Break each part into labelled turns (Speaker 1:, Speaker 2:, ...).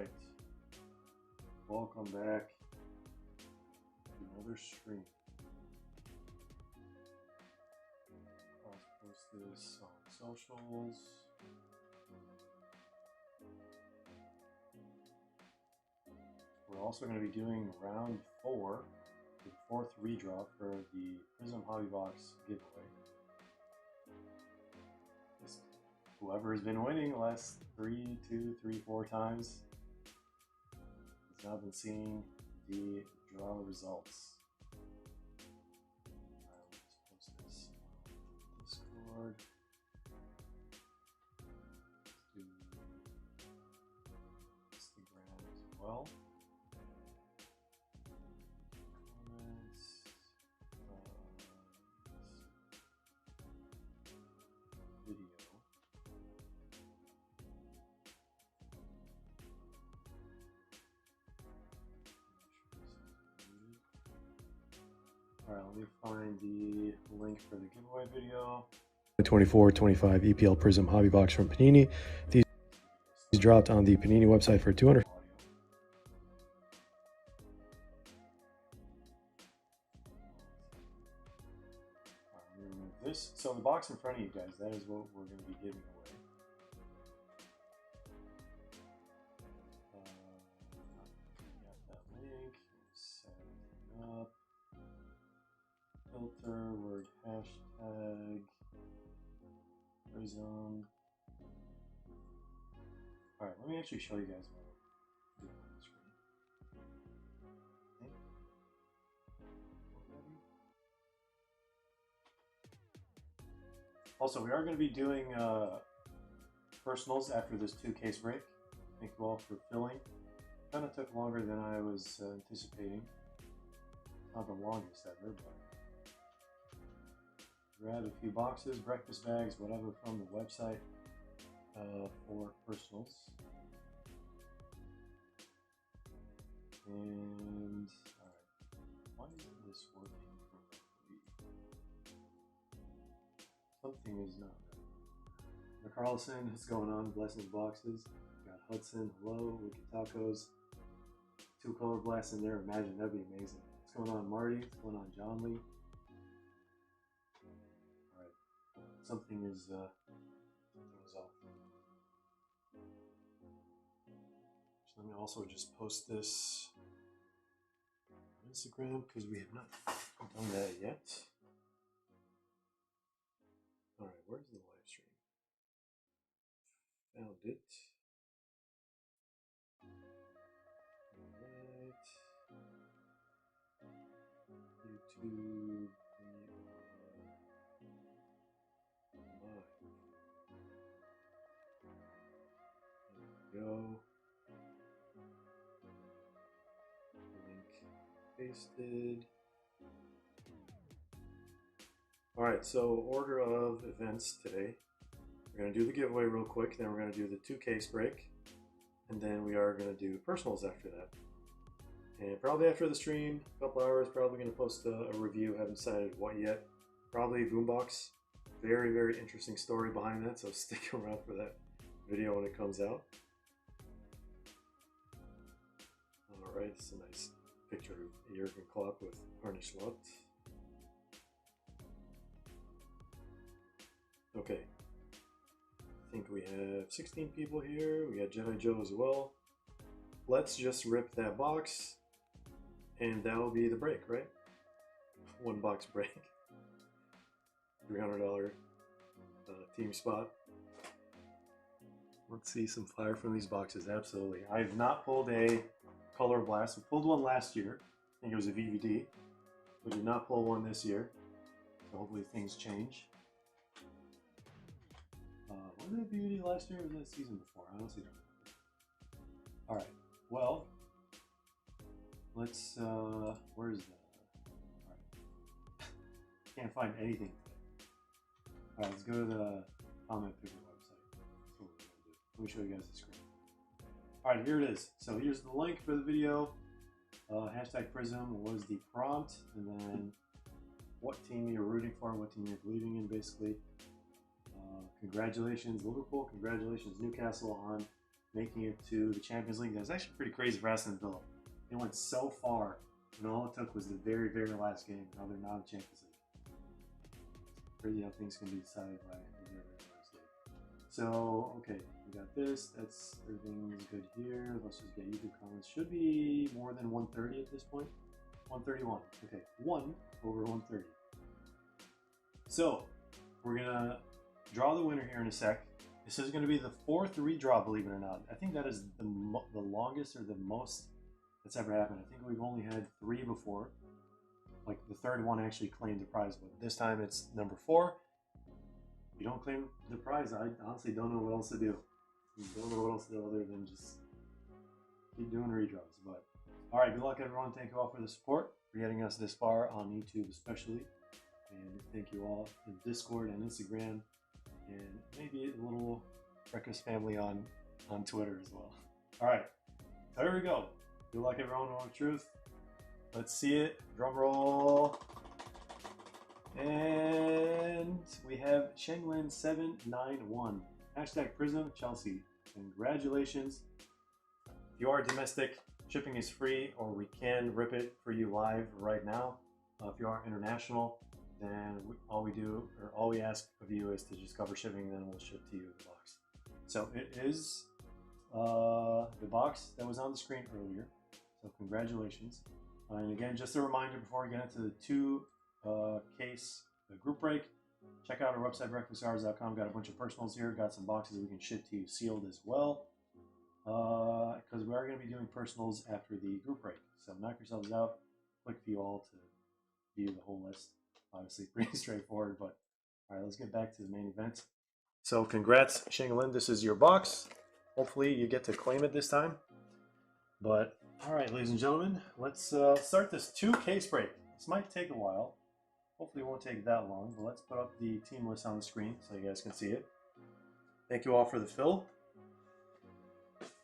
Speaker 1: Alright, welcome back to another stream. I'll post this on socials. We're also going to be doing round 4, the 4th redraw for the Prizm Hobby Box giveaway. Whoever has been winning the last 3, 2, 3, 4 times has now been seeing the draw results. Alright, we'll just post this on Discord. Let's do Instagram as well. Video. Alright, let me find the link for the giveaway video. The 24-25 EPL Prizm Hobby Box from Panini. These dropped on the Panini website for $200. So the box in front of you guys, that is what we're going to be giving away. Got that link, set it up, filter, word, hashtag, Prizm. Alright, let me actually show you guys what I'm doing on the screen. Also, we are going to be doing personals after this 2-case break. Thank you all for filling. Kind of took longer than I was anticipating. Not the longest ever, but grab a few boxes, breakfast bags, whatever from the website for personals. And alright, why isn't this working correctly? Something is not right. Carlson, what's going on? Blessings boxes. Got Hudson, hello. Wicked Tacos. 2 color blasts in there. Imagine, that'd be amazing. What's going on, Marty? What's going on, John Lee? Alright. Something is off. So let me also just post this on Instagram because we have not done that yet. Alright, where's the live stream? Found it. Alright. YouTube. Live. There we go. Link pasted. Alright, so order of events today. We're going to do the giveaway real quick, then we're going to do the 2-case break, and then we are going to do personals after that. And probably after the stream, a couple hours, probably going to post a review. Haven't decided what yet. Probably Boombox. Very, very interesting story behind that, so stick around for that video when it comes out. Alright, it's a nice picture of Jurgen Klopp with Arne Slot. Okay, I think we have 16 people here. We got Jedi Joe as well. Let's just rip that box, and that'll be the break, right? 1 box break. $300 team spot. Let's see some fire from these boxes. Absolutely. I've not pulled a color blast. I pulled one last year. I think it was a VVD. We did not pull one this year. So hopefully things change. Wasn't it VVD last year or was that season before? I honestly don't remember. Alright, well, let's, where's the, alright, can't find anything today. Alright, let's go to the comment picker website. That's what we're going to do. Let me show you guys the screen. Alright, here it is. So here's the link for the video. Hashtag Prizm was the prompt, and then what team you're rooting for, what team you're believing in, basically. Congratulations Liverpool, congratulations Newcastle on making it to the Champions League. That's actually pretty crazy for Aston Villa. They went so far, and all it took was the very, very last game. Now they're not in Champions League. Crazy how things can be decided by the very, very last game. So, okay, we got this. That's everything's good here. Let's just get YouTube comments. Should be more than 130 at this point. 131. Okay, 1 over 130. So, we're gonna draw the winner here in a sec. This is going to be the 4th redraw, believe it or not. I think that is the longest or the most that's ever happened. I think we've only had 3 before. Like the 3rd one actually claimed the prize, but this time it's number 4. If you don't claim the prize, I honestly don't know what else to do. Don't know what else to do other than just keep doing redraws. But all right, good luck everyone. Thank you all for the support, for getting us this far on YouTube especially. And thank you all in Discord and Instagram. And maybe a little breakfast family on Twitter as well. All right, there we go. Good luck everyone on Truth. Let's see it. Drum roll. And we have Shenglin791. Hashtag Prizm Chelsea. Congratulations. If you are domestic, shipping is free, or we can rip it for you live right now. If you are international, then all we ask of you is to just cover shipping, then we'll ship to you the box. So it is the box that was on the screen earlier. So congratulations. And again, just a reminder before we get into the 2-case group break, check out our website, breakfasthours.com. Got a bunch of personals here. Got some boxes we can ship to you sealed as well. Because we are going to be doing personals after the group break. So knock yourselves out. Click view all to view the whole list. Obviously pretty straightforward, but all right, let's get back to the main event. So congrats, Shenglin. This is your box. Hopefully you get to claim it this time. But all right, ladies and gentlemen, let's start this 2-case break. This might take a while. Hopefully it won't take that long, but let's put up the team list on the screen so you guys can see it. Thank you all for the fill.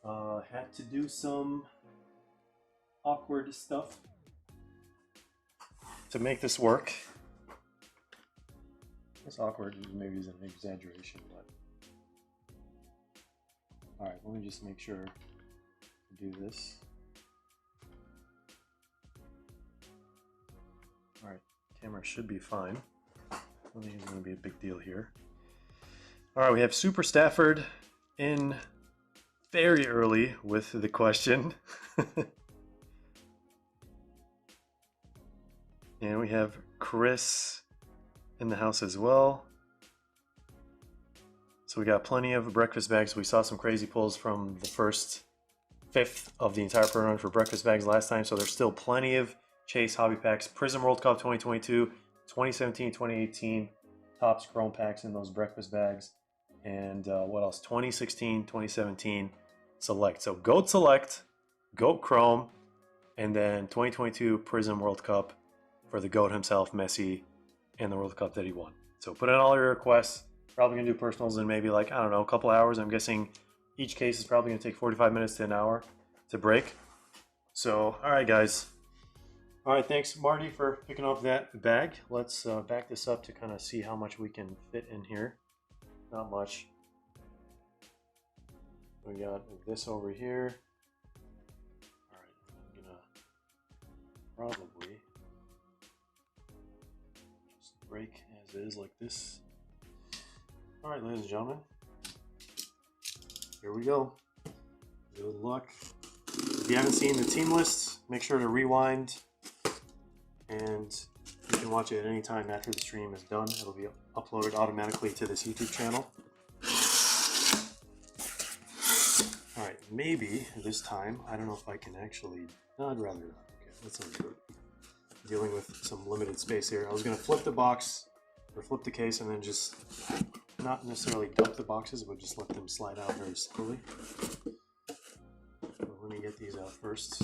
Speaker 1: Had to do some awkward stuff to make this work. It's awkward, maybe is an exaggeration, but all right, let me just make sure to do this. All right, camera should be fine. I don't think it's going to be a big deal here. All right, we have Super Stafford in very early with the question. And we have Chris in the house as well. So we got plenty of breakfast bags. We saw some crazy pulls from the first 5th of the entire program for breakfast bags last time. So there's still plenty of Chase hobby packs. Prizm World Cup 2022, 2017, 2018 Topps Chrome packs in those breakfast bags. And what else? 2016, 2017 Select. So Goat Select, Goat Chrome, and then 2022 Prizm World Cup for the GOAT himself, Messi, and the World Cup that he won. So put in all your requests. Probably gonna do personals in maybe like, I don't know, a couple hours. I'm guessing each case is probably gonna take 45 minutes to an hour to break. So, all right, guys. All right, thanks, Marty, for picking up that bag. Let's back this up to kind of see how much we can fit in here. Not much. We got this over here. All right, I'm gonna probably just break as is like this. All right, ladies and gentlemen, here we go. Good luck. If you haven't seen the team list, make sure to rewind, and you can watch it at any time after the stream is done. It'll be uploaded automatically to this YouTube channel. All right, maybe this time, I don't know if I can actually, no, I'd rather not. Okay, let's undo it. Dealing with some limited space here. I was gonna flip the box, or flip the case, and then just not necessarily dump the boxes, but just let them slide out very slowly. So let me get these out first.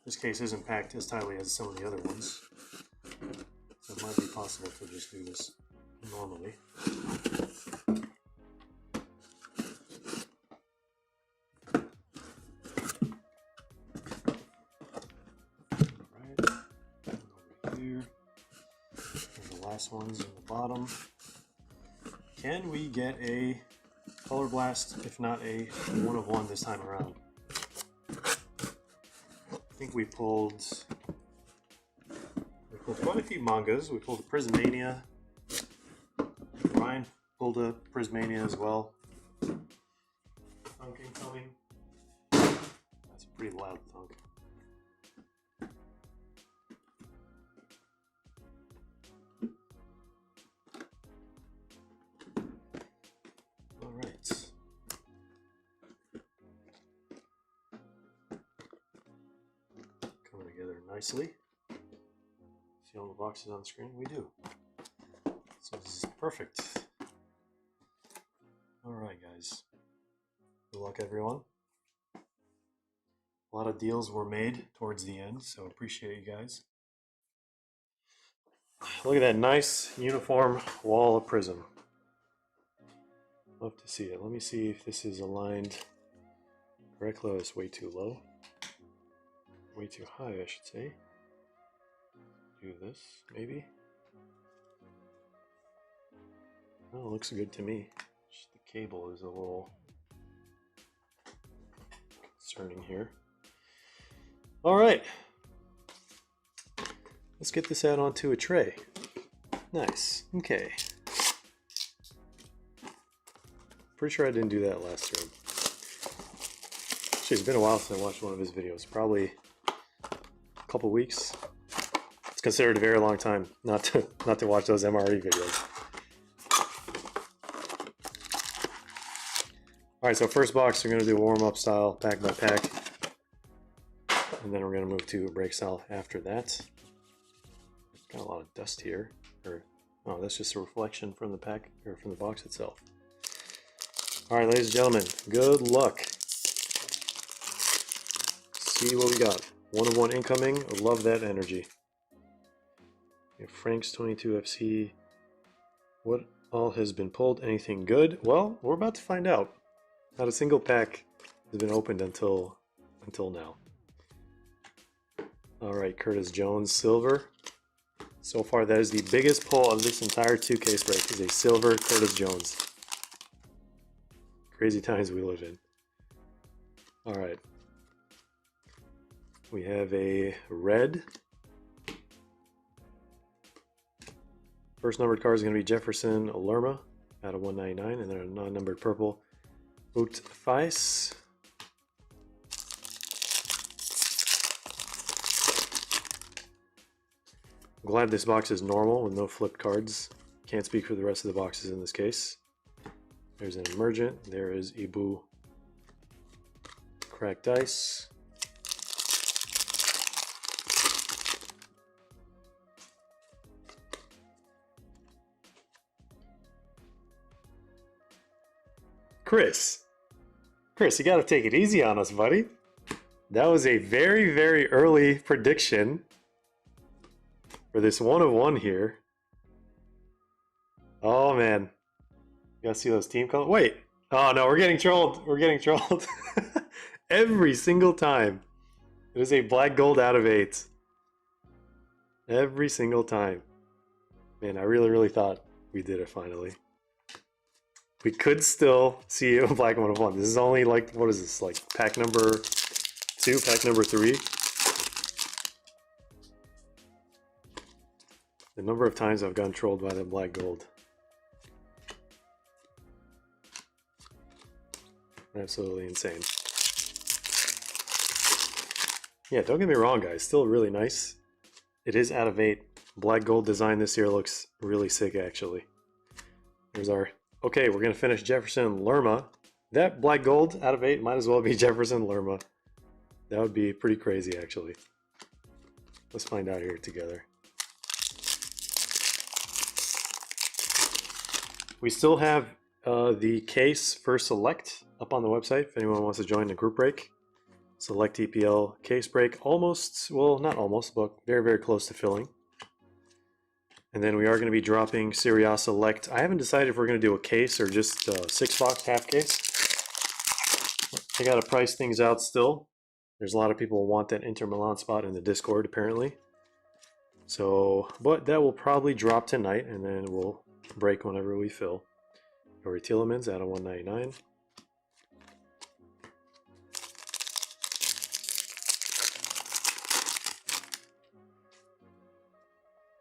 Speaker 1: This case isn't packed as tightly as some of the other ones, so it might be possible to just do this normally. Alright, over here. And the last one's in the bottom. Can we get a Color Blast, if not a 1 of 1 this time around? I think we pulled quite a few mangas. We pulled a Prizmania. Ryan pulled a Prizmania as well. Thunk incoming. That's a pretty loud thunk. Alright. Coming together nicely. See all the boxes on the screen? We do. So this is perfect. Alright guys. Good luck everyone. A lot of deals were made towards the end, so appreciate you guys. Look at that nice uniform wall of Prizm. Love to see it. Let me see if this is aligned correctly. Oh, it's way too low. Way too high, I should say. Do this, maybe. Oh, it looks good to me. Just the cable is a little concerning here. All right. Let's get this out onto a tray. Nice. Okay. Pretty sure I didn't do that last stream. Actually, it's been a while since I watched one of his videos. Probably a couple weeks. It's considered a very long time not to watch those MRE videos. All right, so first box, we're going to do warm-up style, pack by pack. And then we're going to move to break style after that. Got a lot of dust here. Oh, that's just a reflection from the pack, or from the box itself. All right, ladies and gentlemen, good luck. See what we got. 1 of 1 incoming. I love that energy. We have Frank's 22 FC. What all has been pulled? Anything good? Well, we're about to find out. Not a single pack has been opened until now. All right, Curtis Jones, silver. So far, that is the biggest pull of this entire 2 case break, is a silver Curtis Jones. Crazy times we live in. All right. We have a red. First numbered card is going to be Jefferson Lerma out of 199, and then a non-numbered purple, Ut Fais. I'm glad this box is normal with no flipped cards. Can't speak for the rest of the boxes in this case. There's an emergent. There is Ibu. Cracked dice. Chris, you gotta take it easy on us, buddy. That was a very, very early prediction for this 1 of 1 here. Oh man, you gotta see those team colors. Wait, oh no, we're getting trolled. We're getting trolled every single time. It is a black gold out of 8. Every single time. Man, I really thought we did it finally. We could still see a black 1 of 1. This is only like, what is this, like pack number 2, pack number 3? The number of times I've gotten trolled by the black gold. Absolutely insane. Yeah, don't get me wrong, guys. Still really nice. It is out of 8. Black gold design this year looks really sick, actually. Here's our... Okay, we're going to finish Jefferson Lerma. That black gold out of 8 might as well be Jefferson Lerma. That would be pretty crazy, actually. Let's find out here together. We still have the case for Select up on the website if anyone wants to join the group break. Select EPL case break, almost, well, not almost, but very close to filling. And then we are going to be dropping Serie A Select. I haven't decided if we're going to do a case or just a 6-box half case. I got to price things out still. There's a lot of people who want that Inter Milan spot in the Discord, apparently. So, but that will probably drop tonight, and then we'll break whenever we fill. Corey Tielemans out of 199.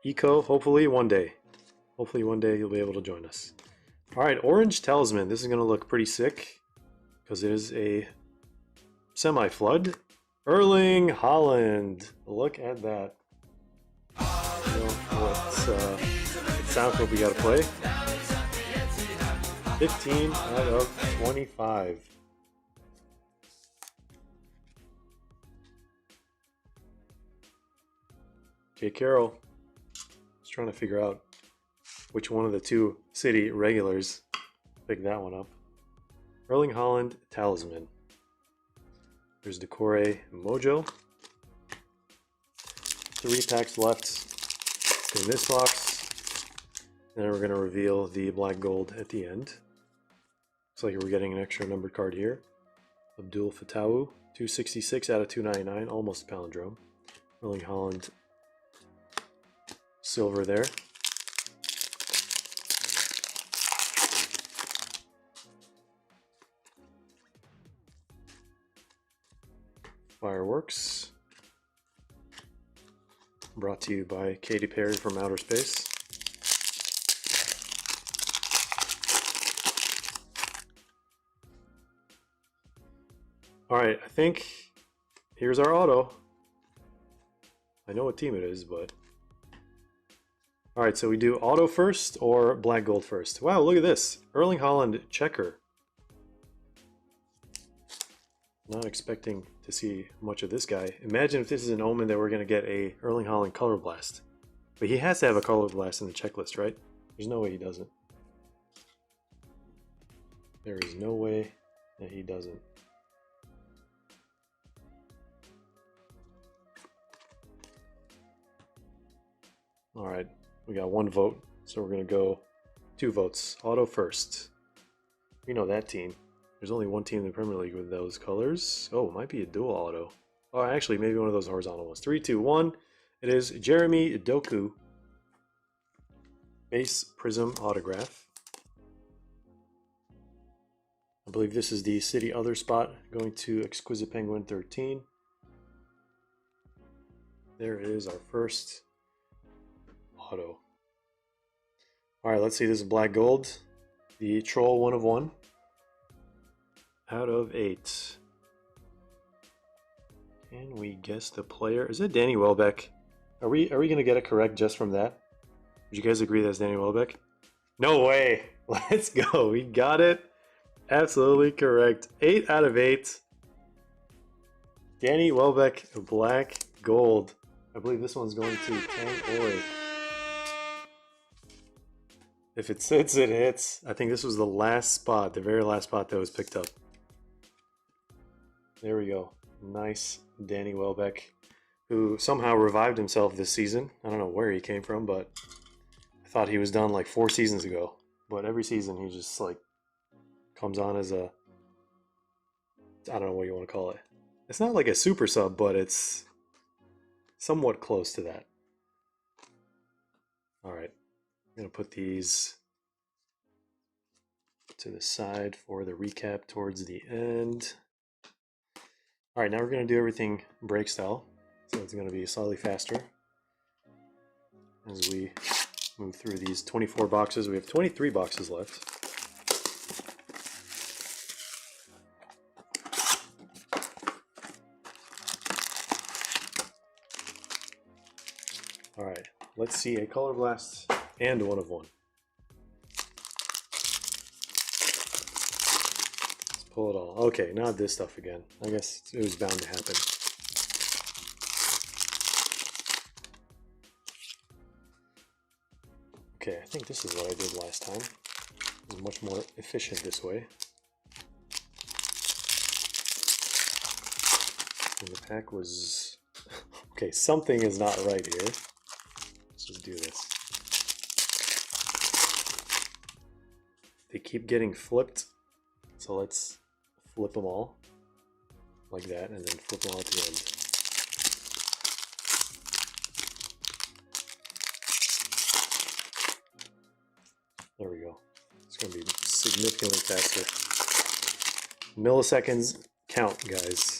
Speaker 1: Eco, hopefully one day. Hopefully one day you'll be able to join us. All right, Orange Talisman. This is going to look pretty sick because it is a semi-flood. Erling Haaland. Look at that. You know what sound clip we got to play. 15 out of 25. Jay Carroll. Just trying to figure out which one of the two City regulars picked that one up. Erling Haaland Talisman. There's Decore Mojo. 3 packs left in this box. Then we're going to reveal the black gold at the end. Looks like we're getting an extra numbered card here. Abdul Fatawu, 266 out of 299, almost a palindrome. Erling Haaland silver there. Fireworks. Brought to you by Katy Perry from Outer Space. Alright, I think here's our auto. I know what team it is, but... Alright, so we do auto first or black gold first. Wow, look at this. Erling Haaland checker. Not expecting to see much of this guy. Imagine if this is an omen that we're going to get a Erling Haaland Color Blast. But he has to have a Color Blast in the checklist, right? There's no way he doesn't. There is no way that he doesn't. Alright, we got 1 vote, so we're going to go 2 votes. Auto first. We know that team. There's only one team in the Premier League with those colors. Oh, it might be a dual auto. Oh, actually, maybe one of those horizontal ones. 3, 2, 1. It is Jeremy Doku. Base Prizm autograph. I believe this is the City Other spot going to Exquisite Penguin 13. There is our first auto. Alright, let's see. This is black gold. The Troll 1 of 1. Out of 8. Can we guess the player? Is it Danny Welbeck? Are we gonna get it correct just from that? Would you guys agree that's Danny Welbeck? No way! Let's go! We got it! Absolutely correct. 8 out of 8. Danny Welbeck, black gold. I believe this one's going to Tang Oi. If it sits, it hits. I think this was the last spot, the very last spot that was picked up. There we go. Nice Danny Welbeck, who somehow revived himself this season. I don't know where he came from, but I thought he was done like 4 seasons ago. But every season he just like comes on as a, I don't know what you want to call it. It's not like a super sub, but it's somewhat close to that. All right, I'm going to put these to the side for the recap towards the end. All right, now we're going to do everything break style, so it's going to be slightly faster as we move through these 24 boxes. We have 23 boxes left. All right, let's see a Color Blast and 1 of 1. Pull it all. Okay, not this stuff again. I guess it was bound to happen. Okay, I think this is what I did last time. It was much more efficient this way. And the pack was... Okay, something is not right here. Let's just do this. They keep getting flipped, so let's flip them all like that and then flip them all at the end. There we go. It's going to be significantly faster. Milliseconds count, guys.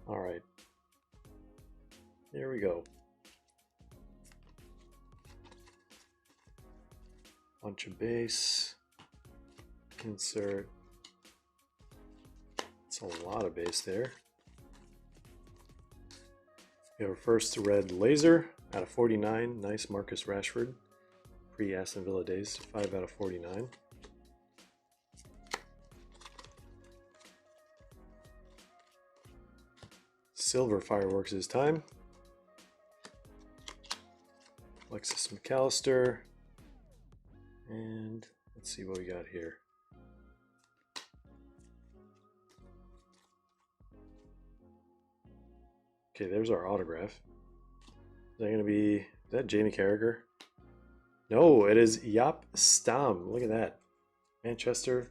Speaker 1: All right, here we go. Bunch of base, insert. It's a lot of base there. We have our first red laser out of 49. Nice, Marcus Rashford. Pre-Aston Villa days, 5 out of 49. Silver fireworks this time. Alexis McAllister. And let's see what we got here. Okay, there's our autograph. Is that going to be, is that Jamie Carragher? No, it is Jaap Stam. Look at that. Manchester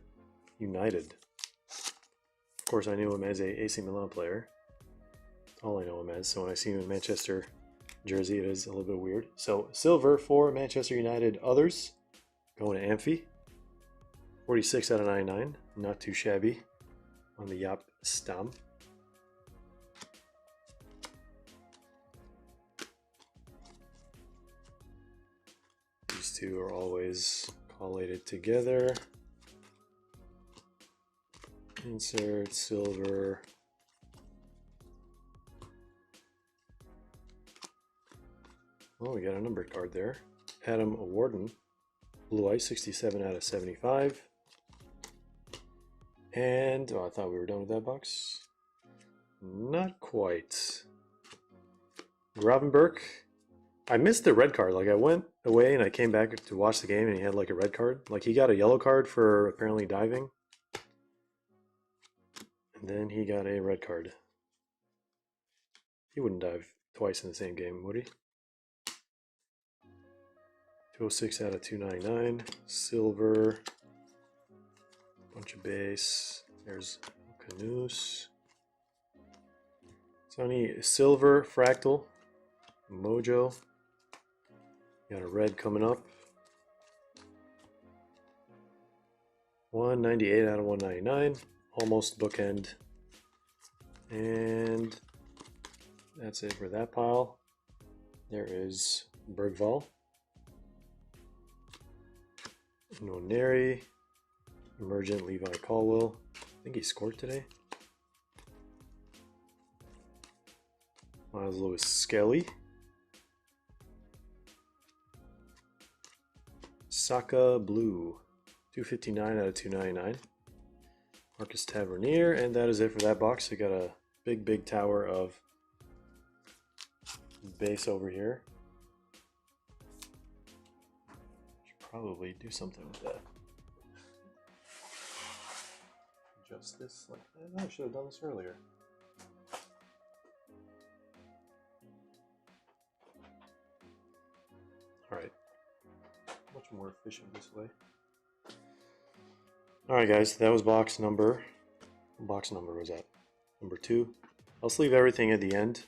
Speaker 1: United. Of course, I knew him as a AC Milan player. All I know him as. So when I see him in Manchester jersey, it is a little bit weird. So silver for Manchester United others. Going to Amphi. 46 out of 99. Not too shabby on the Jaap Stam. These two are always collated together. Insert silver. Oh, we got a numbered card there. Adam Warden, Blue Ice, 67 out of 75. And, oh, I thought we were done with that box. Not quite. Gravenberch. I missed the red card. Like, I went away and I came back to watch the game and he had like a red card. Like, he got a yellow card for apparently diving. And then he got a red card. He wouldn't dive twice in the same game, would he? 206 out of 299. Silver. Bunch of base. There's Canoes. Sonny silver fractal. Mojo. Got a red coming up. 198 out of 199. Almost bookend. And that's it for that pile. There is Bergvall. Noneri. Emergent Levi Colwell. I think he scored today. Miles Lewis Skelly. Saka Blue. 259 out of 299. Marcus Tavernier. And that is it for that box. We got a big tower of base over here. Should probably do something with that. Adjust this like that. I should have done this earlier. Alright. Much more efficient this way. Alright guys, that was box number. What box number was that? Number 2. I'll just leave everything at the end.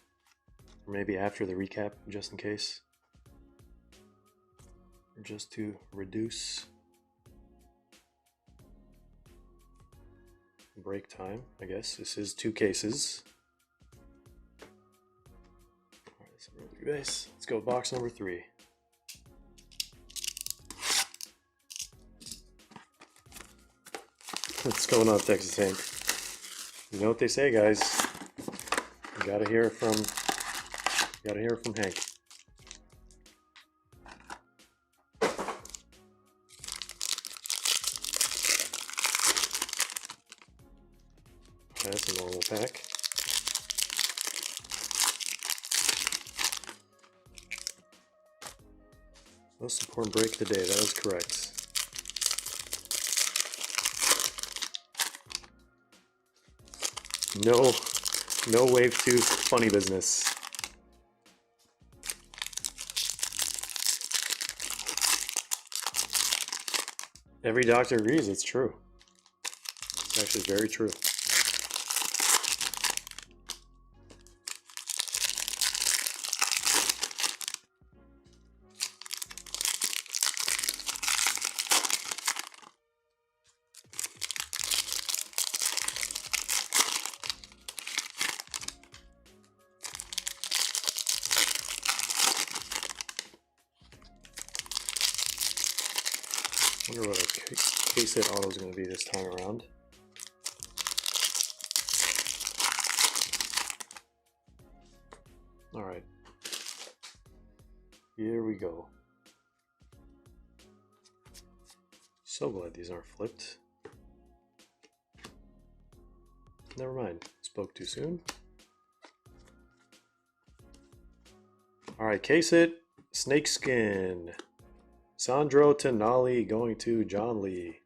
Speaker 1: Or maybe after the recap, just in case. Or just to reduce break time, I guess. This is 2 cases. Alright, so base. Let's go box number 3. What's going on, Texas Hank? You know what they say, guys. You gotta hear it from Hank. That's a normal pack. Most important break of the day, that is correct. No wave 2 funny business. Every doctor agrees it's true. It's actually very true. I wonder what a case hit auto is going to be this time around. All right, here we go. So glad these aren't flipped. Never mind, spoke too soon. All right, case hit, Snakeskin. Sandro Tonali going to John Lee.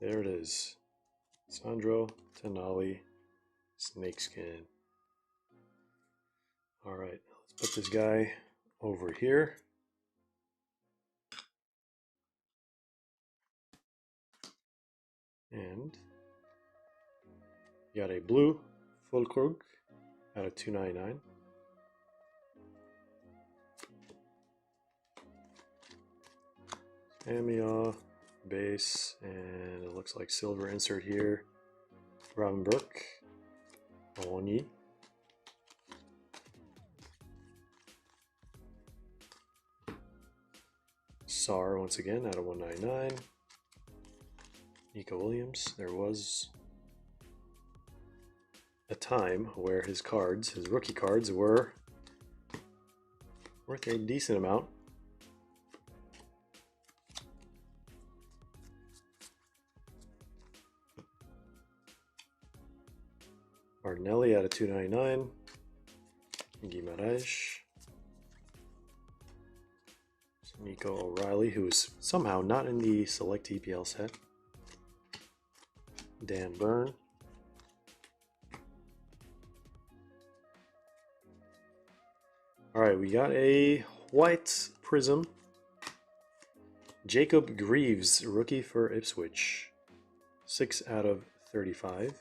Speaker 1: There it is. Sandro Tonali, Snakeskin. All right, let's put this guy over here. And you got a blue Fulkrug out of 299. Amia base, and it looks like silver insert here. Robin Burke, Oni. Sar once again out of 199. Nico Williams. There was a time where his cards, his rookie cards, were worth a decent amount. Martinelli out of 299. Guimaraes. Nico O'Reilly, who is somehow not in the select EPL set. Dan Burn. All right, we got a white Prizm. Jacob Greaves, rookie for Ipswich. 6 out of 35.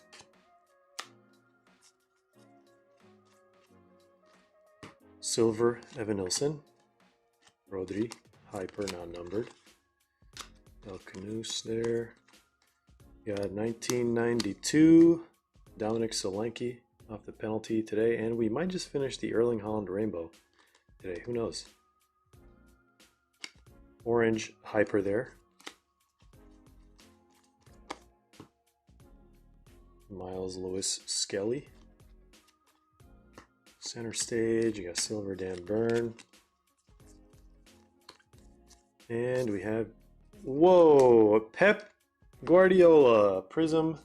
Speaker 1: Silver, Evan Nilsson. Rodri, hyper, non-numbered. El Canus there. We got 1992. Dominic Solanke off the penalty today. And we might just finish the Erling Haaland Rainbow today. Who knows? Orange, hyper there. Miles Lewis Skelly. Center stage, you got silver Dan Burn. And we have, whoa, a Pep Guardiola Prizm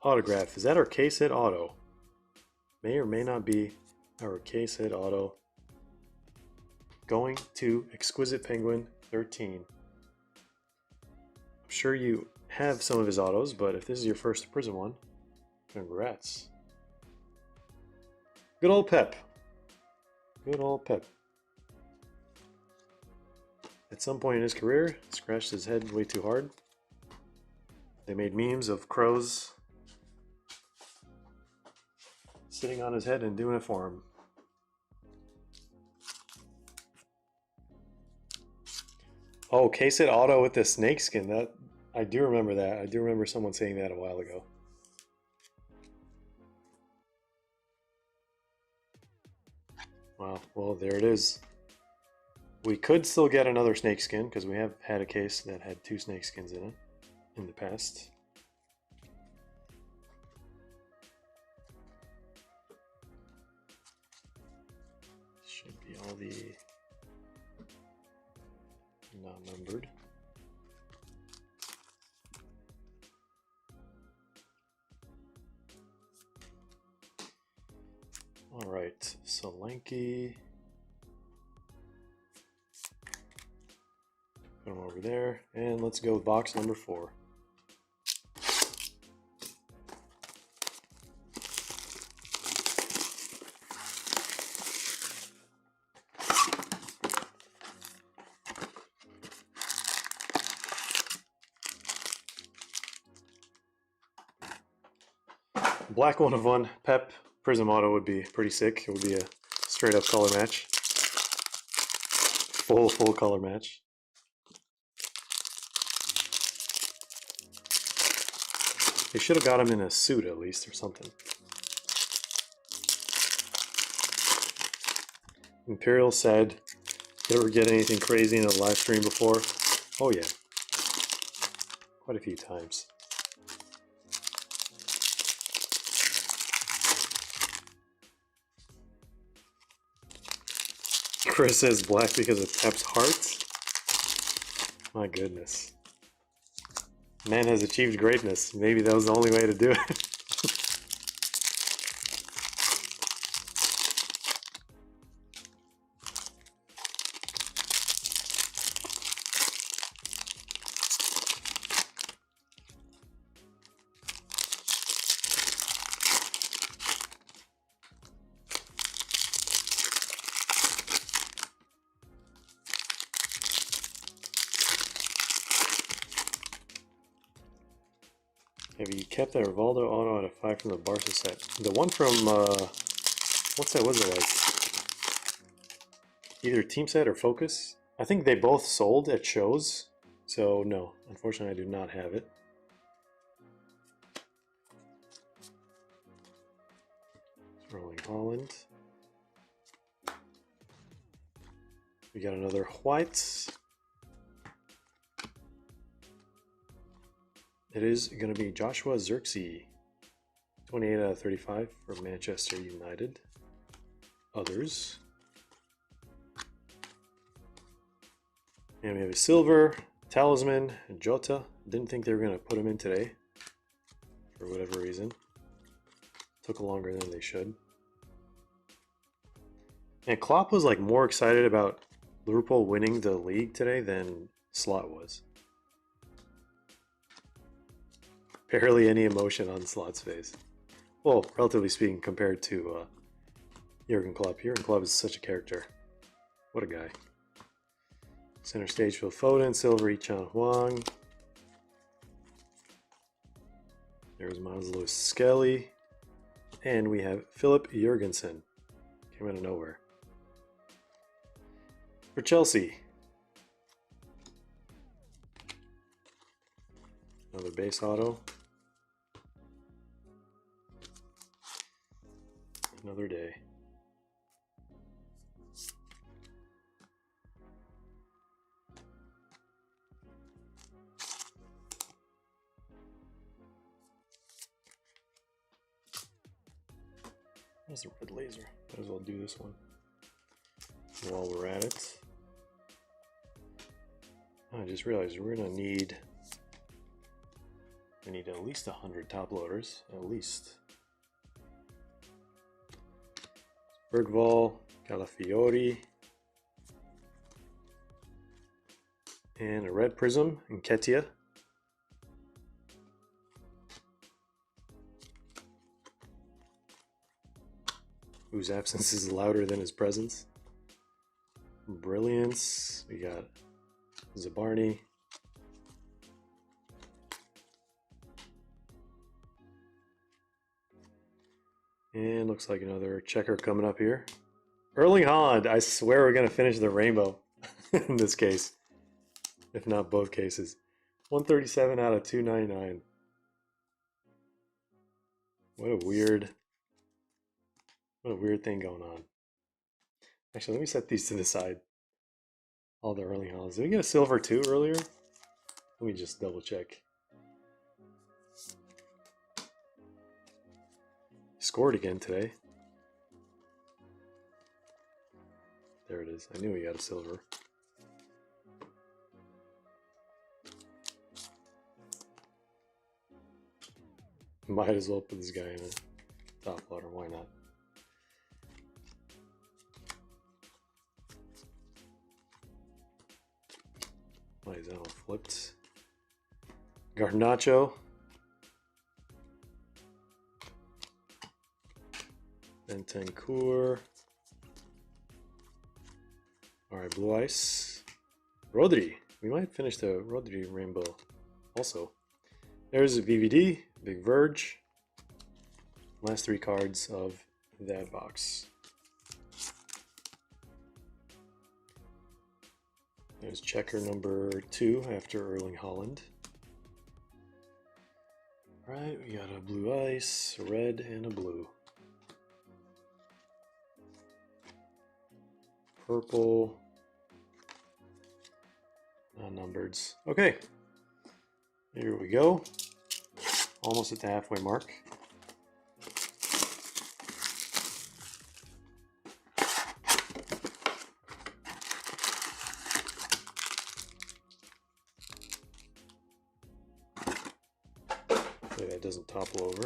Speaker 1: autograph. Is that our case hit auto? May or may not be our case hit auto. Going to Exquisite Penguin 13. I'm sure you have some of his autos, but if this is your first Prizm one, congrats. Good old Pep. Good old Pep. At some point in his career, scratched his head way too hard. They made memes of crows sitting on his head and doing it for him. Oh, case it auto with the snakeskin. That I do remember that. I do remember someone saying that a while ago. Wow, well, there it is. We could still get another snakeskin because we have had a case that had 2 snakeskins in it in the past. Should be all the non-numbered. Solanke. Put them over there, and let's go with box number 4. Black 1 of 1 Pep Prizm Auto would be pretty sick. It would be a straight up color match. Full color match. They should have got him in a suit at least or something. Imperial said, "You ever get anything crazy in a live stream before?" Oh yeah. Quite a few times. Chris says black because of Pep's hearts. My goodness. Man has achieved greatness. Maybe that was the only way to do it. Have you kept that Rivaldo auto at a 5 from the Barca set? The one from, what set was it like? Either Team Set or Focus? I think they both sold at shows, so no, unfortunately I do not have it. Rolling Holland. We got another white. It is going to be Joshua Zirkzee, 28 out of 35 for Manchester United. Others. And we have a silver, Talisman, and Jota. Didn't think they were going to put him in today for whatever reason. Took longer than they should. And Klopp was like more excited about Liverpool winning the league today than Slot was. Barely any emotion on Slot's face. Well, relatively speaking, compared to Jurgen Klopp. Jurgen Klopp is such a character. What a guy. Center stage Phil Foden, silver Ichan Huang. There's Miles Lewis Skelly. And we have Philip Jurgensen. Came out of nowhere. For Chelsea. Another base auto. Another day. There's a red laser. Might as well do this one while we're at it. I just realized we're gonna need. We need at least 100 top loaders, at least. Bergvall, Calafiori, and a red Prizm, Nketiah. Whose absence is louder than his presence. Brilliance, we got Zabarni. And looks like another checker coming up here. Erling Haaland, I swear we're going to finish the rainbow in this case. If not both cases. 137 out of 299. What a weird thing going on. Actually, let me set these to the side. All the Erling Haalands. Did we get a silver too earlier? Let me just double check. Scored again today. There it is. I knew he got a silver. Might as well put this guy in a top loader. Why not? Why is that all flipped? Garnacho. Bentancur. Alright, Blue Ice. Rodri. We might finish the Rodri rainbow also. There's a VVD, Big Verge. Last 3 cards of that box. There's checker number 2 after Erling Haaland. Alright, we got a Blue Ice, a red, and a blue. Purple. Non-numbered. Okay. Here we go. Almost at the halfway mark. Hopefully that doesn't topple over.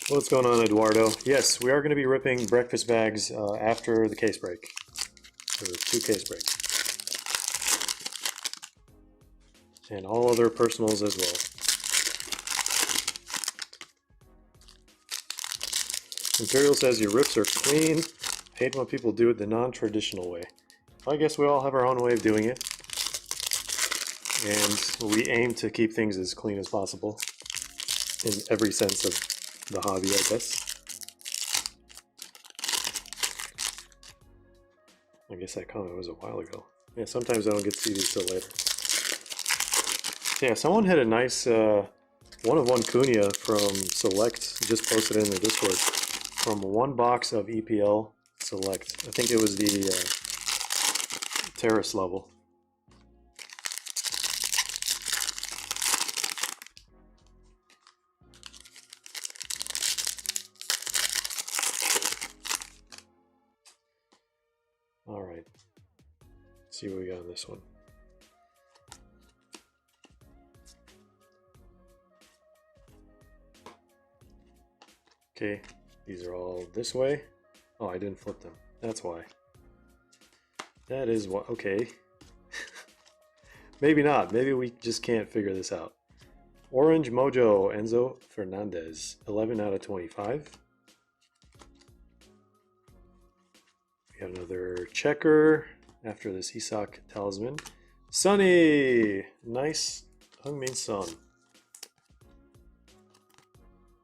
Speaker 1: What's going on, Eduardo? Yes, we are going to be ripping breakfast bags after the case break. So 2 case breaks. And all other personals as well. Imperial says your rips are clean. Hate when people do it the non-traditional way. Well, I guess we all have our own way of doing it. And we aim to keep things as clean as possible. In every sense of the hobby, I guess. I guess that comment was a while ago. Yeah, sometimes I don't get to see these till later. Yeah, someone had a nice one-of-one Cunha from Select, just posted in the Discord, from 1 box of EPL Select. I think it was the terrace level. All right, let's see what we got on this one. Okay, these are all this way. Oh, I didn't flip them. That's why. That is what, okay. Maybe not. Maybe we just can't figure this out. Orange Mojo, Enzo Fernandez, 11 out of 25. We have another checker after this Isak talisman. Sunny! Nice Heung-min Son.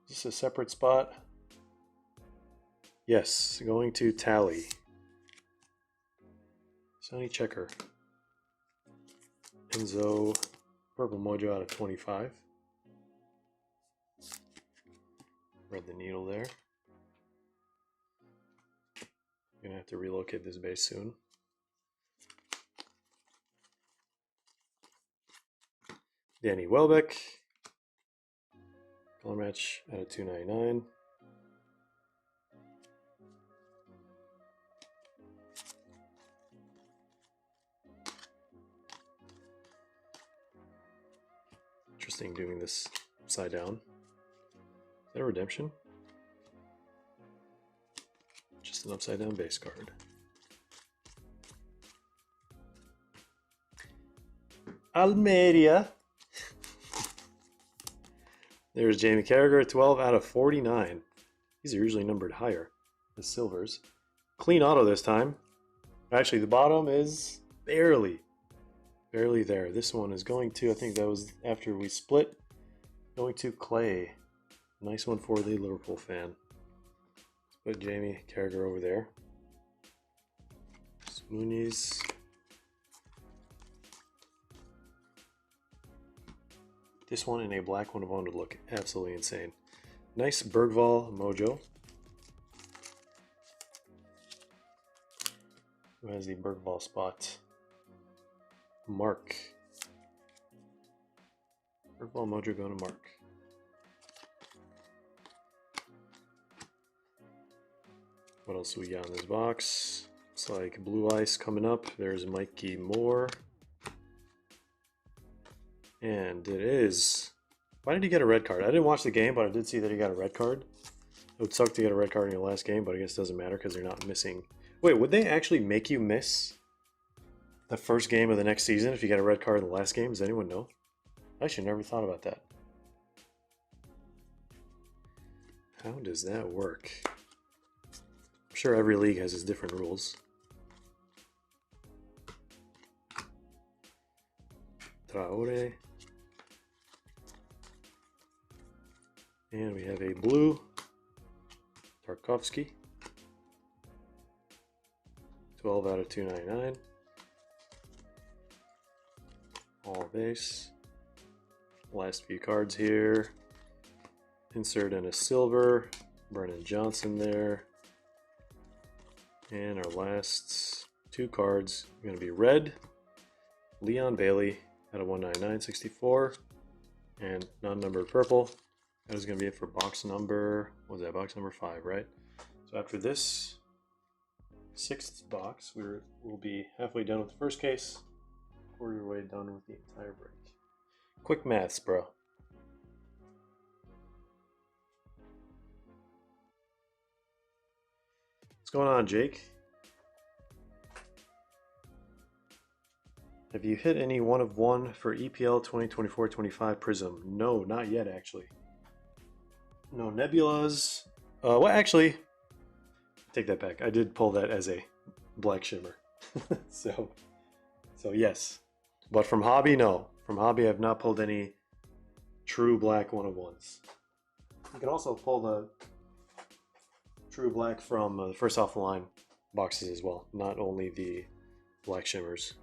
Speaker 1: Is this a separate spot? Yes, going to Tally. Sunny checker. Enzo, purple mojo out of 25. Read the needle there. Gonna have to relocate this base soon. Danny Welbeck. Color match out of 299. Interesting doing this upside down. Is that a redemption? Just an upside down base card. Almeria. There's Jamie Carragher, 12 out of 49. These are usually numbered higher, the silvers. Clean auto this time. Actually, the bottom is barely there. This one is going to, I think that was after we split, going to Clay. Nice one for the Liverpool fan. Let's put Jamie Carragher over there. Muniz. This one in a black one of one would look absolutely insane. Nice Bergvall Mojo. Who has the Bergvall spot? Mark. Bergvall Mojo going to Mark. What else do we got in this box? Looks like Blue Ice coming up. There's Mikey Moore. And it is... Why did he get a red card? I didn't watch the game, but I did see that he got a red card. It would suck to get a red card in your last game, but I guess it doesn't matter because they're not missing. Wait, would they actually make you miss the first game of the next season if you get a red card in the last game? Does anyone know? I actually never thought about that. How does that work? I'm sure every league has its different rules. Traore. And we have a blue Tarkovsky. 12 out of 299. All base. Last few cards here. Insert in a silver. Brennan Johnson there. And our last two cards are going to be red. Leon Bailey out of 199.64. And non-numbered purple. That is going to be it for box number, what was that, box number 5, right? So after this 6th box, we'll be halfway done with the first case, quarter way done with the entire break. Quick maths, bro. What's going on, Jake? Have you hit any 1 of 1 for EPL 2024-25 Prizm? No, not yet, actually. No nebulas. Well, actually, take that back. I did pull that as a black shimmer. so yes. But from hobby, no. From hobby, I've not pulled any true black 1 of 1s. You can also pull the true black from the first off the line boxes as well, not only the black shimmers.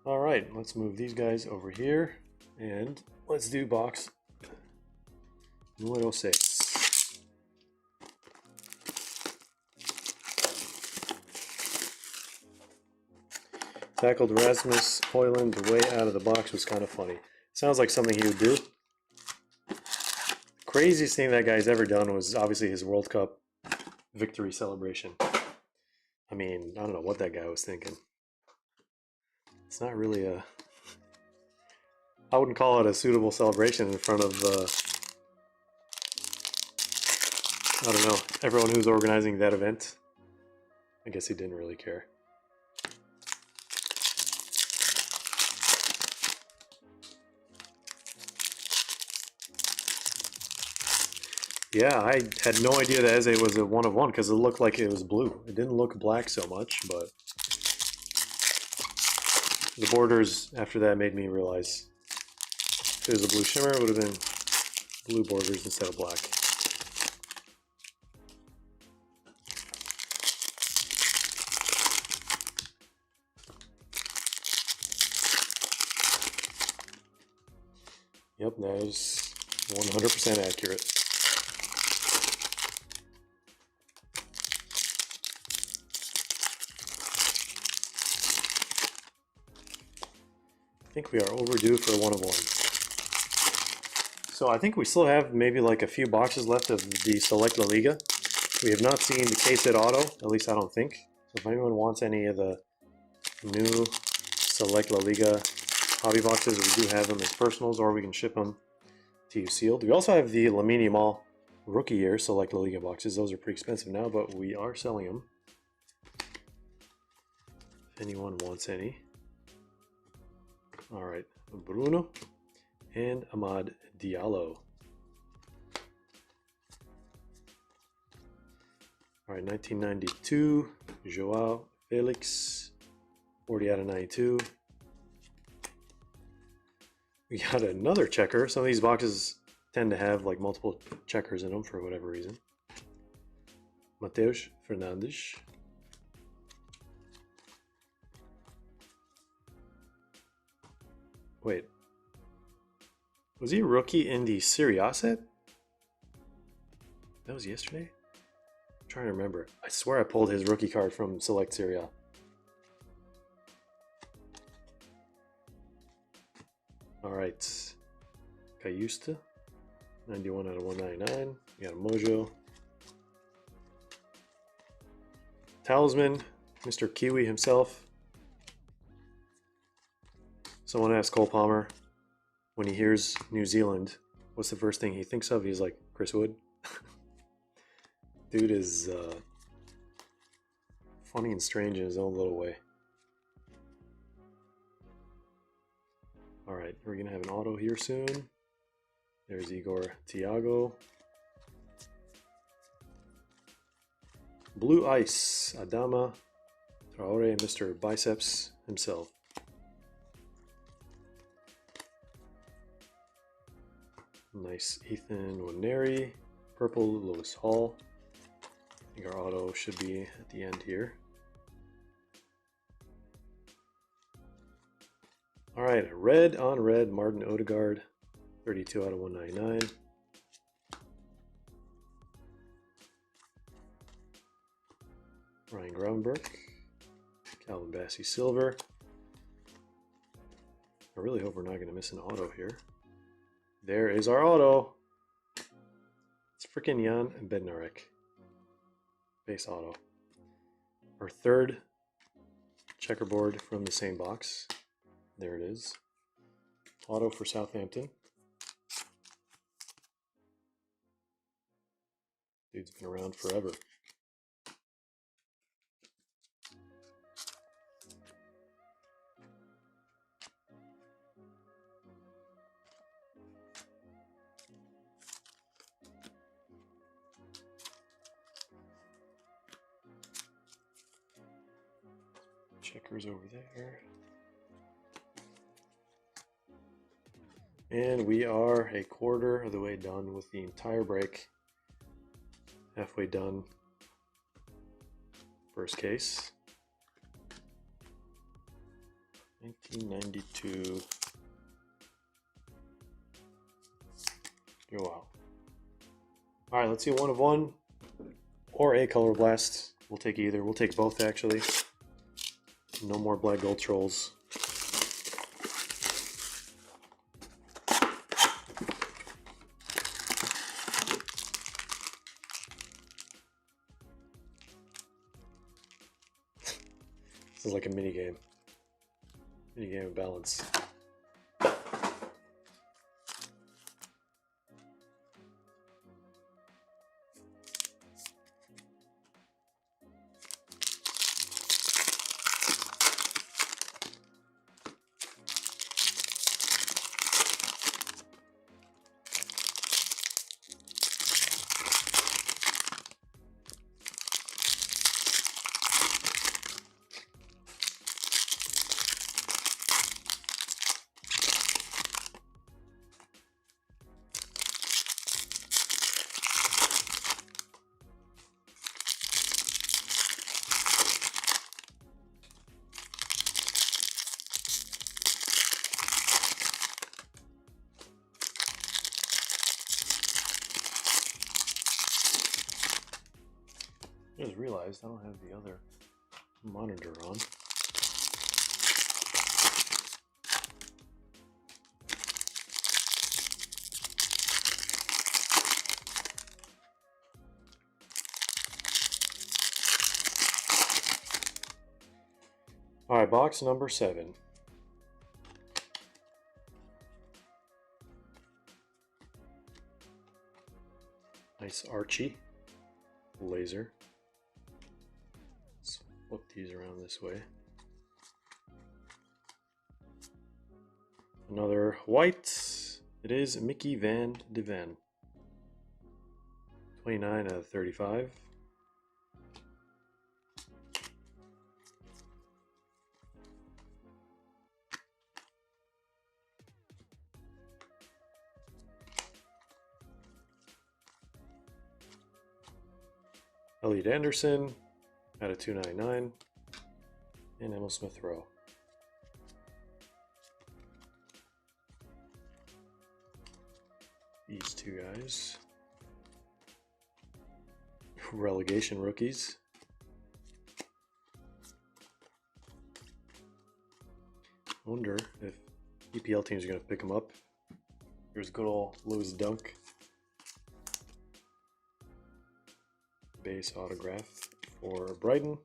Speaker 1: All right, let's move these guys over here and let's do box número 6. Tackled Rasmus Højlund way out of the box was kind of funny. Sounds like something he would do. Craziest thing that guy's ever done was obviously his World Cup victory celebration. I mean, I don't know what that guy was thinking. It's not really a... I wouldn't call it a suitable celebration in front of, I don't know, everyone who's organizing that event. I guess he didn't really care. Yeah, I had no idea that Eze was a 1 of 1 because it looked like it was blue. It didn't look black so much, but the borders after that made me realize if it was a blue shimmer, it would have been blue borders instead of black. Yep, that is 100% accurate. I think we are overdue for a 1 of 1. So I think we still have maybe like a few boxes left of the Select La Liga. We have not seen the Case Auto, at least I don't think. So if anyone wants any of the new Select La Liga hobby boxes, we do have them as personals, or we can ship them to you sealed. We also have the Lamine Yamal Rookie Year Select La Liga boxes. Those are pretty expensive now, but we are selling them. If anyone wants any. All right, Bruno and Amad Diallo. All right, 1992, Joao Felix, 40 out of 92. We got another checker. Some of these boxes tend to have like multiple checkers in them for whatever reason. Mateus Fernandes. Wait, was he a rookie in the Serie A set? That was yesterday? I'm trying to remember. I swear I pulled his rookie card from Select Serie A. Alright. Cayusta. 91 out of 199. We got a Mojo. Talisman. Mr. Kiwi himself. Someone asked Cole Palmer when he hears New Zealand, what's the first thing he thinks of? He's like, Chris Wood. Dude is funny and strange in his own little way. Alright, we're going to have an auto here soon. There's Igor Thiago. Blue Ice, Adama Traore, Mr. Biceps himself. Nice Ethan Waneri. Purple Lewis Hall. I think our auto should be at the end here. Alright, red on red, Martin Odegaard. 32 out of 199. Ryan Gravenberch. Calvin Bassey Silver. I really hope we're not going to miss an auto here. There is our auto. It's freaking Jan Bednarek. Base auto. Our third checkerboard from the same box. There it is. Auto for Southampton. Dude's been around forever. Checkers over there. And we are a quarter of the way done with the entire break. Halfway done. First case. 1992. Go out. Alright, let's see 1 of 1 or a color blast. We'll take either. We'll take both actually. No more black gold trolls. This is like a mini game. Mini game of balance. I just realized I don't have the other monitor on. All right, box number 7. Nice Archie laser. Let's flip these around this way. Another white. It is Mickey Van de Ven. 29 out of 35. Elliot Anderson out of 299. And Emil Smith Rowe. These two guys. Relegation rookies. I wonder if EPL teams are going to pick them up. Here's good old Lewis Dunk. Base autograph for Brighton.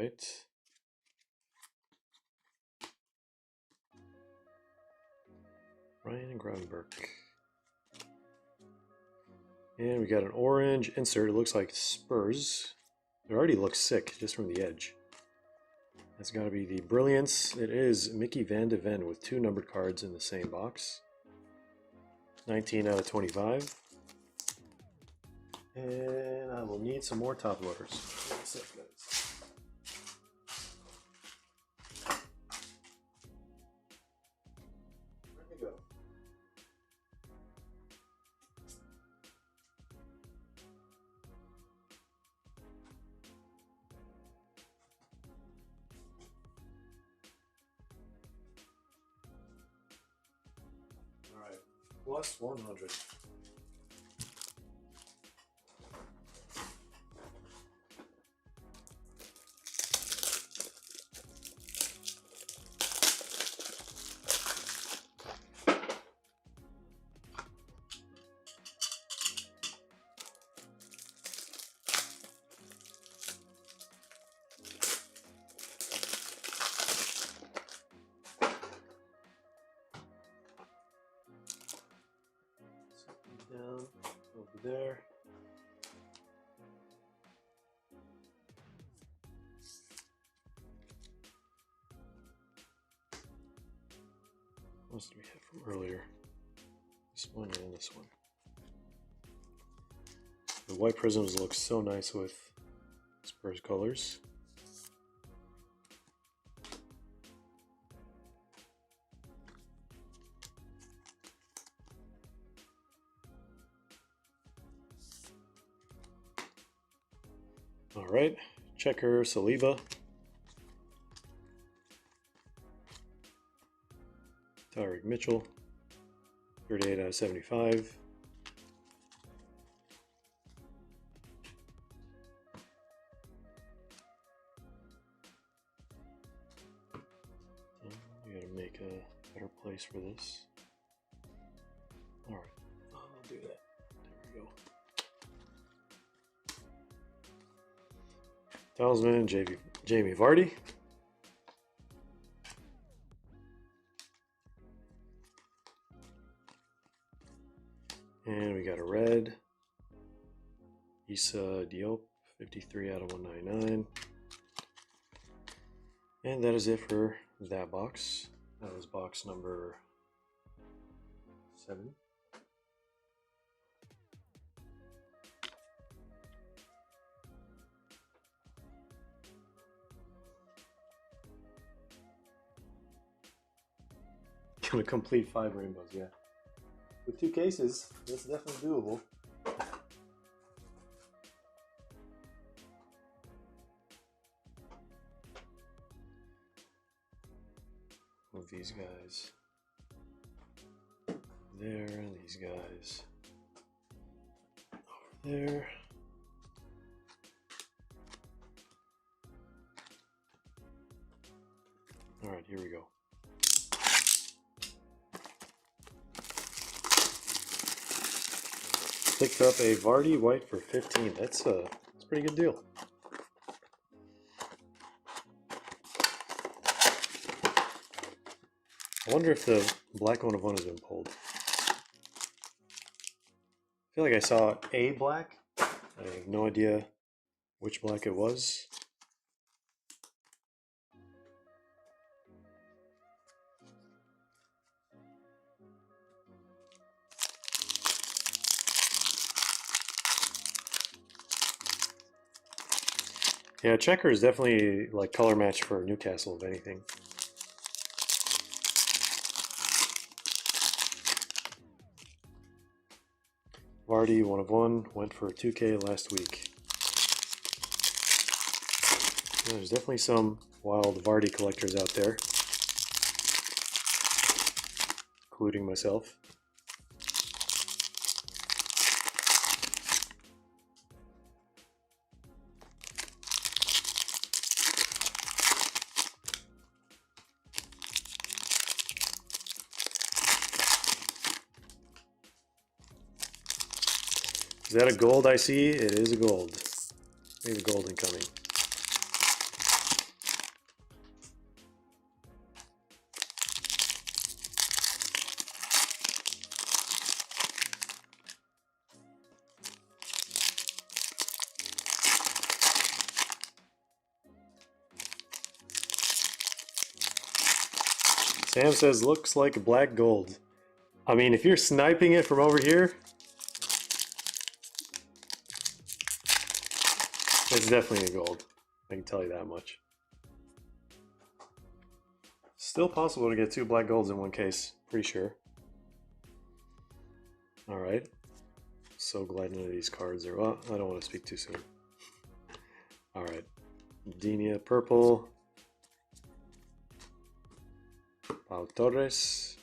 Speaker 1: right. Ryan Grunberg. And we got an orange insert. It looks like Spurs. It already looks sick just from the edge. That's got to be the Brilliance. It is Mickey Van de Ven with 2 numbered cards in the same box. 19 out of 25. And I will need some more top loaders. What's up, guys? Where'd they go? All right, plus 100. Down over there. What else did we have from earlier? This one and this one. The white prisms look so nice with Spurs colors. All right, Checker Saliba. Tyreek Mitchell, 38 out of 75. We gotta make a better place for this. All right, I'll do that. There we go. Talisman, Jamie Vardy. And we got a red. Issa Diop, 53 out of 199. And that is it for that box. That was box number 7. Gonna complete 5 rainbows, yeah. With 2 cases, that's definitely doable. Move these guys there, and these guys over there. All right, here we go. Picked up a Vardy white for 15. That's a pretty good deal. I wonder if the black 1 of 1 has been pulled. I feel like I saw a black. I have no idea which black it was. Yeah, Checker is definitely like color match for Newcastle, if anything. Vardy, 1 of 1, went for a 2K last week. Yeah, there's definitely some wild Vardy collectors out there, including myself. Is that a gold I see? It is a gold. Maybe gold incoming. Sam says, looks like black gold. I mean, if you're sniping it from over here, it's definitely a gold. I can tell you that much. Still possible to get 2 black golds in one case, pretty sure. Alright. So glad none of these cards are... Well, I don't want to speak too soon. Alright. Denia purple. Pau Torres.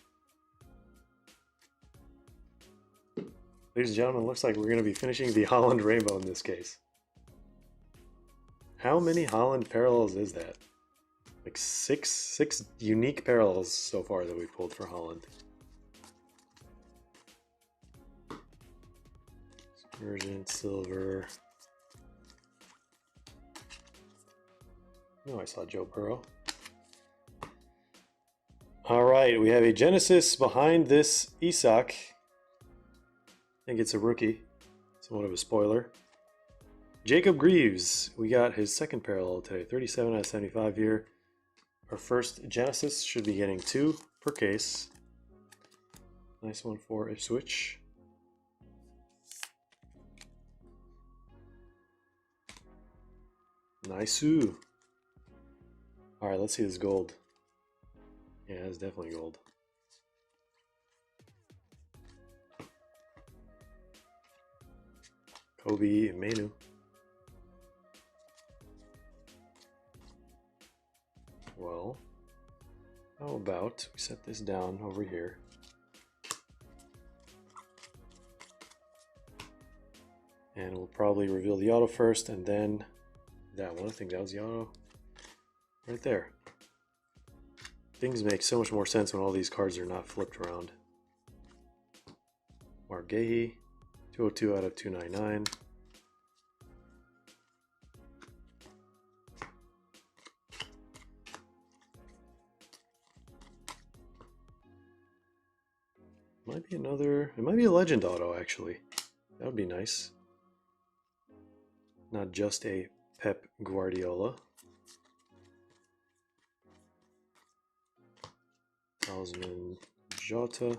Speaker 1: Ladies and gentlemen, looks like we're going to be finishing the Holland Rainbow in this case. How many Holland parallels is that? Like six unique parallels so far that we pulled for Holland. Version silver. Oh, I saw Joe Burrow. All right, we have a Genesis behind this Isak. I think it's a rookie. Somewhat of a spoiler. Jacob Greaves. We got his second parallel today. 37 out of 75 here. Our first Genesis should be getting 2 per case. Nice one for Ipswich. Nice-oo. Alright, let's see this gold. Yeah, it's definitely gold. Kobe and Manu. Well, how about we set this down over here. And we'll probably reveal the auto first and then that one. I think that was the auto right there. Things make so much more sense when all these cards are not flipped around. Margehi, 202 out of 299. Might be another, it might be a legend auto actually. That would be nice. Not just a Pep Guardiola. Osman Jota.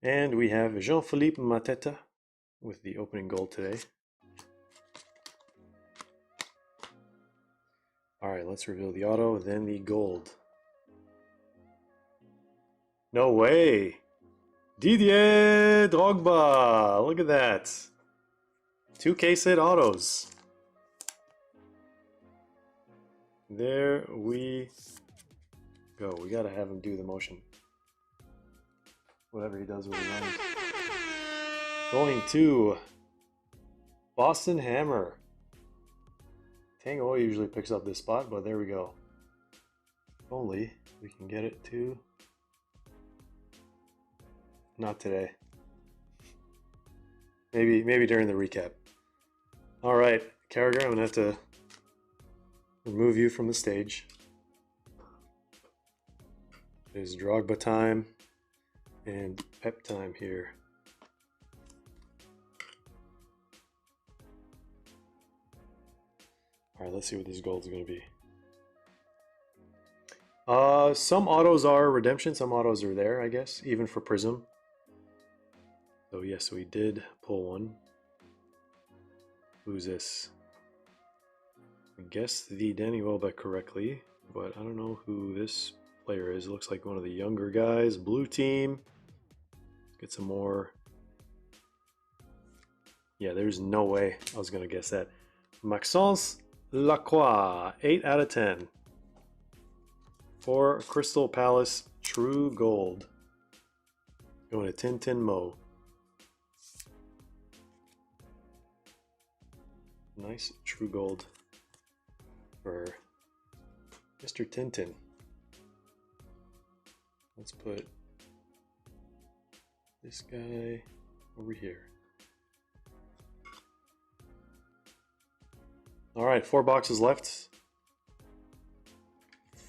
Speaker 1: And we have Jean-Philippe Mateta with the opening goal today. Alright, let's reveal the auto, then the gold. No way! Didier Drogba! Look at that! 2 case hit autos. There we go. We gotta have him do the motion. Whatever he does with his arms. Going to Boston Hammer. Tango usually picks up this spot, but there we go. If only we can get it to... Not today. Maybe during the recap. Alright, Carragher, I'm gonna have to remove you from the stage. There's Drogba time and Pep time here. Alright, let's see what this gold is going to be. Some autos are redemption, some autos are there, I guess, even for Prizm. So yes, we did pull one. Who's this? I guessed the Danny Welbeck correctly, but I don't know who this player is. It looks like one of the younger guys. Blue team. Let's get some more. Yeah, there's no way I was going to guess that. Maxence Lacroix, 8 out of 10. For Crystal Palace, True Gold. Going to Tintin Mo. Nice True Gold for Mr. Tintin. Let's put this guy over here. All right, 4 boxes left.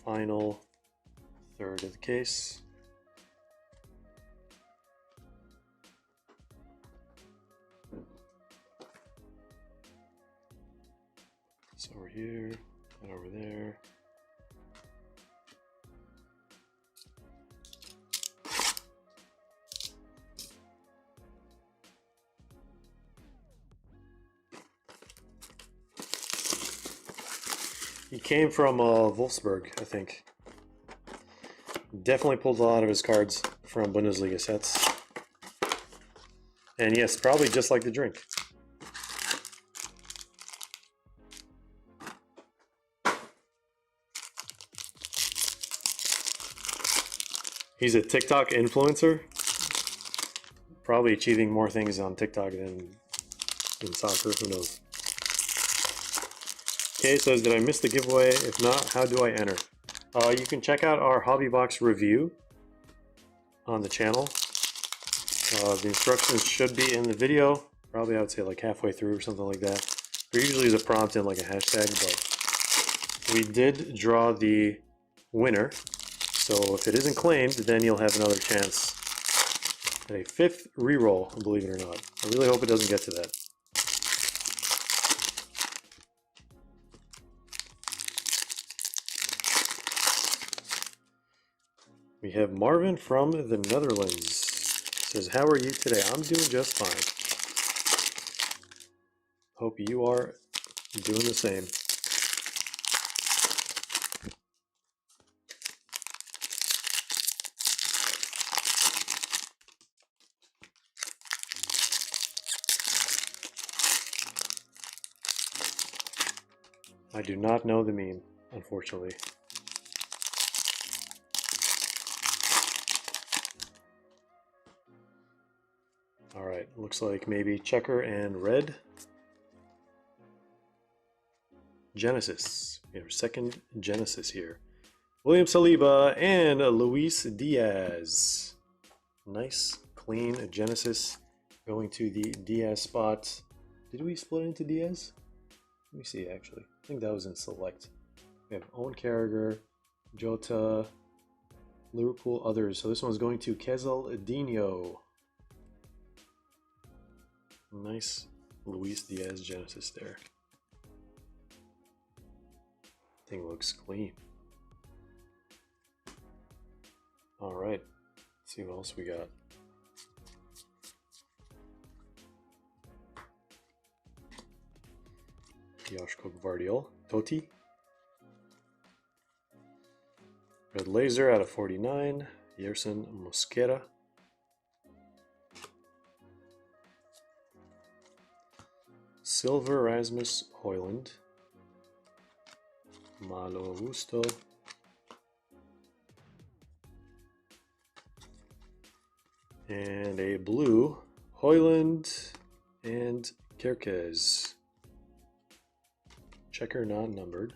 Speaker 1: Final third of the case. So over here and over there. came from Wolfsburg, I think. Definitely pulled a lot of his cards from Bundesliga sets. And yes, probably just like the drink. He's a TikTok influencer. Probably achieving more things on TikTok than in soccer, who knows. Okay, says, did I miss the giveaway? If not, how do I enter? You can check out our Hobby Box review on the channel. The instructions should be in the video. Probably I would say like halfway through or something like that. There usually is a prompt and like a hashtag, but we did draw the winner. So if it isn't claimed, then you'll have another chance at a 5th reroll, believe it or not. I really hope it doesn't get to that. We have Marvin from the Netherlands. Says, how are you today? I'm doing just fine. Hope you are doing the same. I do not know the meme, unfortunately. Alright, looks like maybe checker and red. Genesis. We have our second Genesis here. William Saliba and Luis Diaz. Nice, clean Genesis going to the Diaz spot. Did we split into Diaz? Let me see, actually. I think that was in select. We have Owen Carragher, Jota, Liverpool, others. So this one's going to Quezaldinho. Nice Luis Diaz Genesis there. Thing looks clean. Alright, let's see what else we got. Joshko Gvardiol, Totti. Red Laser out of 49, Yerson Mosquera. Silver Rasmus Højlund. Malo Augusto. And a blue Højlund and Kerkez. Checker not numbered.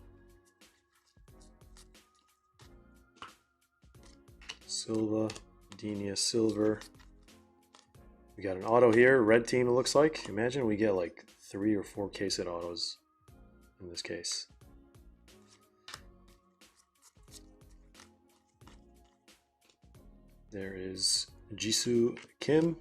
Speaker 1: Silva, Denia Silver. We got an auto here, red team it looks like. Imagine we get like 3 or 4 case-it autos in this case. There is Jisoo Kim.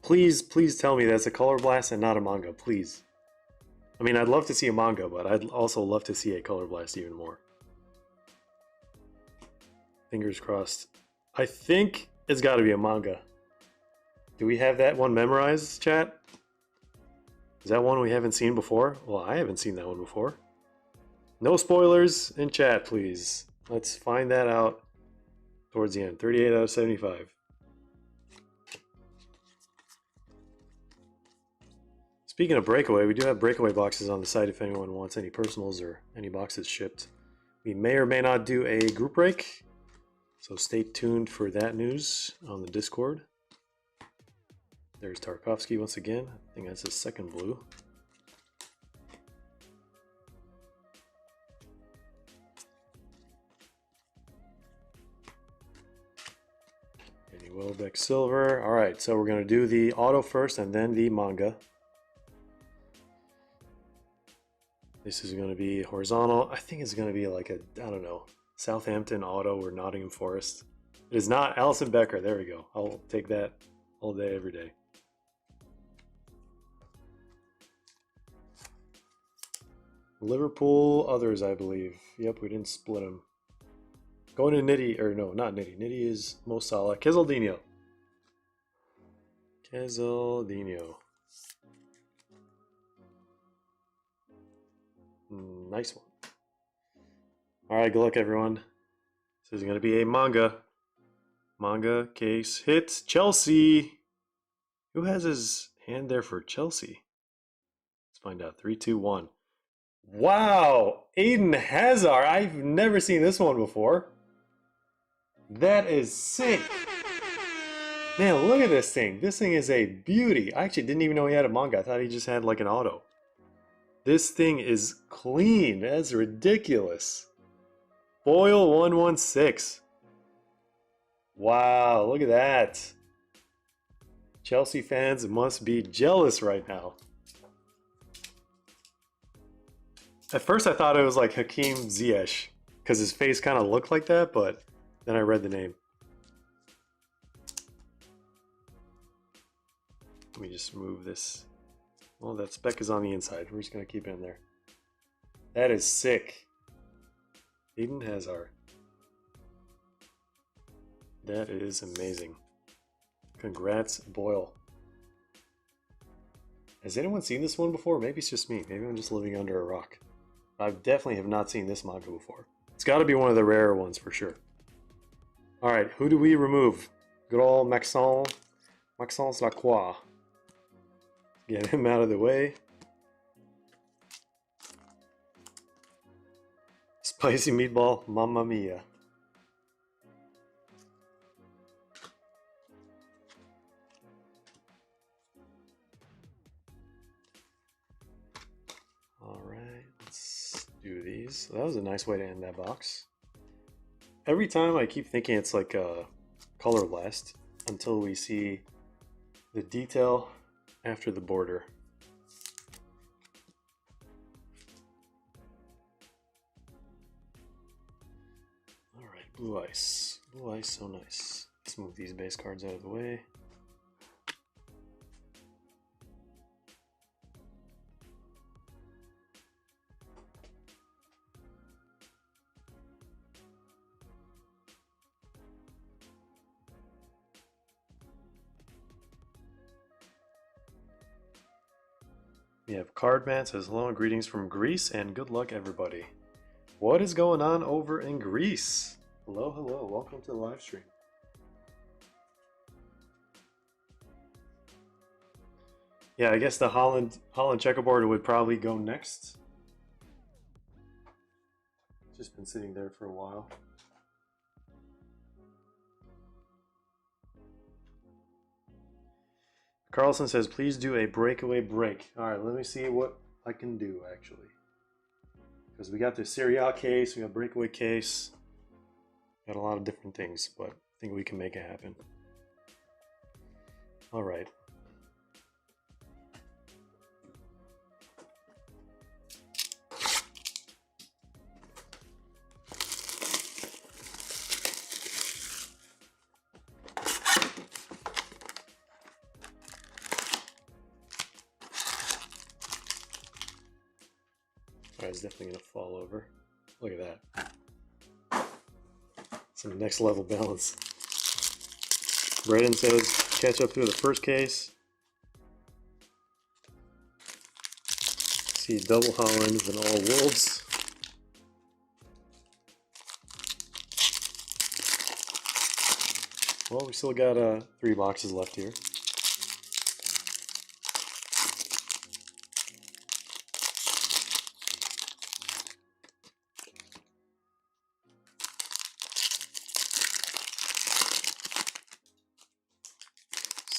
Speaker 1: Please, please tell me that's a color blast and not a manga, please. I mean, I'd love to see a manga, but I'd also love to see a color blast even more. Fingers crossed. I think it's got to be a manga. Do we have that one memorized, chat? Is that one we haven't seen before? Well, I haven't seen that one before. No spoilers in chat, please. Let's find that out towards the end. 38 out of 75. Speaking of breakaway, we do have breakaway boxes on the site if anyone wants any personals or any boxes shipped. We may or may not do a group break, so stay tuned for that news on the Discord. There's Tarkovsky once again. I think that's his second blue. Danny Welbeck silver. All right, so we're going to do the auto first and then the manga. This is going to be horizontal. I think it's going to be like a, I don't know, Southampton auto or Nottingham Forest. It is not Alison Becker. There we go. I'll take that all day, every day. Liverpool, others, I believe. Yep, we didn't split them. Going to Nitty, or no, not Nitty. Nitty is Mo Salah. Quezaldinho. Chezoldino. Nice one. Alright, good luck everyone. This is going to be a manga. Manga case hits Chelsea. Who has his hand there for Chelsea? Let's find out. 3, 2, 1. Wow! Eden Hazard. I've never seen this one before. That is sick. Man, look at this thing. This thing is a beauty. I actually didn't even know he had a manga. I thought he just had like an auto. This thing is clean. That's ridiculous. Boyle 116. Wow, look at that. Chelsea fans must be jealous right now. At first I thought it was like Hakeem Ziyech because his face kind of looked like that, but then I read the name. Let me just move this. Well, that spec is on the inside. We're just going to keep it in there. That is sick. Eden Hazard. That is amazing. Congrats, Boyle. Has anyone seen this one before? Maybe it's just me. Maybe I'm just living under a rock. I definitely have not seen this manga before. It's got to be one of the rarer ones for sure. Alright, who do we remove? Good old Maxence Lacroix. Get him out of the way. Spicy meatball, mamma mia. Alright, let's do these. That was a nice way to end that box. Every time I keep thinking it's like a color last until we see the detail after the border. Alright, blue ice. Blue ice, so nice. Let's move these base cards out of the way. We have Cardman says hello and greetings from Greece and good luck everybody. What is going on over in Greece? Hello, hello, welcome to the live stream. Yeah, I guess the Holland checkerboard would probably go next. Just been sitting there for a while. Carlson says, please do a breakaway break. All right, let me see what I can do, actually. Because we got the Serie A case, we got breakaway case. Got a lot of different things, but I think we can make it happen. All right. It's definitely going to fall over. Look at that. Some next level balance. Braden says, catch up through the first case. See double Hollands and all Wolves. Well, we still got 3 boxes left here.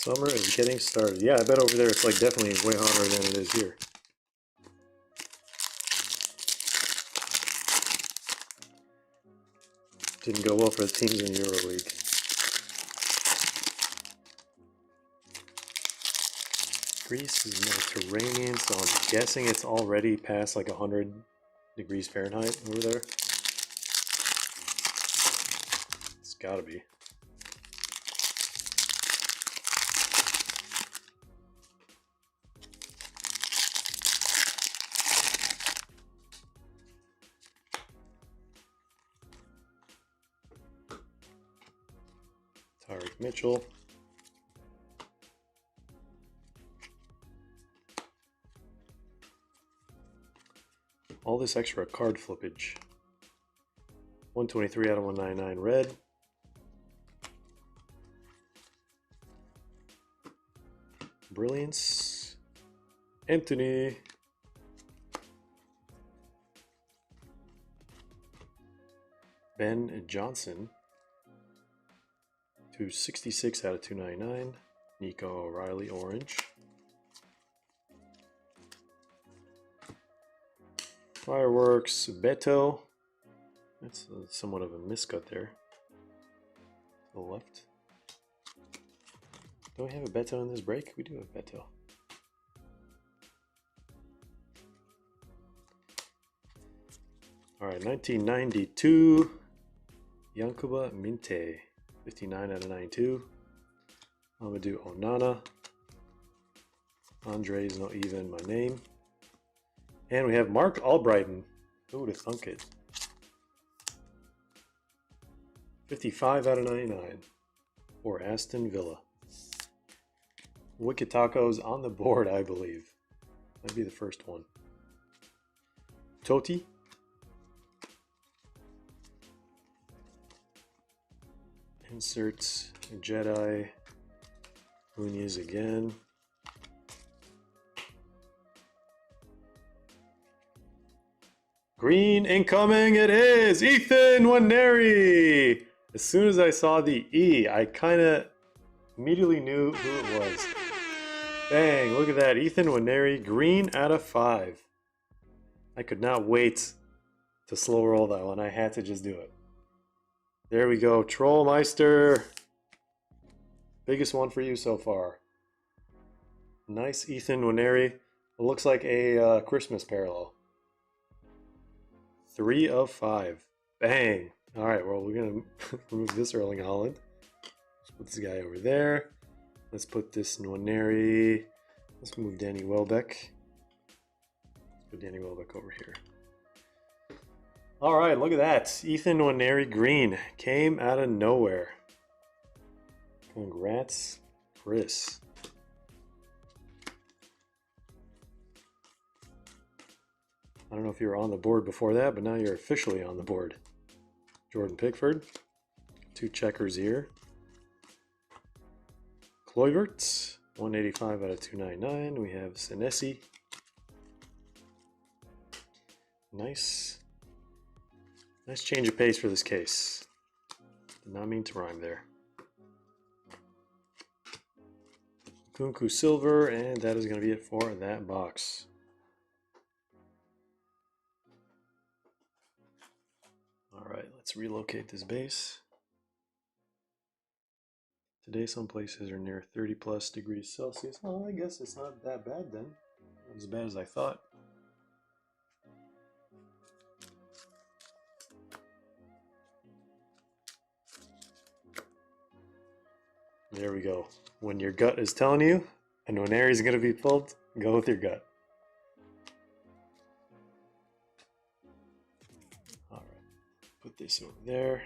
Speaker 1: Summer is getting started. Yeah, I bet over there it's like definitely way hotter than it is here. Didn't go well for the teams in the EuroLeague. Greece is Mediterranean, so I'm guessing it's already past like 100 degrees Fahrenheit over there. It's gotta be. Tyreek Mitchell. All this extra card flippage. 123 out of 199 red. Brilliance. Anthony. Ben Johnson. 266 out of 299. Nico O'Reilly, orange. Fireworks, Beto. That's somewhat of a miscut there. To the left. Don't we have a Beto in this break? We do have Beto. All right, 1992. Yankuba Minte, 59 out of 92. Amadou Onana. Andre's not even my name. And we have Mark Albrighton. Who would have thunk it? 55 out of 99 for Aston Villa. Wicked Tacos on the board, I believe. Might be the first one. Totti. Inserts Jedi. Muniz again. Green incoming, it is! Ethan Nwaneri! As soon as I saw the E, I kind of immediately knew who it was. Bang, look at that. Ethan Nwaneri, green out of 5. I could not wait to slow roll that one. I had to just do it. There we go. Trollmeister. Biggest one for you so far. Nice Ethan Nwaneri. It looks like a Christmas parallel. 3 of 5. Bang. All right, well, we're going to remove this Erling Haaland. Let's put this guy over there. Let's put this Nwaneri. Let's move Danny Welbeck. Let's put Danny Welbeck over here. All right, look at that. Ethan Nwaneri green came out of nowhere. Congrats, Chris. I don't know if you were on the board before that, but now you're officially on the board. Jordan Pickford. 2 checkers here. Kluivert. 185 out of 299. We have Senesi. Nice. Nice change of pace for this case. Did not mean to rhyme there. Kunku Silver, and that is going to be it for that box. All right, let's relocate this base. Today some places are near 30 plus degrees Celsius. Well, I guess it's not that bad then. Not as bad as I thought. There we go. When your gut is telling you and when Nwaneri is going to be pulled, go with your gut. All right, put this over there.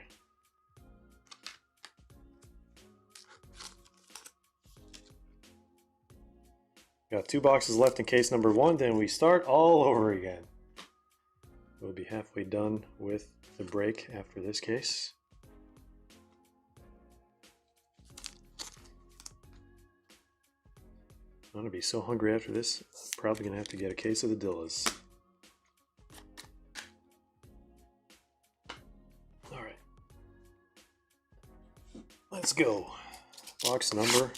Speaker 1: Got 2 boxes left in case number 1, then we start all over again. We'll be halfway done with the break after this case. I'm gonna be so hungry after this, probably gonna have to get a case of the Dillas. All right, let's go. Box number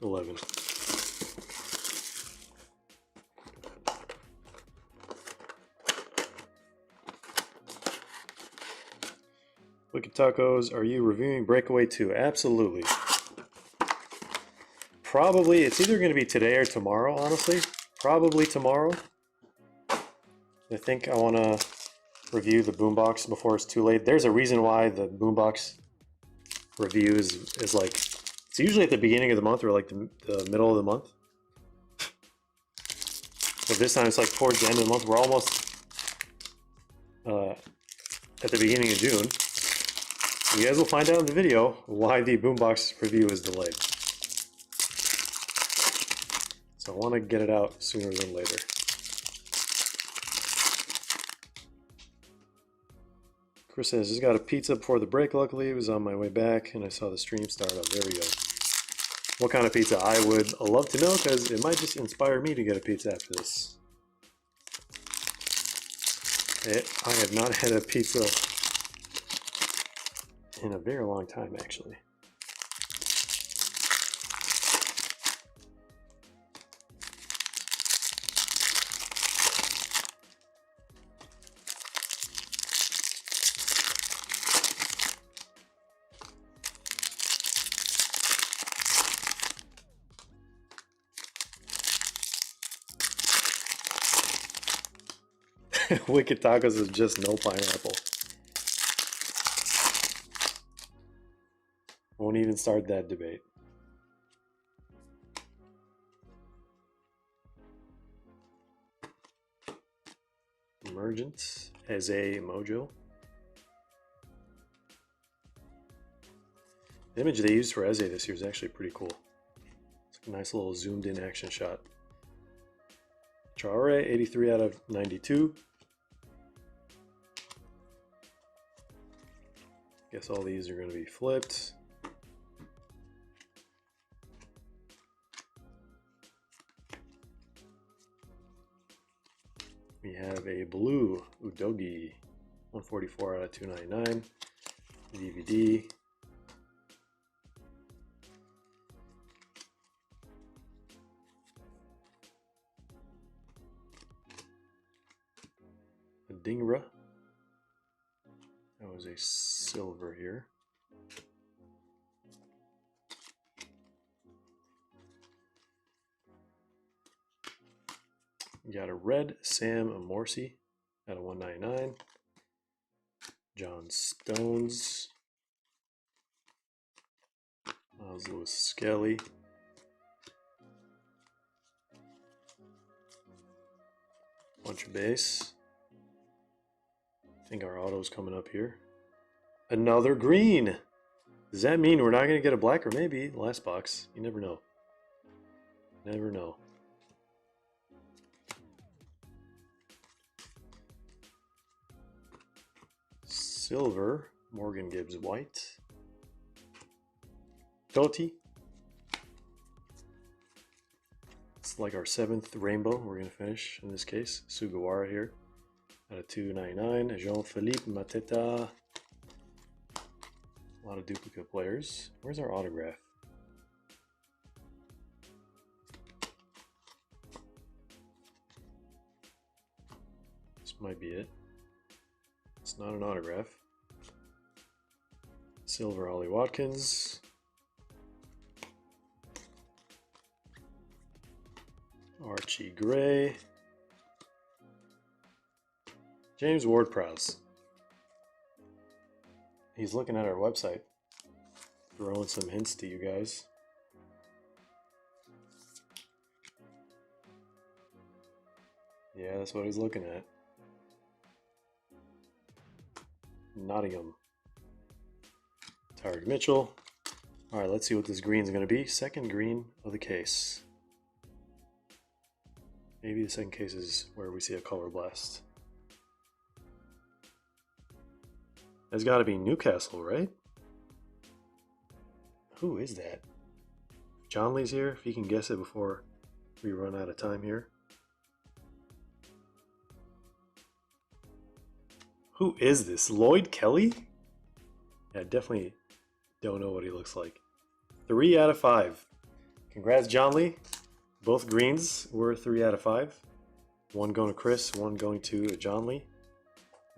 Speaker 1: 11. Wicked Tacos, are you reviewing Breakaway 2? Absolutely. Probably, it's either going to be today or tomorrow, honestly. Probably tomorrow. I think I want to review the Boombox before it's too late. There's a reason why the Boombox review is like, it's usually at the beginning of the month or like the middle of the month. But this time it's like towards the end of the month. We're almost at the beginning of June. You guys will find out in the video why the Boombox review is delayed. So I want to get it out sooner than later. Chris says, just got a pizza before the break, luckily. It was on my way back, and I saw the stream start up. There we go. What kind of pizza? I would love to know, because it might just inspire me to get a pizza after this. I have not had a pizza in a very long time, actually. Wicked Tacos is just no pineapple. Won't even start that debate. Emergent as a Mojo. The image they used for Eze this year is actually pretty cool. It's a nice little zoomed in action shot. Traore, 83 out of 92. Guess all these are going to be flipped. We have a blue Udogi, 144 out of 299. DVD. A Dingra. That was a silver here. We got a red Sam Morsi out of 199. John Stones. Miles Lewis Skelly. Bunch of base. I think our auto's coming up here. Another green. Does that mean we're not going to get a black, or maybe last box? You never know. Never know. Silver, Morgan Gibbs White. Totti. It's like our 7th rainbow we're going to finish in this case. Sugawara here out of 299. Jean-Philippe Mateta. A lot of duplicate players. Where's our autograph? This might be it. It's not an autograph. Silver Ollie Watkins. Archie Gray. James Ward-Prowse. He's looking at our website, throwing some hints to you guys. Yeah, that's what he's looking at. Nottingham. Tyreek Mitchell. All right, let's see what this green is going to be. Second green of the case. Maybe the second case is where we see a color blast. That's got to be Newcastle, right? Who is that? John Lee's here, if he can guess it before we run out of time here. Who is this? Lloyd Kelly? Yeah, definitely don't know what he looks like. 3 out of 5. Congrats, John Lee. Both greens were 3 out of 5. One going to Chris, one going to John Lee.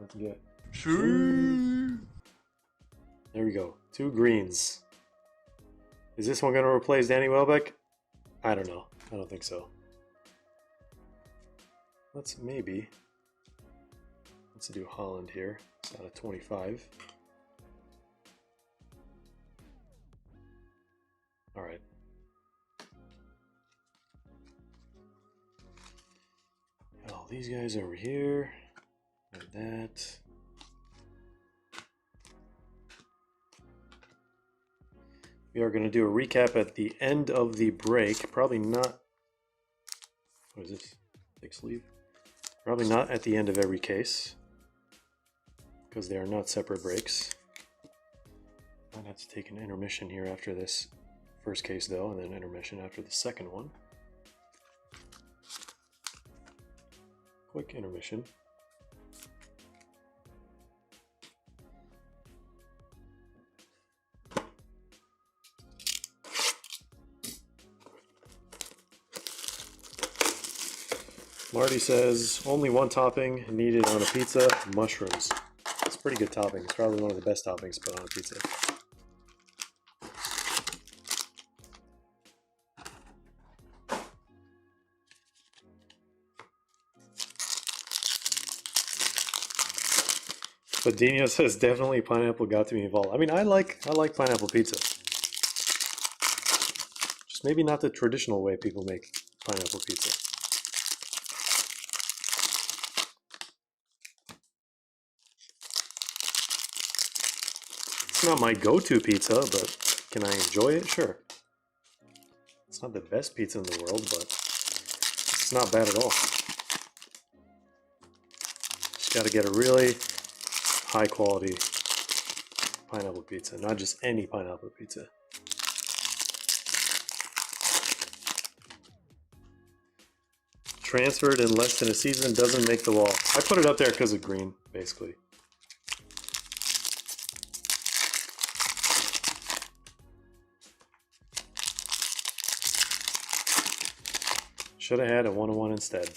Speaker 1: Let's get. There we go. 2 greens. Is this one going to replace Danny Welbeck? I don't know. I don't think so. Let's do Holland here. It's out of 25. All right. All these guys over here. Like that. We are going to do a recap at the end of the break. Probably not. What is this? Big sleeve? Probably not at the end of every case. because they are not separate breaks. Might have to take an intermission here after this first case though, and then intermission after the second one. Quick intermission. Marty says, only one topping needed on a pizza, mushrooms. It's a pretty good topping. It's probably one of the best toppings to put on a pizza. But Dino says, definitely pineapple got to be involved. I mean, I like pineapple pizza. Just maybe not the traditional way people make pineapple pizza. It's not my go-to pizza, but can I enjoy it? Sure. It's not the best pizza in the world, but it's not bad at all. Just got to get a really high quality pineapple pizza, not just any pineapple pizza. Transferred in less than a season, doesn't make the wall. I put it up there because of green, basically. Should have had a 1-on-1 instead.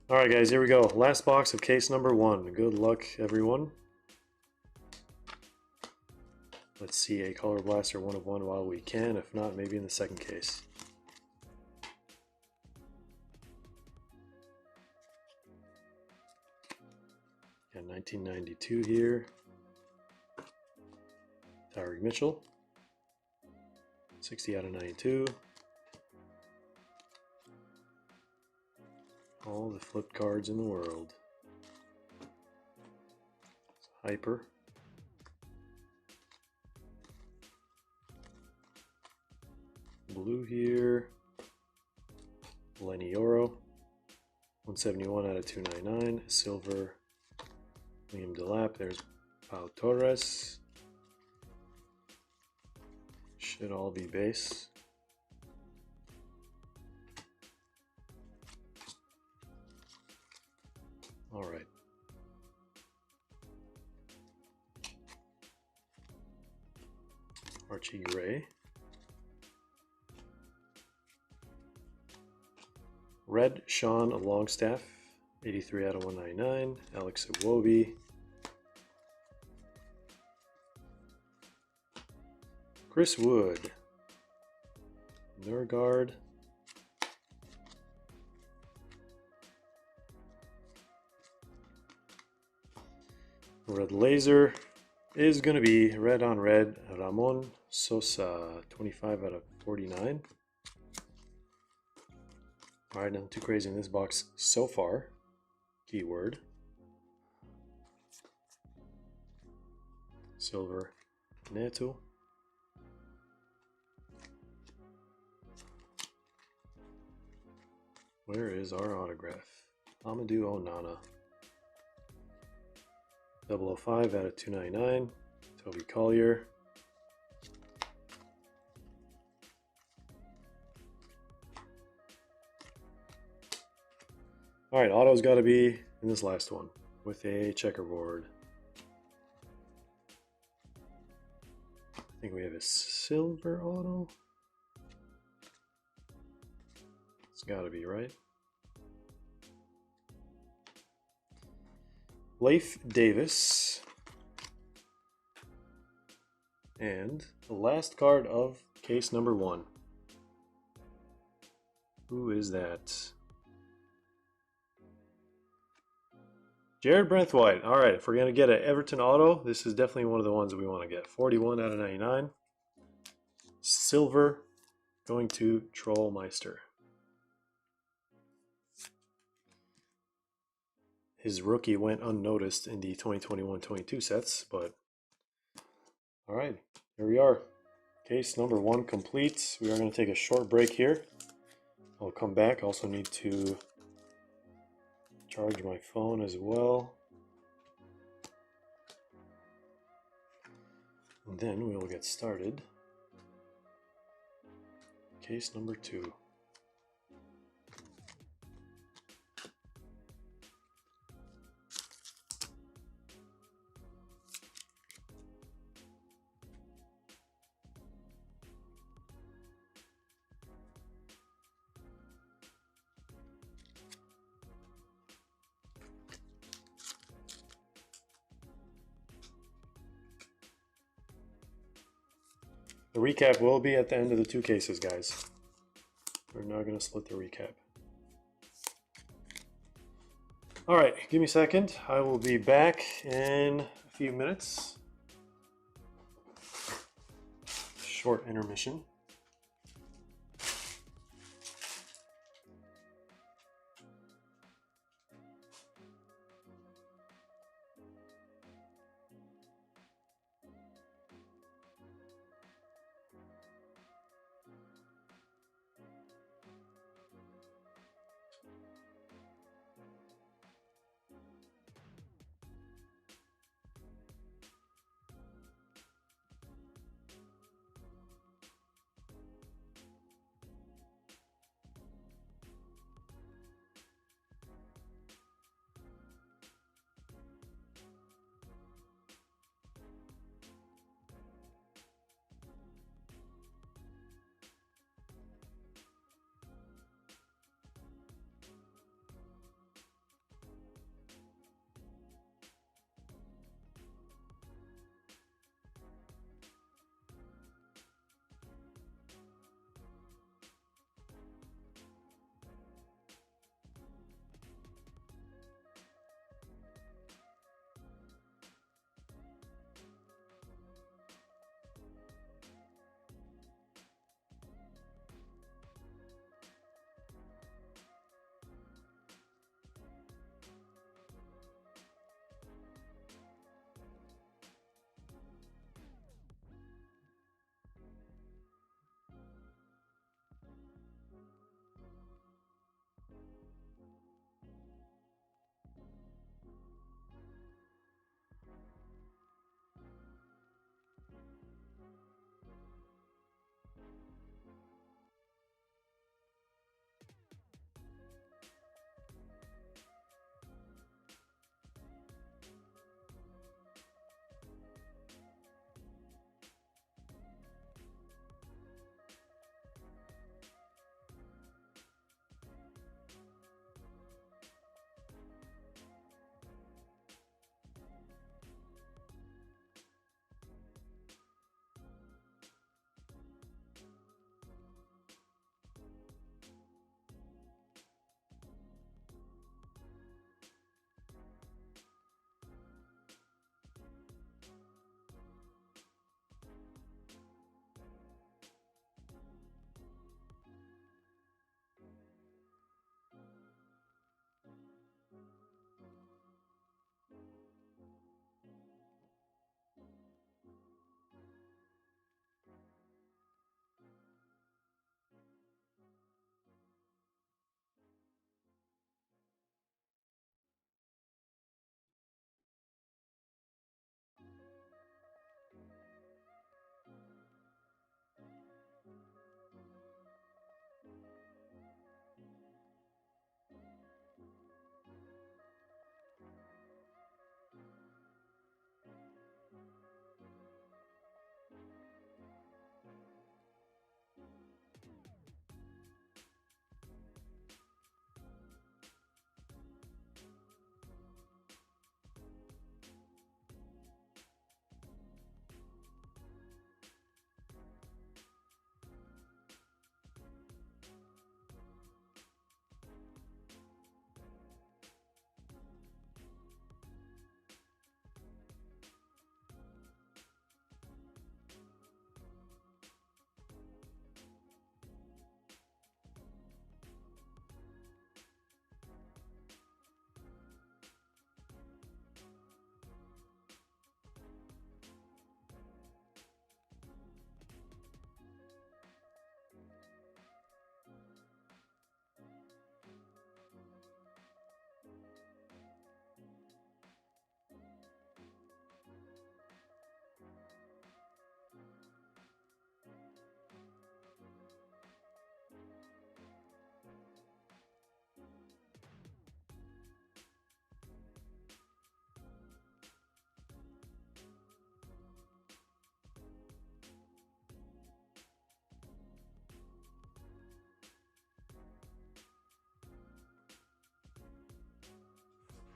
Speaker 1: Alright guys, here we go. Last box of case number 1. Good luck everyone. Let's see a color blaster 1 of 1 while we can. If not, maybe in the second case. Got 1992 here. Tyreek Mitchell. 60 out of 92. All the flipped cards in the world. Hyper. Blue here. Lenny Oro. 171 out of 299. Silver. Liam Delap. There's Pau Torres. Should all be base. All right. Archie Gray. Red Sean Longstaff, 83 out of 199. Alex Iwobi. Chris Wood. Nurgard. Red Laser is going to be red on red. Ramon Sosa, 25 out of 49. Alright, nothing too crazy in this box so far. Keyword. Silver Neto. Where is our autograph? Amadou Onana. 005 out of 299. Toby Collier. Alright, auto's got to be in this last one with a checkerboard. I think we have a silver auto. It's got to be, right? Leif Davis. And the last card of case number 1. Who is that? Jared Brentwhite. All right, if we're going to get an Everton auto, this is definitely one of the ones that we want to get. 41 out of 99. Silver going to Trollmeister. His rookie went unnoticed in the 2021-22 sets, but all right, here we are. Case number 1 complete. We are going to take a short break here. I'll come back. I also need to charge my phone as well. And then we will get started. Case number 2. The recap will be at the end of the 2 cases, guys. We're not going to split the recap. Alright, give me a second. I will be back in a few minutes. Short intermission.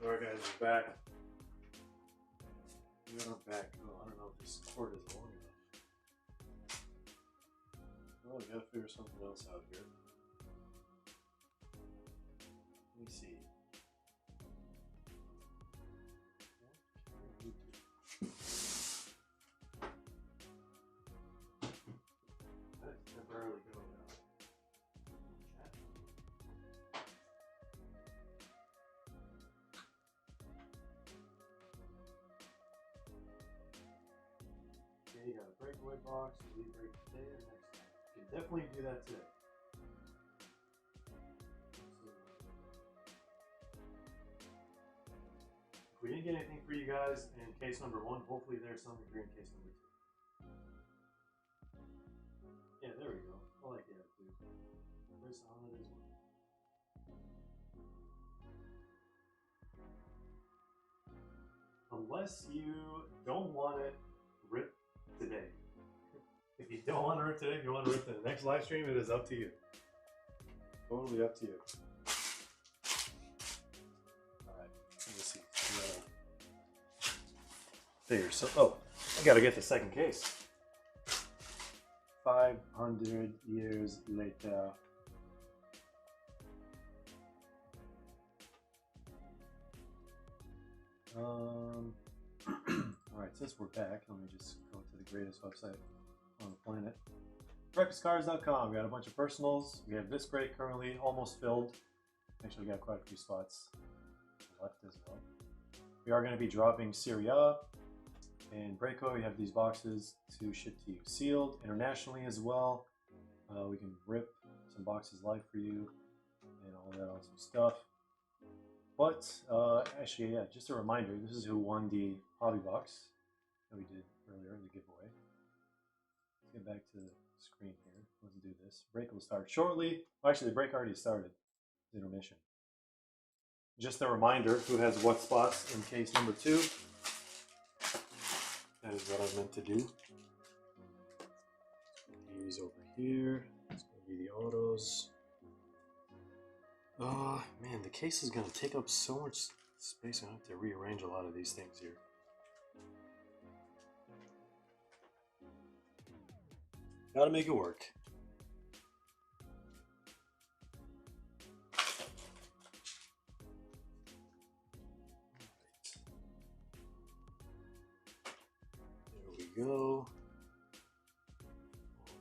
Speaker 1: Alright guys, we're back. We are back. Oh, I don't know if this cord is long enough. Well, we gotta figure something else out here. Let me see. Let's temporarily go now. Chat. Okay, you got a breakaway box, lead break today or next time. You can definitely do that today. If we didn't get anything for you guys in case number 1, hopefully there's something for you in case number 2. Yeah, there we go. I like the attitude. Chris on it as well. Unless you don't want it ripped today. If you don't want to rip today, if you want to rip the next live stream, it is up to you. Totally up to you. Alright, let me see. Figure so. Oh, I gotta get the second case. 500 years later. Alright, since we're back, let me just go to the greatest website on the planet. BreakfastCars.com. We got a bunch of personals. We have this break currently almost filled. Actually, we got quite a few spots left as well. We are going to be dropping Serie A and Breako. We have these boxes to ship to you sealed internationally as well. We can rip some boxes live for you and all that awesome stuff. But actually, yeah, just a reminder, this is who won the hobby box that we did earlier in the giveaway. Let's get back to the screen here. Let's do this. Break will start shortly. Well, actually, the break already started. Intermission. Just a reminder who has what spots in case number 2. That is what I meant to do. These over here. It's going to be the autos. Oh, man, the case is going to take up so much space. I have to rearrange a lot of these things here. Gotta make it work. There we go. All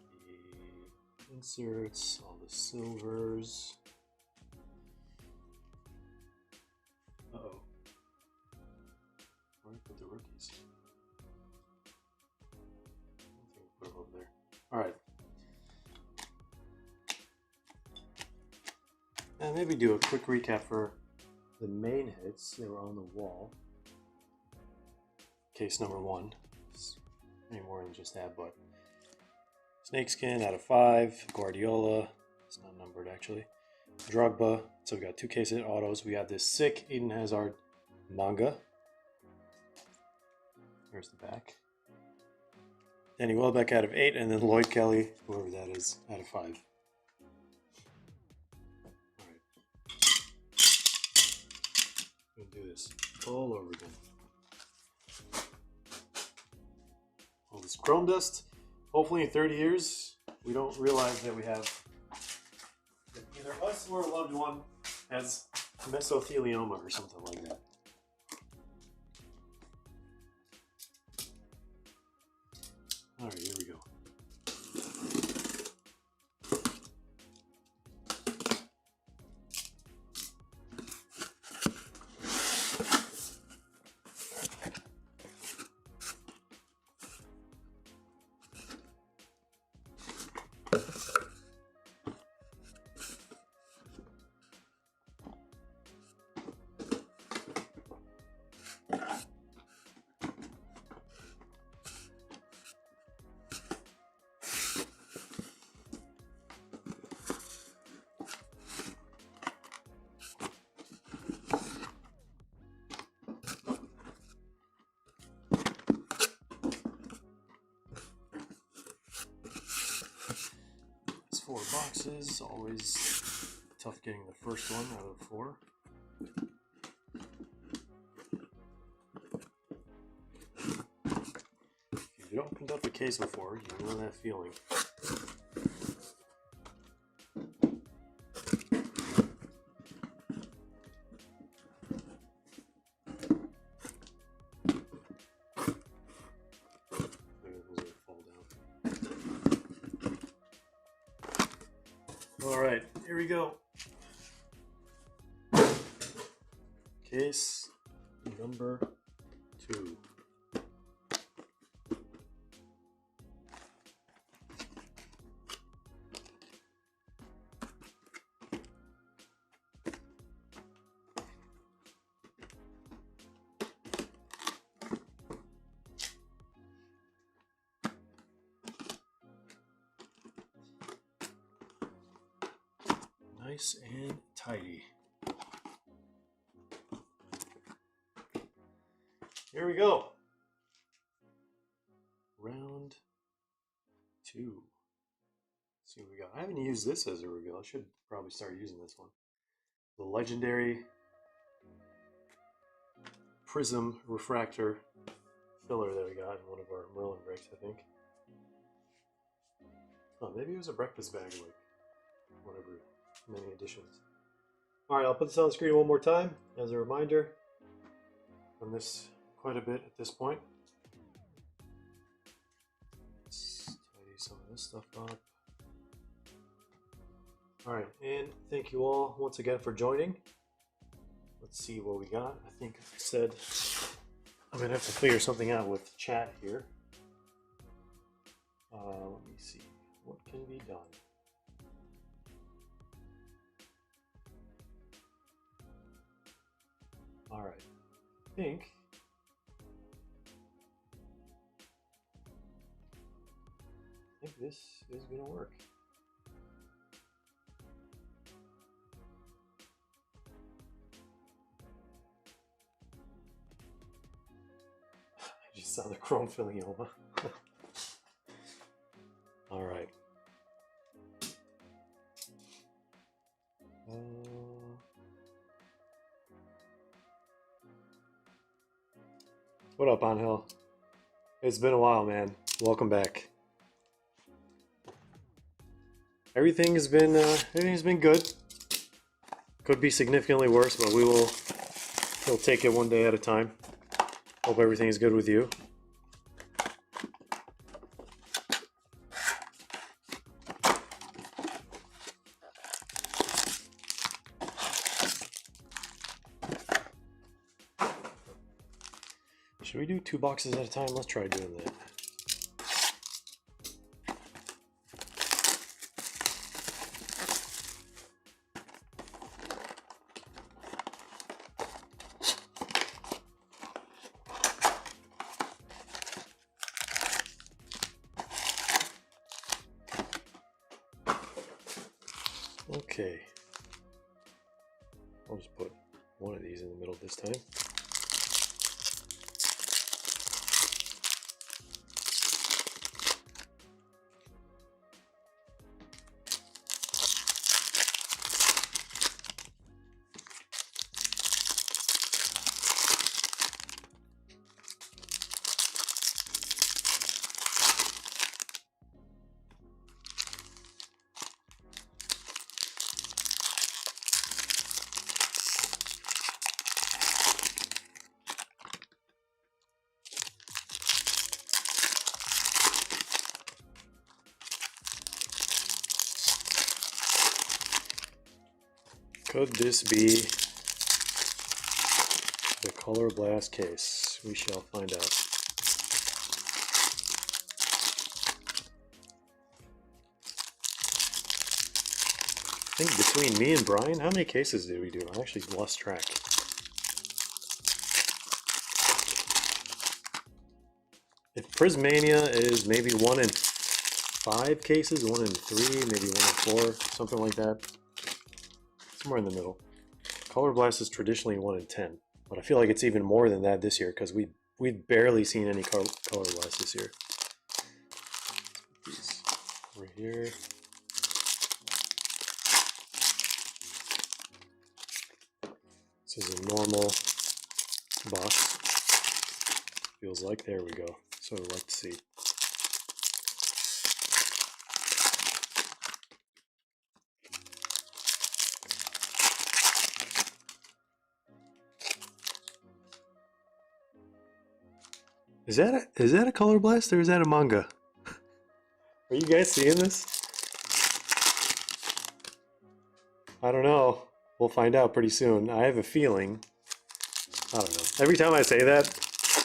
Speaker 1: the inserts, all the silvers. Uh-oh. Where did I put the rookies? I think we'll put them over there. Alright. And maybe do a quick recap for the main hits. They were on the wall. Case number 1. It's any more than just that, but Snakeskin out of 5. Guardiola. It's not numbered actually. Drogba. So we got 2 case hit autos. We got this sick Eden Hazard manga. Here's the back. Danny Welbeck out of 8, and then Lloyd Kelly, whoever that is, out of 5. Alright. I'm going to do this all over again. All this chrome dust. Hopefully in 30 years, we don't realize that we have either us or a loved one has mesothelioma or something like that. Alright, here we go. Four boxes, always tough getting the first one out of 4. you opened up a case before, you know that feeling. All right, here we go. Case number 2. Nice and tidy. Here we go. Round 2. Let's see what we got. I haven't used this as a reveal. I should probably start using this one. The legendary Prizm refractor filler that we got in one of our Merlin breaks, I think. Oh, maybe it was a breakfast bag, like whatever, many editions. All right, I'll put this on the screen one more time as a reminder. Done this quite a bit at this point. Let's tidy some of this stuff up. All right, and thank you all once again for joining. Let's see what we got. I think I said I'm gonna have to figure something out with chat here. Let me see what can be done. All right, I think this is gonna work. I just saw the chrome filling over. All right. What up, Angel? It's been a while, man. Welcome back. Everything's been good. Could be significantly worse, but we'll take it one day at a time. Hope everything is good with you. Should we do 2 boxes at a time? Let's try doing that. Okay. I'll just put one of these in the middle this time. Could this be the Color Blast case? We shall find out. I think between me and Brian, how many cases did we do? I actually lost track. If Prismania is maybe 1 in 5 cases, 1 in 3, maybe 1 in 4, something like that. Somewhere in the middle. Color Blast is traditionally 1 in 10, but I feel like it's even more than that this year because we've barely seen any Color Blast this year. These over here. This is a normal box. Feels like, there we go. So I'd like to see. Is that a color blast or is that a manga? Are you guys seeing this? I don't know. We'll find out pretty soon. I have a feeling. I don't know. Every time I say that,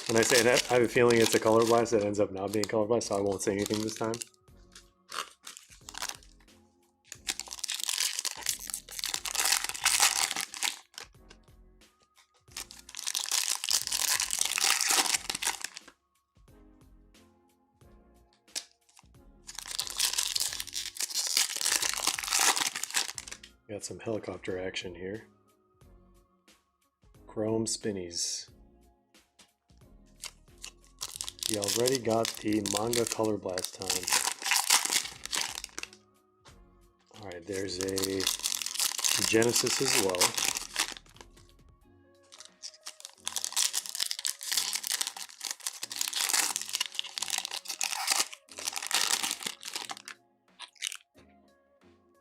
Speaker 1: when I say that, I have a feeling it's a color blast that ends up not being color blast, so I won't say anything this time. Got some helicopter action here. Chrome spinnies. You already got the manga color blast time. Alright, there's a Genesis as well.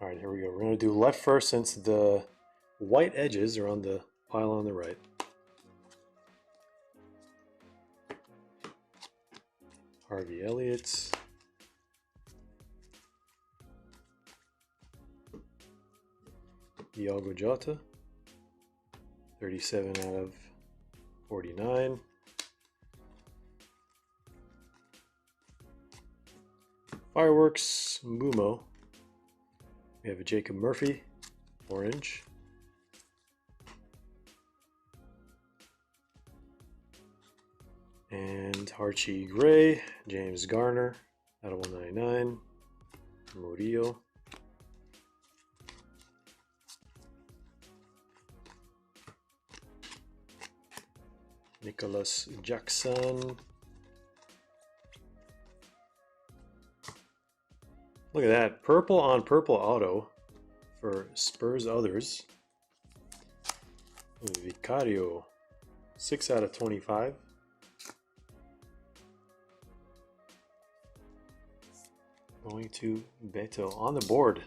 Speaker 1: Alright, here we go. We're going to do left first since the white edges are on the pile on the right. Harvey Elliott. Diogo Jota. 37 out of 49. Fireworks, Mumo. We have a Jacob Murphy, orange. And Archie Gray, James Garner, out of 199. Murillo. Nicholas Jackson. Look at that, purple on purple auto for Spurs others. Vicario, 6 out of 25. Going to Beto on the board.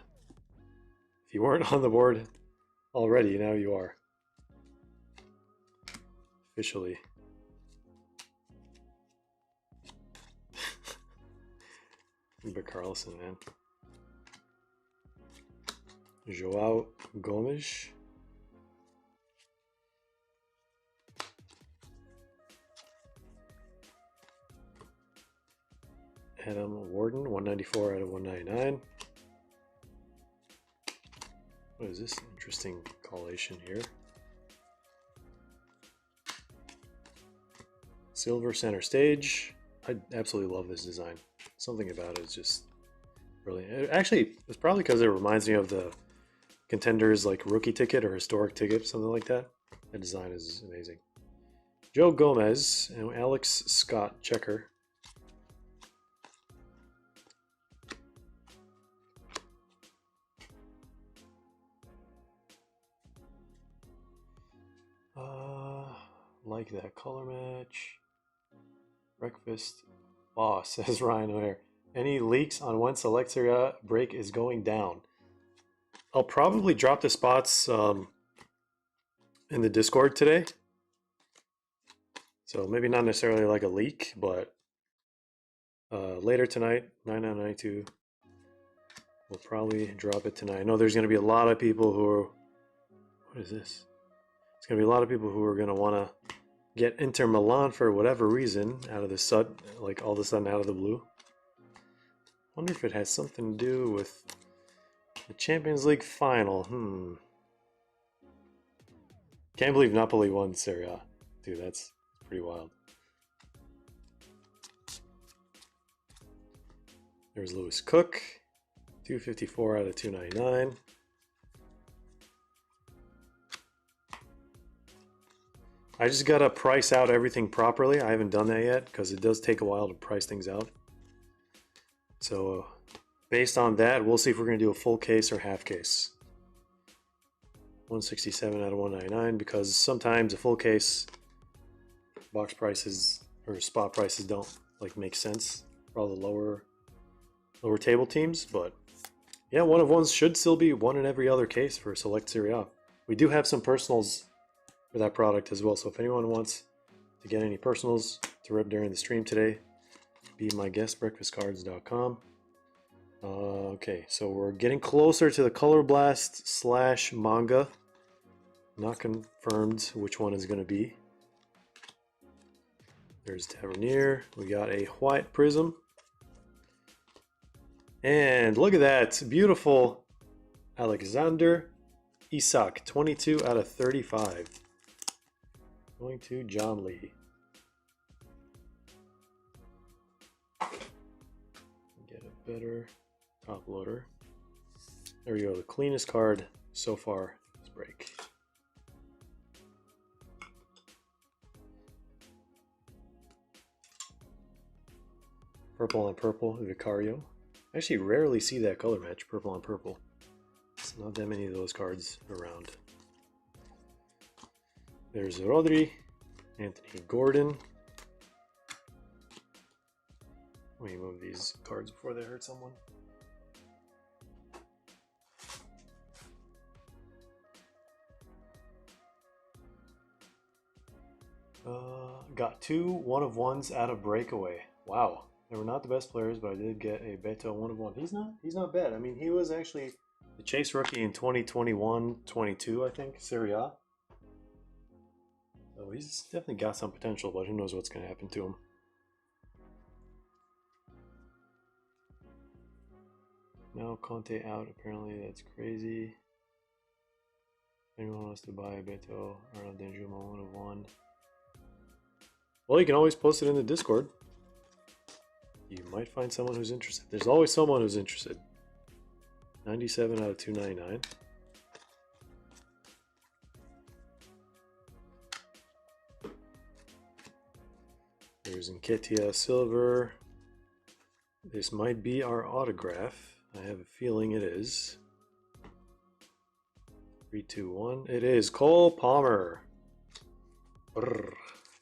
Speaker 1: If you weren't on the board already, now you are. Officially. But Carlson, man. Joao Gomes. Adam Warden, 194 out of 199. What is this interesting collation here? Silver center stage. I absolutely love this design. Something about it is just brilliant. Actually, it's probably because it reminds me of the Contenders like rookie ticket or historic ticket, something like that. The design is amazing. Joe Gomez and Alex Scott checker. Like that color match. Breakfast boss, says Ryan O'Hare. Any leaks on when Select Serie A break is going down? I'll probably drop the spots in the Discord today. So maybe not necessarily like a leak, but later tonight, 9992, we'll probably drop it tonight. I know there's going to be a lot of people who are... What is this? It's going to be a lot of people who are going to want to get Inter Milan for whatever reason out of the sud, like all of a sudden out of the blue. Wonder if it has something to do with the Champions League final. Can't believe Napoli won Serie A. Dude, that's pretty wild. There's Lewis Cook, 254 out of 299. I just gotta price out everything properly. I haven't done that yet because it does take a while to price things out. So based on that, we'll see if we're gonna do a full case or half case. 167 out of 199, because sometimes a full case box prices or spot prices don't like make sense for all the lower table teams. But yeah, one of ones should still be one in every other case for Select Serie A. We do have some personals for that product as well, so if anyone wants to get any personals to rip during the stream today, be my guest, breakfastcards.com. Okay, so we're getting closer to the Color Blast / manga. Not confirmed which one is going to be. There's Tavernier. We got a white Prizm. And look at that. Beautiful Alexander Isak. 22 out of 35. Going to John Lee. Get a better top loader. There we go. The cleanest card so far this break. Purple on purple, Vicario. I actually rarely see that color match, purple on purple. There's not that many of those cards around. There's Rodri, Anthony Gordon. Let me move these cards before they hurt someone. Got 2 1-of-1s out of breakaway. Wow. They were not the best players, but I did get a Beto 1-of-1. He's not bad. I mean, he was actually the Chase rookie in 2021-22, I think, Serie A. So he's definitely got some potential, but who knows what's going to happen to him. Now Conte out, apparently. That's crazy. Anyone wants to buy a Beto or a Danjuma 1-of-1? Well, you can always post it in the Discord. You might find someone who's interested. There's always someone who's interested. 97 out of 299. There's Nketiah Silver. This might be our autograph. I have a feeling it is. 3, 2, 1. It is Cole Palmer. Brr.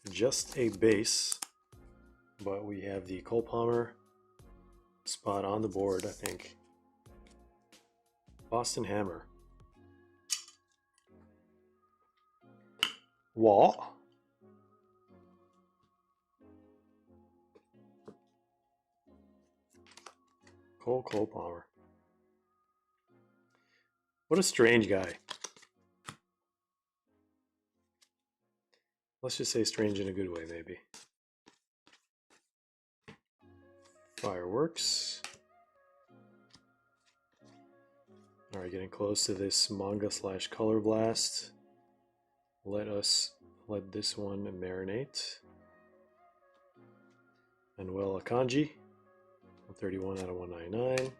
Speaker 1: Just a base. But we have the Cole Palmer spot on the board, I think. Boston Hammer. What? Cole Palmer. What a strange guy. Let's just say strange in a good way, maybe. Fireworks. Alright, getting close to this manga / color blast. Let this one marinate. Manuel Akanji. 31 out of 199.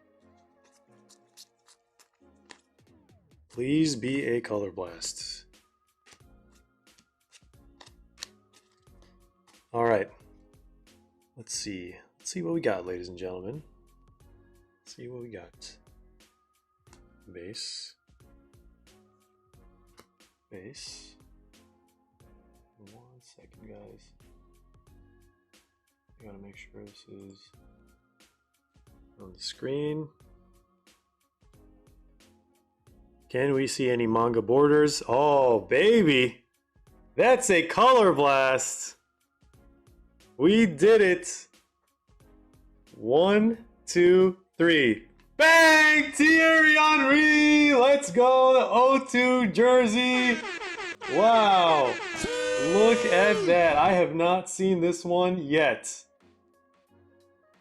Speaker 1: Please be a color blast. Alright. Let's see. Let's see what we got, ladies and gentlemen. Let's see what we got. Base. Base. 1 second, guys. I gotta make sure this is on the screen. Can we see any manga borders? Oh, baby! That's a color blast! We did it! 1, 2, 3. Bang! Thierry Henry! Let's go! The O2 jersey! Wow! Look at that. I have not seen this one yet.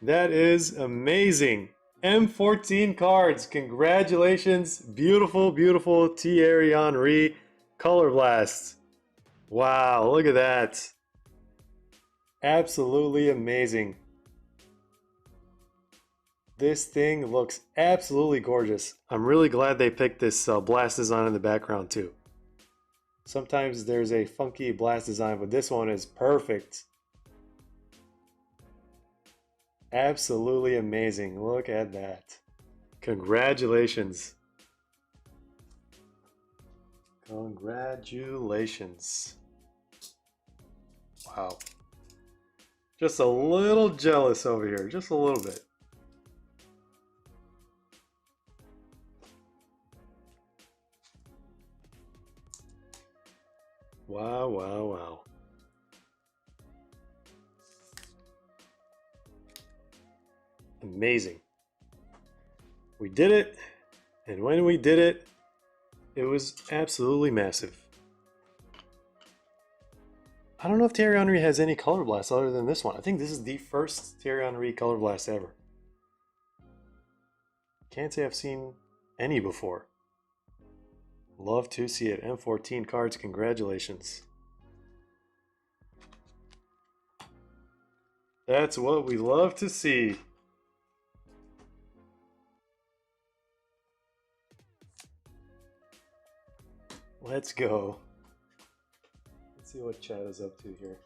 Speaker 1: That is amazing. M14 cards. Congratulations. Beautiful, beautiful Thierry Henry color blast. Wow, look at that. Absolutely amazing. This thing looks absolutely gorgeous. I'm really glad they picked this blast design in the background too. Sometimes there's a funky blast design, but this one is perfect. Absolutely amazing. Look at that. Congratulations. Congratulations. Wow. Just a little jealous over here. Just a little bit. Wow, wow, wow. amazing. We did it, and when we did it, it was absolutely massive. I don't know if Thierry Henry has any color blasts other than this one. I think this is the first Thierry Henry color blast ever. Can't say I've seen any before. Love to see it. M14 cards, congratulations. That's what we love to see. Let's go. Let's see what chat is up to here.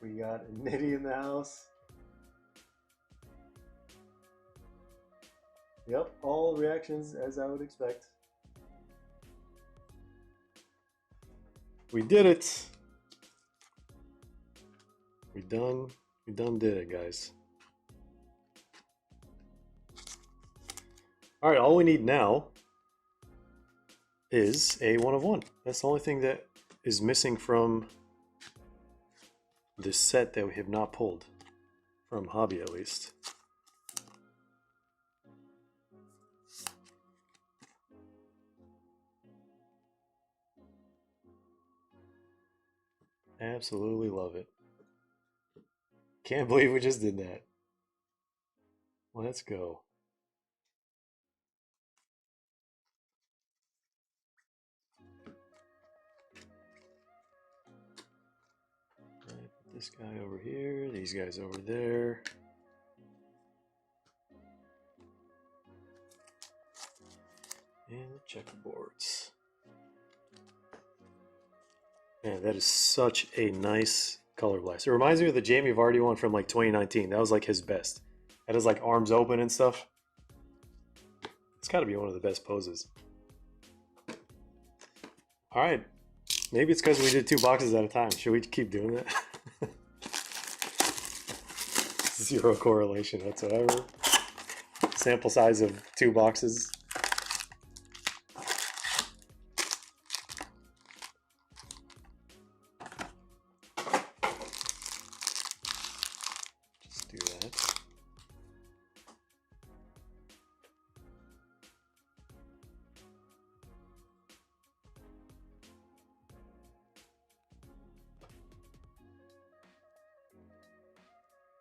Speaker 1: We got a Nitty in the house. Yep, all reactions as I would expect. We did it. We done did it, guys. All right, all we need now is a 1 of 1. That's the only thing that is missing from this set that we have not pulled, from Hobby at least. Absolutely love it. Can't believe we just did that. Let's go. All right, put this guy over here, these guys over there. And the checkerboards. Man, that is such a nice color blast. It reminds me of the Jamie Vardy one from like 2019. That was like his best. That is like arms open and stuff. It's got to be one of the best poses. All right. Maybe it's because we did 2 boxes at a time. Should we keep doing that? Zero correlation whatsoever. Sample size of 2 boxes. Do that.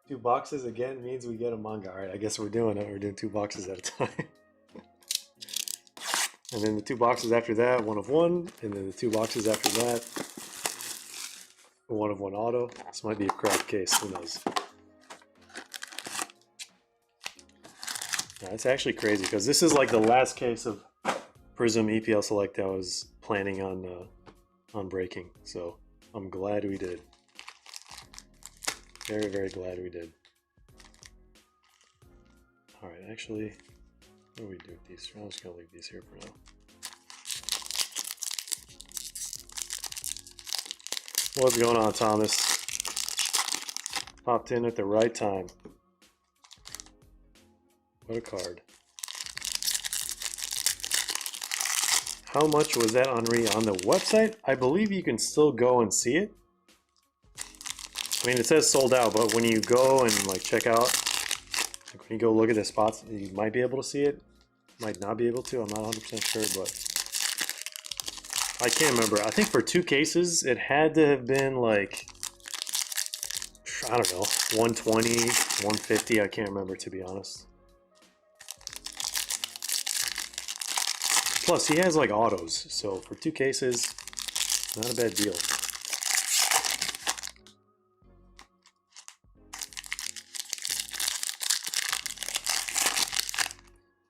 Speaker 1: Two boxes again means we get a manga. All right, I guess we're doing it. We're doing 2 boxes at a time. And then the 2 boxes after that, 1 of 1. And then the 2 boxes after that, a 1 of 1 auto. This might be a cracked case. Who knows? Yeah, it's actually crazy because this is like the last case of Prizm EPL Select I was planning on breaking. So I'm glad we did. Very, very glad we did. All right, actually, what do we do with these? I'm just gonna leave these here for now. What's going on, Thomas? Popped in at the right time. What a card. How much was that Henry on the website? I believe you can still go and see it. I mean, it says sold out, but when you go and like check out, like when you go look at the spots, you might be able to see it. Might not be able to. I'm not 100% sure, but I can't remember. I think for 2 cases, it had to have been like, I don't know, 120, 150. I can't remember, to be honest. Plus, he has like autos, so for 2 cases, not a bad deal.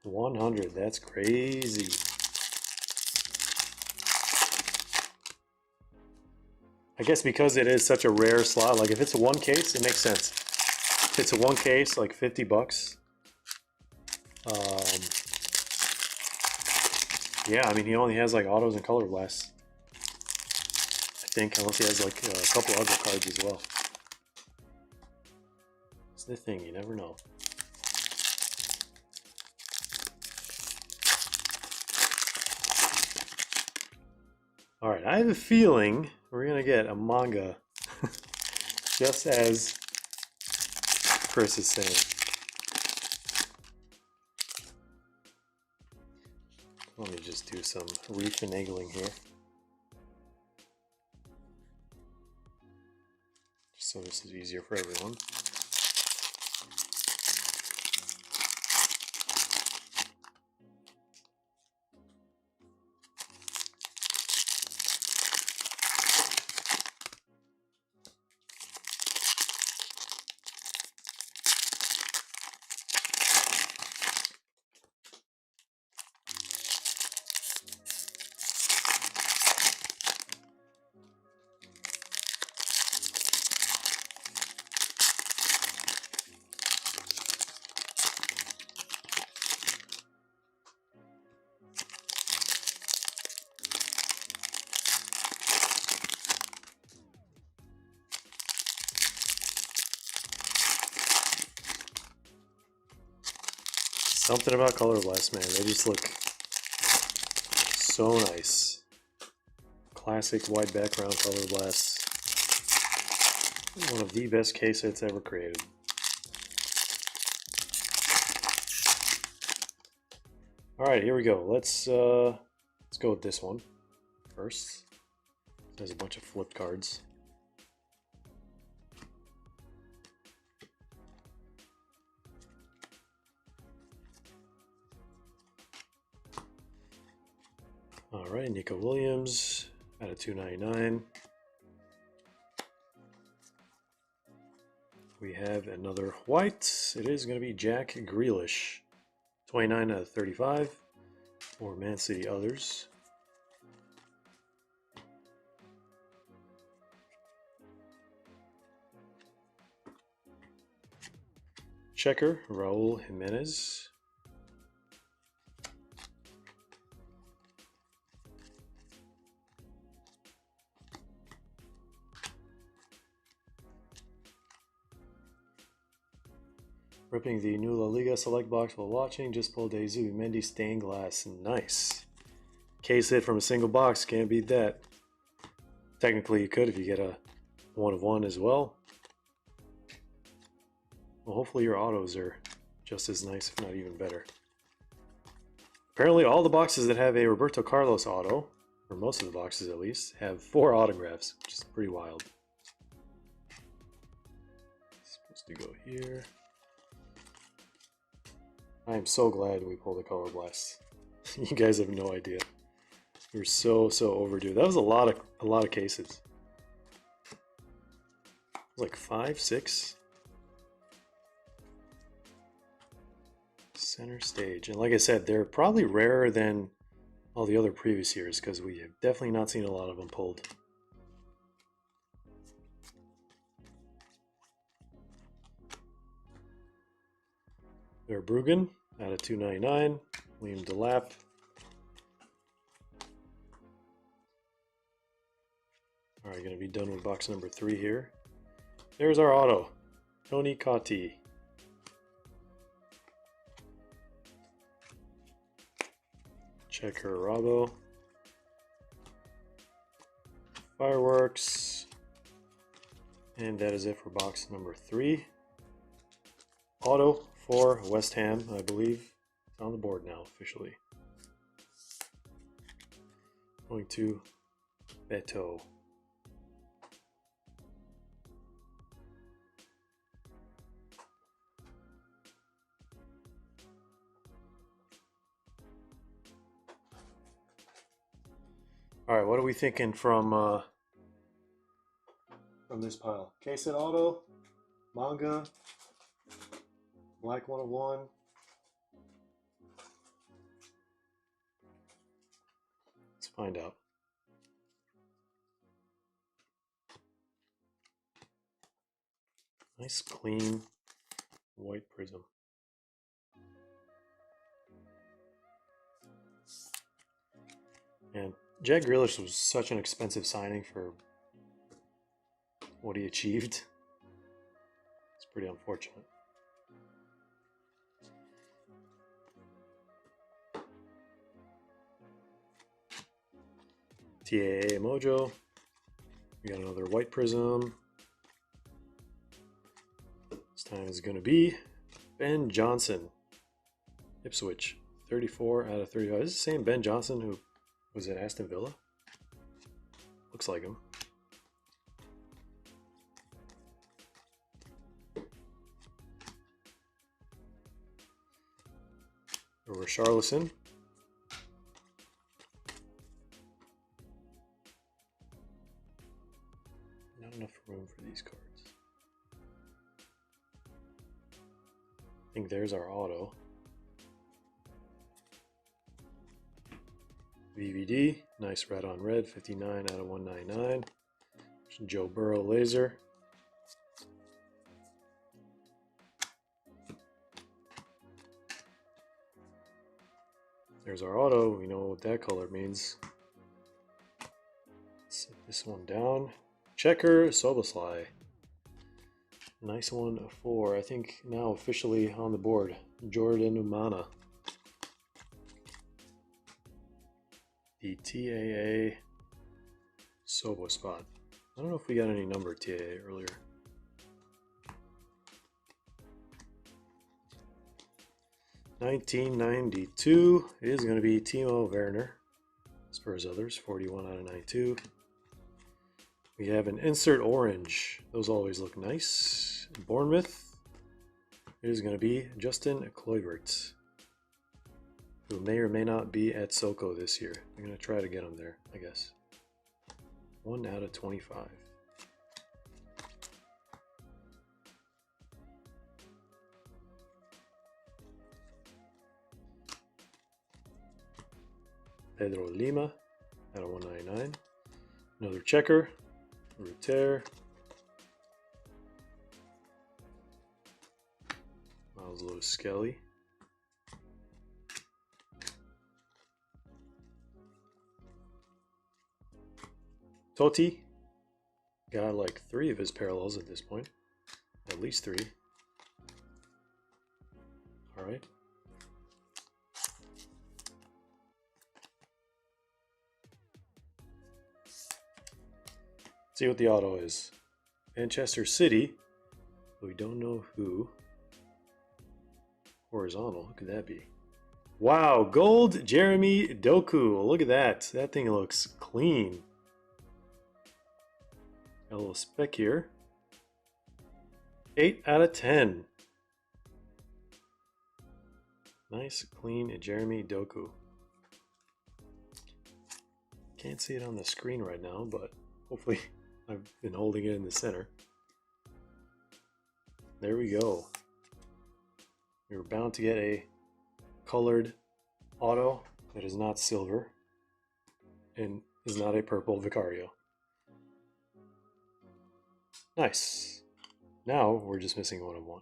Speaker 1: $100, that's crazy. I guess because it is such a rare slot, like if it's a 1 case, it makes sense. If it's a 1 case, like 50 bucks. Yeah, I mean, he only has like autos and color blasts, I think, unless he has like a couple other cards as well. It's the thing, you never know. All right, I have a feeling we're gonna get a manga just as Chris is saying. Let me just do some refinagling here, just so this is easier for everyone. Something about color blasts, man. They just look so nice. Classic white background color blasts. One of the best case hits ever created. All right, here we go. Let's go with this one first. There's a bunch of flipped cards. All right, Nico Williams at a 299. We have another white. It is going to be Jack Grealish, 29 out of 35 for Man City Others. Checker, Raul Jimenez. Ripping the new La Liga select box while watching, just pulled a Zubimendi stained glass. Nice. Case hit from a single box, can't beat that. Technically you could if you get a 1 of 1 as well. Well, hopefully your autos are just as nice, if not even better. Apparently all the boxes that have a Roberto Carlos auto, or most of the boxes at least, have 4 autographs, which is pretty wild. It's supposed to go here. I am so glad we pulled a color blast. You guys have no idea. You're so overdue. That was a lot of cases. It was like 5, 6. Center stage. And like I said, they're probably rarer than all the other previous years because we have definitely not seen a lot of them pulled. Verbruggen out of 299. William Delap. All right, going to be done with box number 3 here. There's our auto, Tony Cotti. Checker Rabo. Fireworks. And that is it for box number 3. Auto for West Ham, I believe. It's on the board now, officially. Going to Beto. All right, what are we thinking from this pile? K-Set Auto, Manga, Black 101. Let's find out. Nice clean white Prizm. And Jack Grealish was such an expensive signing for what he achieved. It's pretty unfortunate. TAA Mojo. We got another white Prizm. is going to be Ben Johnson, Ipswich, 34 out of 35. Is this the same Ben Johnson who was at Aston Villa? Looks like him. Over Charlison. Not enough room for these cards. I think there's our auto. VVD, nice red on red, 59 out of 199. Joe Burrow laser. There's our auto. We know what that color means. Set this one down. Checker Soboslai. Nice one for, I think, now officially on the board, Jordan Umana. The TAA Sobo spot. I don't know if we got any number TAA earlier. $19.92 is going to be Timo Werner. Spurs others, 41 out of 92. We have an insert orange. Those always look nice. Bournemouth. It is going to be Justin Kluivert, who may or may not be at Soko this year. I'm going to try to get him there, I guess. 1 out of 25. Pedro Lima out of 199. Another checker. Ruter. Miles Lewis Skelly. Totti. Got like 3 of his parallels at this point. At least 3. Alright. See what the auto is. Manchester City. We don't know who. Horizontal. Who could that be? Wow, gold Jeremy Doku. Look at that. That thing looks clean. Got a little speck here. 8 out of 10. Nice, clean Jeremy Doku. Can't see it on the screen right now, but hopefully I've been holding it in the center. There we go. We were bound to get a colored auto that is not silver and is not a purple Vicario. Nice. Now we're just missing 1 of 1.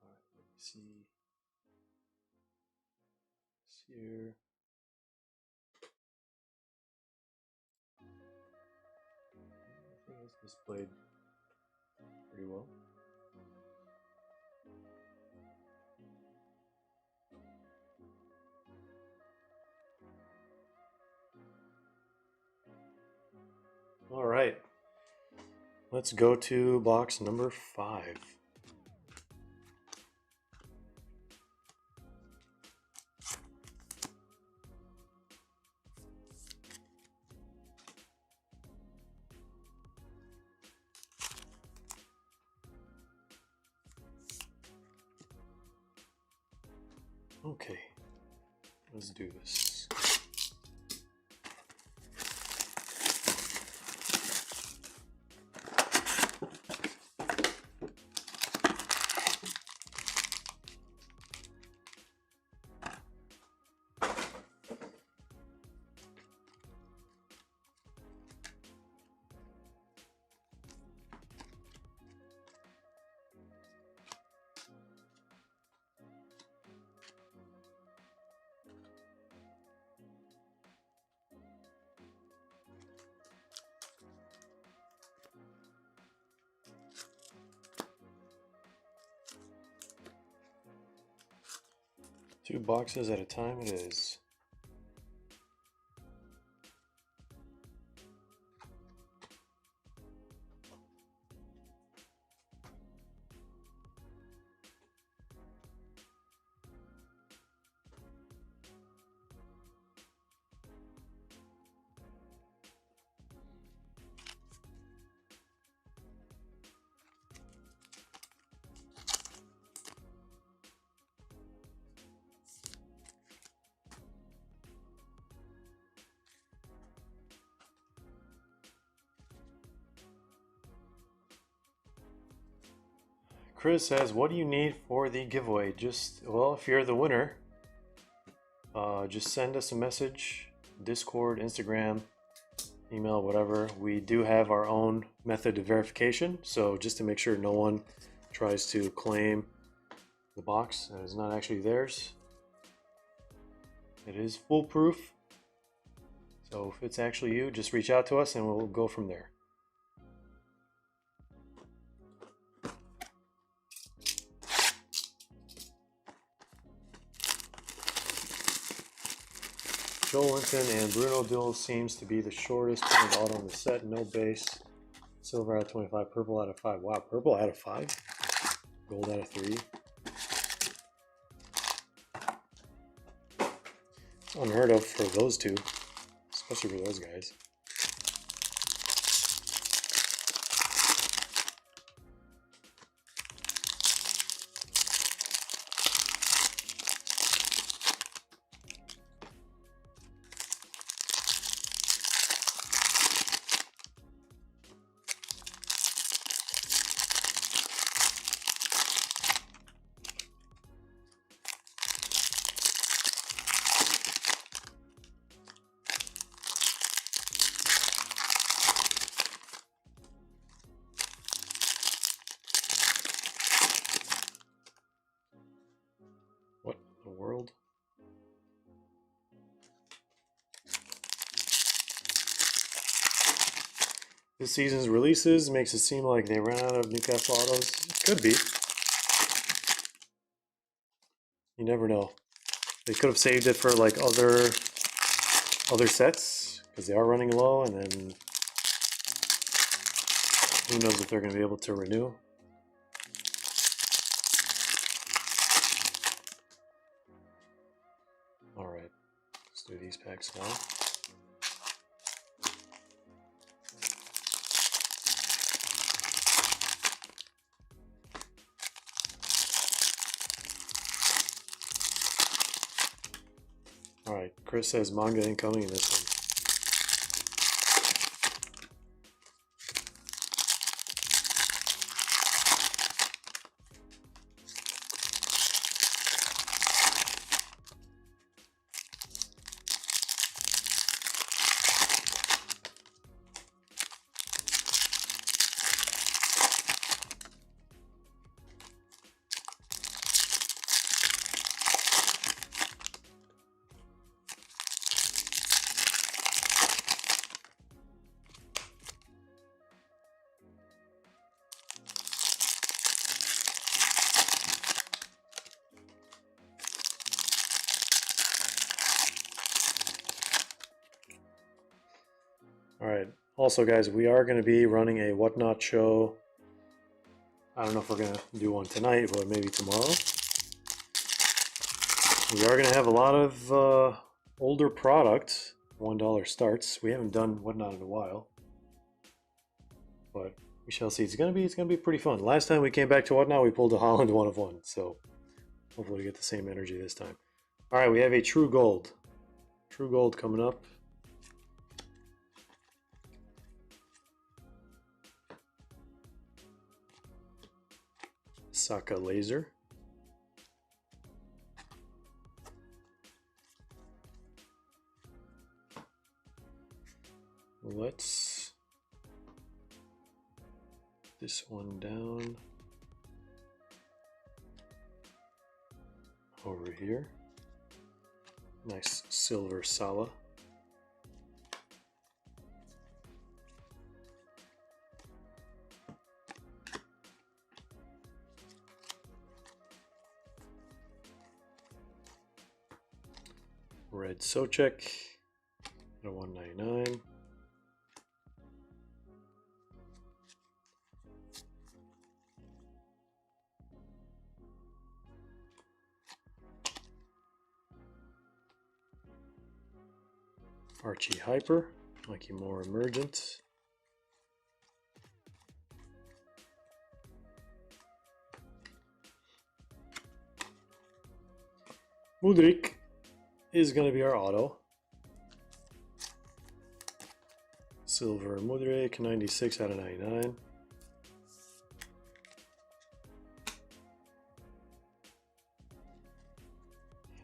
Speaker 1: Alright, let me see. Here. I think it's displayed pretty well. All right, let's go to box number 5. Okay, let's do this. Two boxes at a time it is. Chris says, what do you need for the giveaway? Well, if you're the winner, just send us a message, Discord, Instagram, email, whatever. We do have our own method of verification, so just to make sure no one tries to claim the box that is not actually theirs. It is foolproof, so if it's actually you, just reach out to us and we'll go from there. Joel Linton and Bruno duel seems to be the shortest point auto in the set. No base. Silver out of 25. Purple out of 5. Wow, purple out of 5. Gold out of 3. It's unheard of for those two, especially for those guys. What in the world? This season's releases makes it seem like they ran out of Newcastle autos. It could be. You never know. They could have saved it for like other sets because they are running low, and then who knows if they're going to be able to renew. All right, let's do these packs now. Alright, Chris says manga incoming in this one. Alright, also guys, we are going to be running a Whatnot show. I don't know if we're going to do one tonight, but maybe tomorrow. We are going to have a lot of older product, $1 starts. We haven't done Whatnot in a while, but we shall see. It's gonna be pretty fun. Last time we came back to Whatnot, we pulled a Holland 1 of 1, so hopefully we get the same energy this time. All right, we have a True Gold coming up. Saka Laser. Let's this one down over here. Nice silver Salah. Red Socek at 199. Archie Hyper, like you more emergent. Mudryk is going to be our auto. Silver Mudryk, 96 out of 99.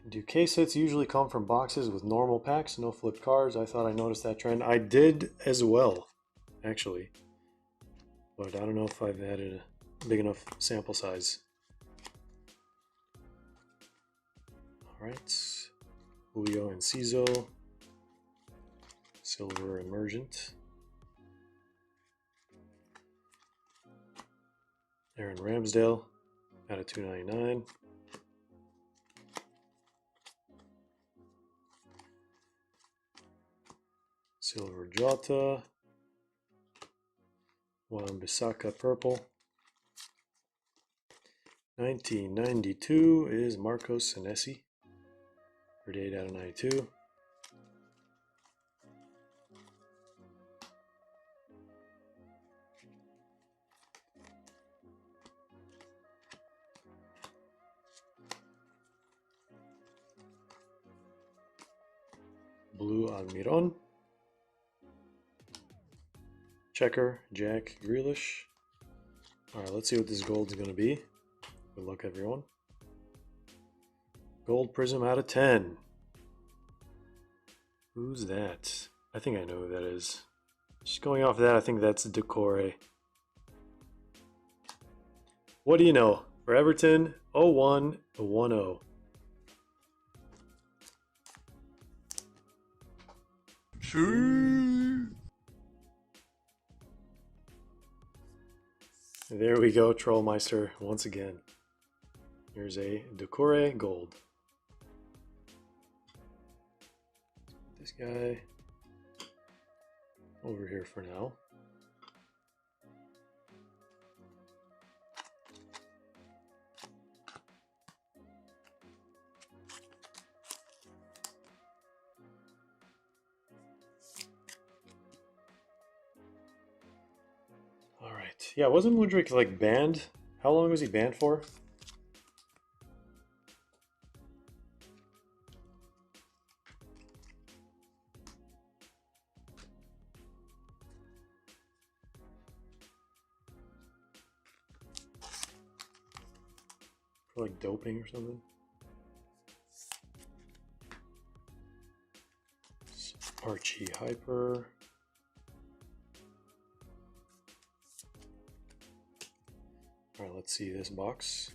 Speaker 1: Do case hits usually come from boxes with normal packs, no flipped cards? I thought I noticed that trend. I did as well, actually. But I don't know if I've added a big enough sample size. Alright. Julio Enciso. Silver Emergent. Aaron Ramsdale out of 299. Silver Jota. Wan-Bissaka purple. 1992 is Marcos Senesi. 38 out of 92. Blue Almiron. Checker, Jack Grealish. Alright, let's see what this gold's going to be. Good luck, everyone. Gold Prizm out of 10. Who's that? I think I know who that is. Just going off of that, I think that's Decore. What do you know? For Everton, 01, 10. There we go, Trollmeister once again. Here's a Decore gold. This guy over here for now. All right. Yeah, wasn't Mudryk like banned? How long was he banned for? For like doping or something? Archie Hyper. All right, let's see this box.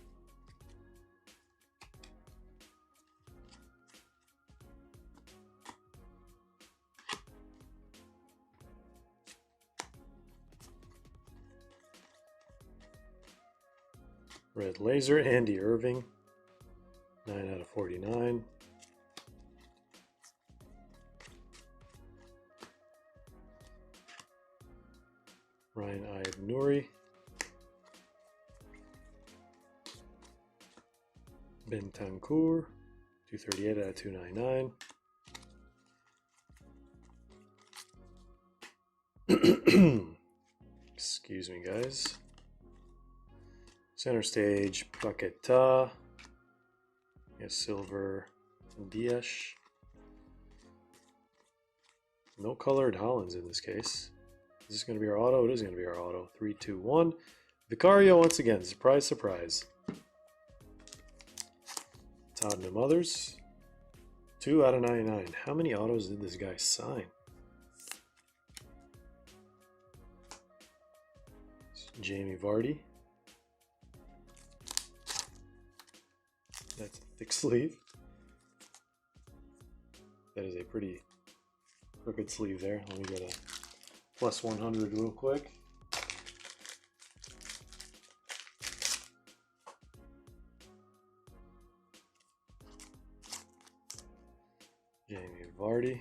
Speaker 1: Red Laser, Andy Irving, 9 out of 49. Ryan Ayab-Nouri. Bentancur, 238 out of 299. Excuse me, guys. Center stage, Paqueta. Yes, silver, Diaz. No colored Hollands in this case. Is this going to be our auto? It is going to be our auto. 3, 2, 1. Vicario once again. Surprise, surprise. Tottenham others. 2 out of 99. How many autos did this guy sign? Jamie Vardy. That's a thick sleeve. That is a pretty crooked sleeve there. Let me get a plus 100 real quick. Jamie Vardy.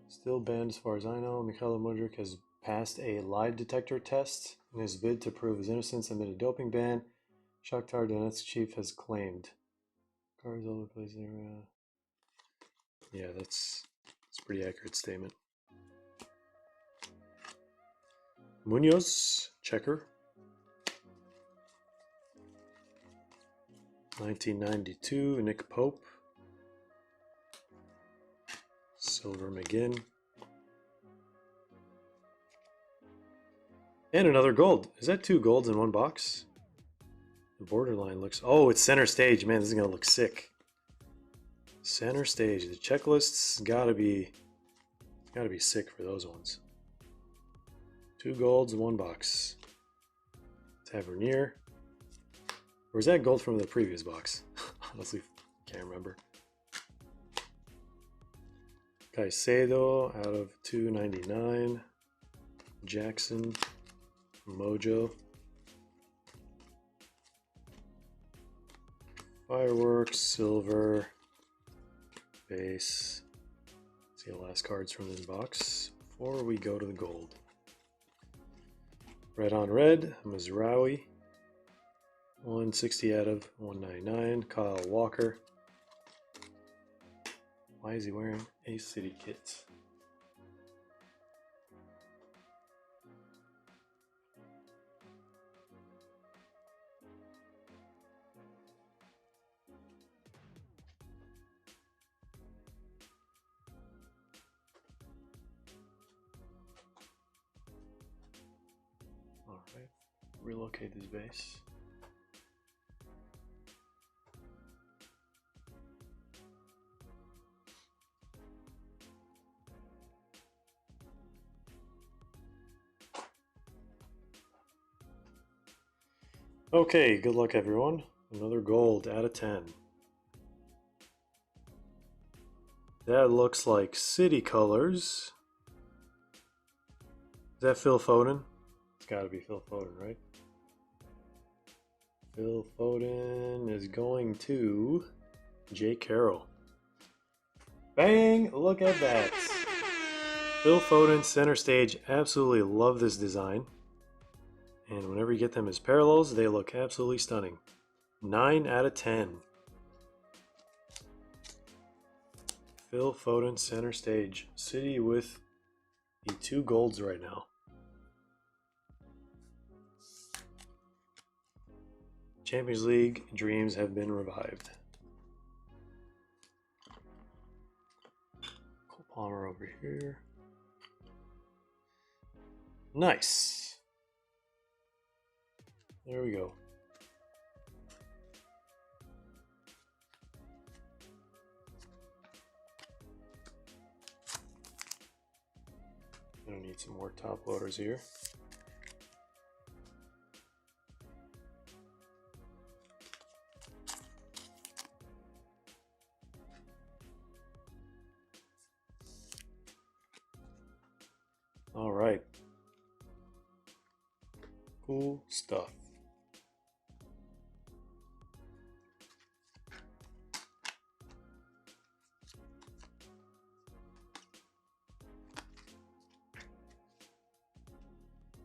Speaker 1: Still banned as far as I know. Mikhailo Mudryk has passed a lie detector test in his bid to prove his innocence amid a doping ban. Shakhtar Donetsk chief has claimed. Cards all over the place there. Yeah, that's a pretty accurate statement. Munoz, checker. 1992, Nick Pope. Silver McGinn. And another gold. Is that 2 golds in one box? The borderline looks... Oh, it's center stage. Man, this is going to look sick. Center stage. The checklist's gotta be sick for those ones. 2 golds in one box. Tavernier. Or is that gold from the previous box? Honestly, can't remember. Caicedo out of 299. Jackson. Mojo. Fireworks. Silver. Base. See the last cards from this box before we go to the gold. Red on red, Mazraoui. 160 out of 199. Kyle Walker. Why is he wearing a city kit? Alright, relocate this base. Okay, good luck everyone. Another gold out of 10. That looks like city colors. Is that Phil Foden? It's gotta be Phil Foden, right? Phil Foden is going to Jay Carroll. Bang! Look at that. Phil Foden, center stage. Absolutely love this design. And whenever you get them as parallels, they look absolutely stunning. 9 out of 10. Phil Foden, center stage. City with the 2 golds right now. Champions League dreams have been revived. Cole Palmer over here. Nice. There we go. Gonna need some more top loaders here. All right. Cool stuff.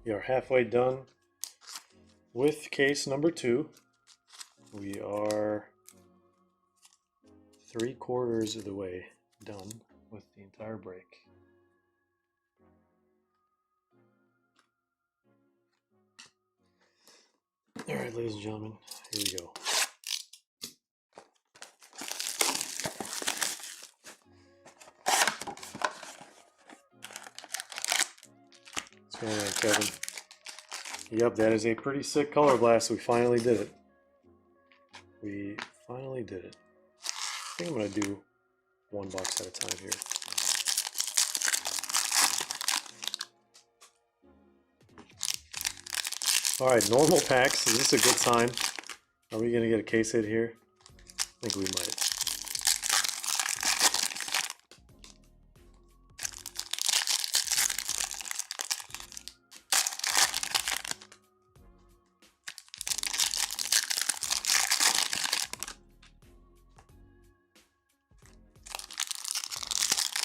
Speaker 1: We are halfway done with case number 2. We are 3/4 of the way done with the entire break. All right, ladies and gentlemen, here we go. What's going on, Kevin? Yep, that is a pretty sick color blast. We finally did it. We finally did it. I think I'm going to do 1 box at a time here. All right, normal packs. Is this a good sign? Are we going to get a case hit here? I think we might.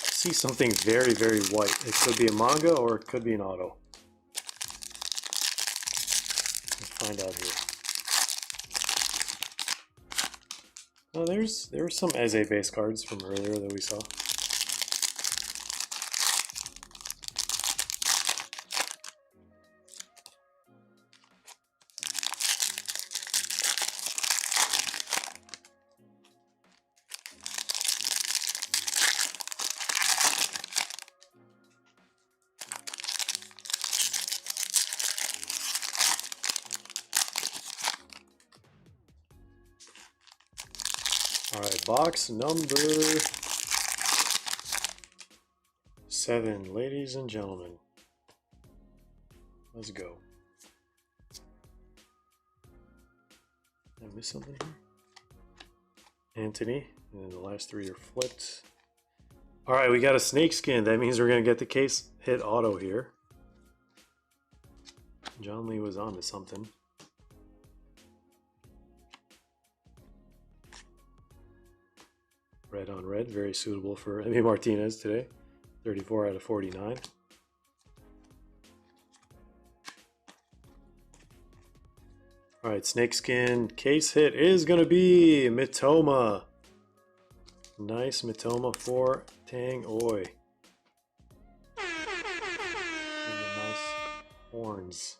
Speaker 1: I see something very, very white. It could be a manga or it could be an auto. Let's find out here. Oh, there were some Eze base cards from earlier that we saw. All right, box number 7, ladies and gentlemen. Let's go. Did I miss something here? Anthony, and then the last 3 are flipped. All right, we got a snake skin. That means we're gonna get the case hit auto here. John Lee was on to something. Red on red, very suitable for Emi Martinez today. 34 out of 49. All right, snakeskin case hit is going to be Mitoma. Nice Mitoma for Tang Oi. Nice horns.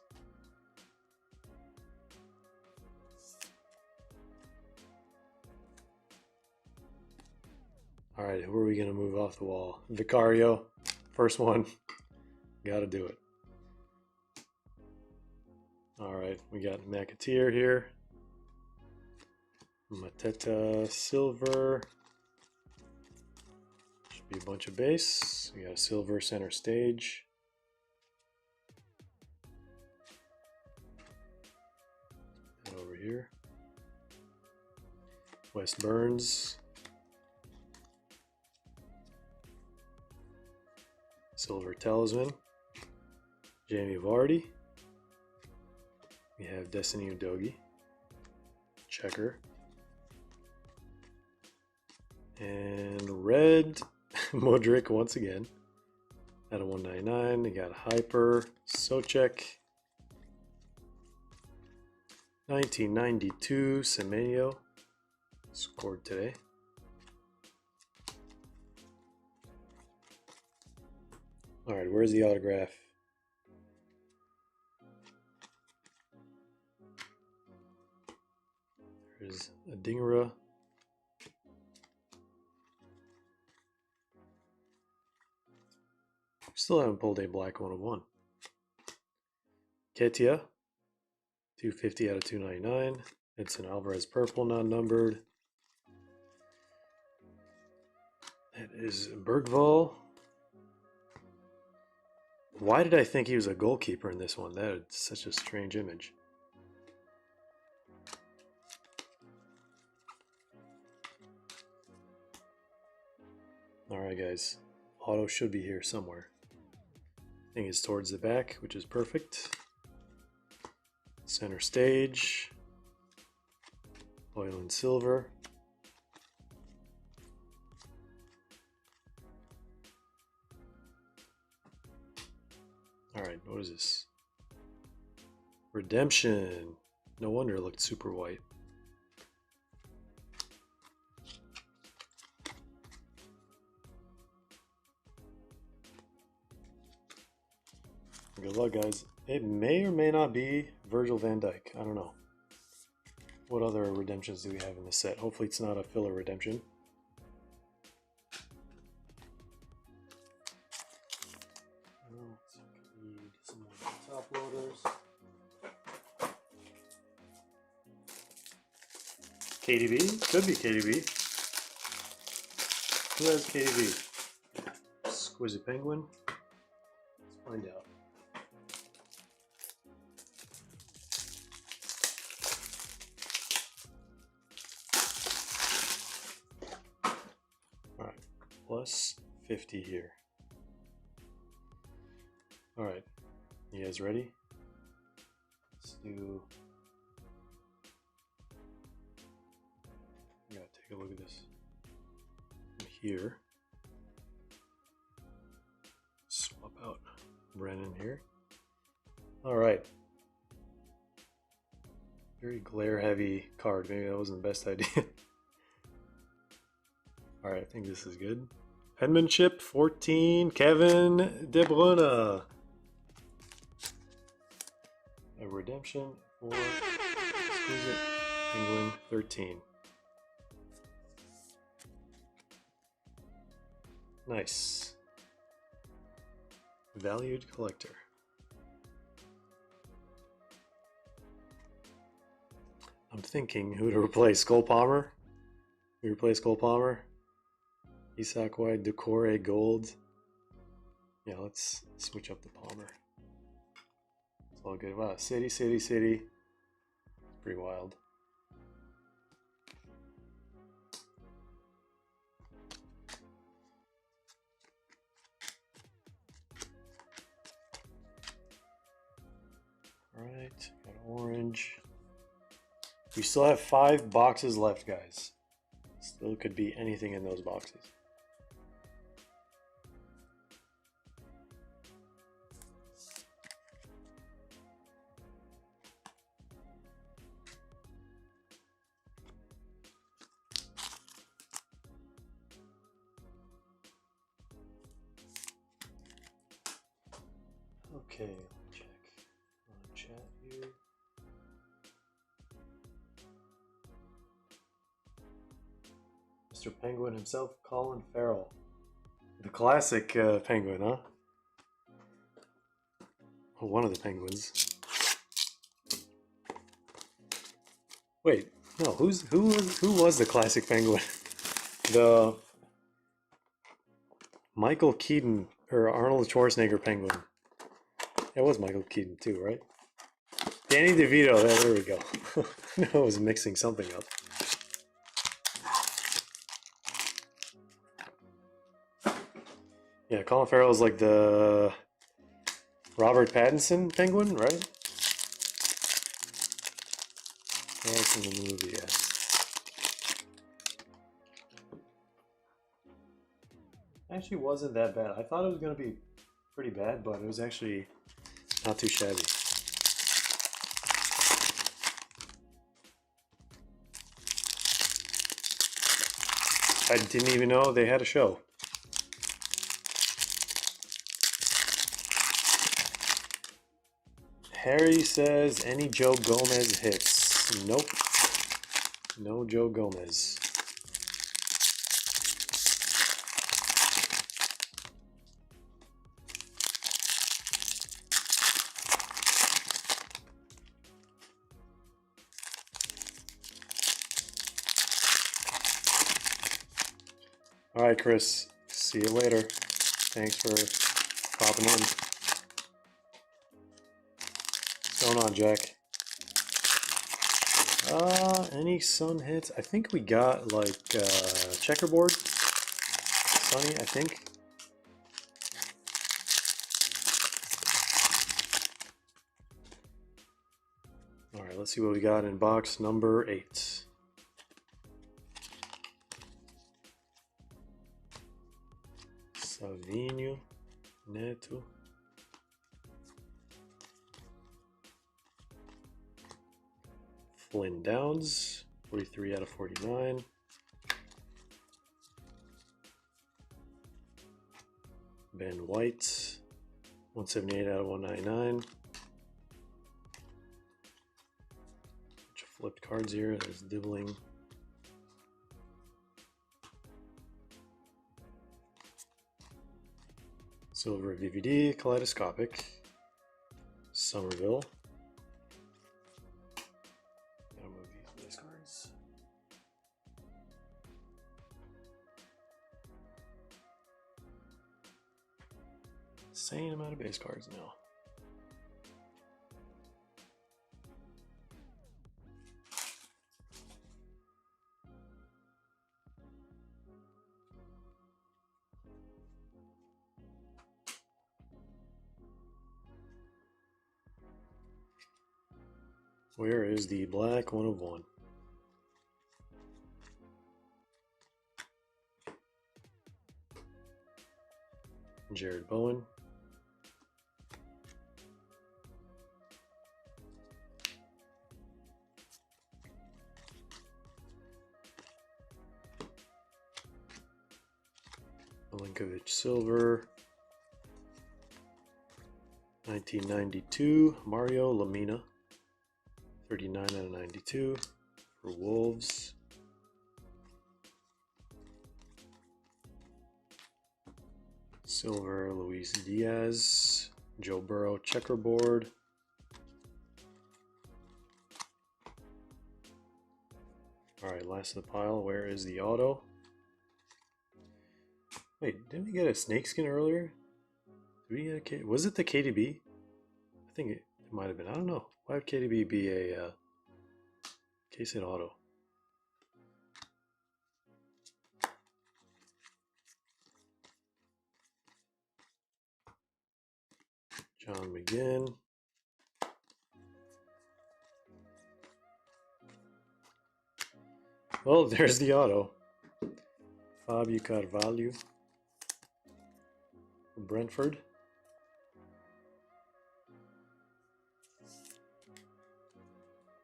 Speaker 1: All right, who are we going to move off the wall? Vicario, first one. Got to do it. All right, we got McAteer here. Mateta silver. Should be a bunch of base. We got a silver center stage. And over here. Wes Burns. Silver Talisman. Jamie Vardy. We have Destiny Udogie. Checker. And red Modric once again. Out of 199. We got Hyper Socek. 1992 Semenyo. Scored today. Alright, where's the autograph? There's a Dingera. Still haven't pulled a black 101. Ketia. 250 out of 299. Edson Alvarez purple, non-numbered. That is Bergvall. Why did I think he was a goalkeeper in this one? That is such a strange image. Alright guys, auto should be here somewhere. I think it's towards the back, which is perfect. Center stage. Oil and silver. Alright, what is this? Redemption. No wonder it looked super white. Good luck, guys. It may or may not be Virgil van Dijk. I don't know. What other redemptions do we have in the set? Hopefully it's not a filler redemption. Need some more top loaders. KDB? Could be KDB. Who has KDB? Exquisite Penguin? Let's find out. Alright, plus 50 here. Alright, you guys ready? Let's do... I gotta take a look at this. From here. Swap out Brennan here. Alright. Very glare heavy card. Maybe that wasn't the best idea. Alright, I think this is good. Penmanship 14, Kevin De Bruyne. A redemption for Exquisite Penguin 13. Nice. Valued collector. I'm thinking who to replace. Cole Palmer? We replace Cole Palmer. Isak White, Decore Gold. Yeah, let's switch up the Palmer. It's all good. Wow, City. Pretty wild. Alright, got orange. We still have 5 boxes left, guys. Still could be anything in those boxes. Okay, let me check on chat here. Mr. Penguin himself, Colin Farrell. The classic penguin, huh? Oh, one of the penguins. Wait, no, who was the classic penguin? The Michael Keaton or Arnold Schwarzenegger penguin. It was Michael Keaton too, right? Danny DeVito, there we go. I was mixing something up. Yeah, Colin Farrell is like the Robert Pattinson penguin, right? That's in the movie, yeah. Actually wasn't that bad. I thought it was going to be pretty bad, but it was actually not too shabby. I didn't even know they had a show. Harry says, any Joe Gomez hits? Nope. No Joe Gomez. All right, Chris. See you later. Thanks for popping in. What's going on, Jack? Any Sun hits? I think we got like checkerboard. Sunny, I think. All right, let's see what we got in box number 8. Savinho, Neto. Flynn Downs, 43 out of 49. Ben White, 178 out of 199. Bunch of flipped cards here. There's Dibbling. Silver VVD, Kaleidoscopic. Somerville. Gotta move these cards. Insane amount of base cards now. Where is the black 1 of 1? Jared Bowen. Milinkovic Silver. 1992, Mario Lamina. 39 out of 92 for Wolves. Silver, Luis Diaz. Joe Burrow checkerboard. Alright, last of the pile. Where is the auto? Wait, didn't we get a snakeskin earlier? Did we get was it the KDB? I think it might have been. I don't know. Why would KDB be a case hit auto? John McGinn. Well, there's the auto. Fabio Carvalho from Brentford.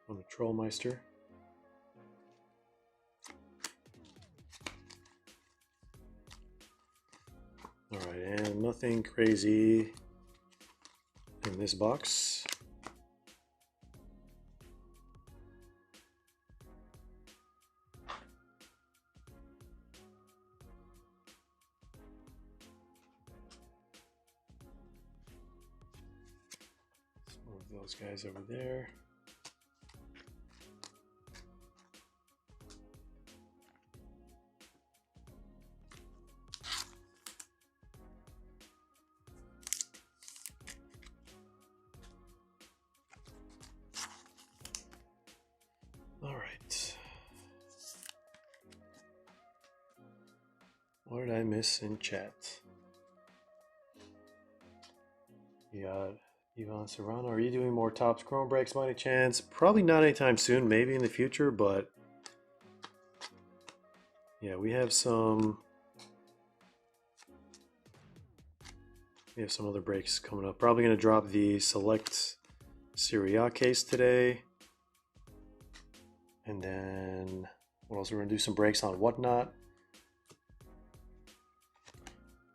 Speaker 1: On the Trollmeister. Alright, and nothing crazy in this box. Some of those guys over there. Alright. What did I miss in chat? You got Ivan Serrano. Are you doing more Topps Chrome breaks by any chance? Probably not anytime soon, maybe in the future, but yeah, we have some other breaks coming up. Probably going to drop the Select Serie A case today. And then what else? We're going to do some breaks on Whatnot.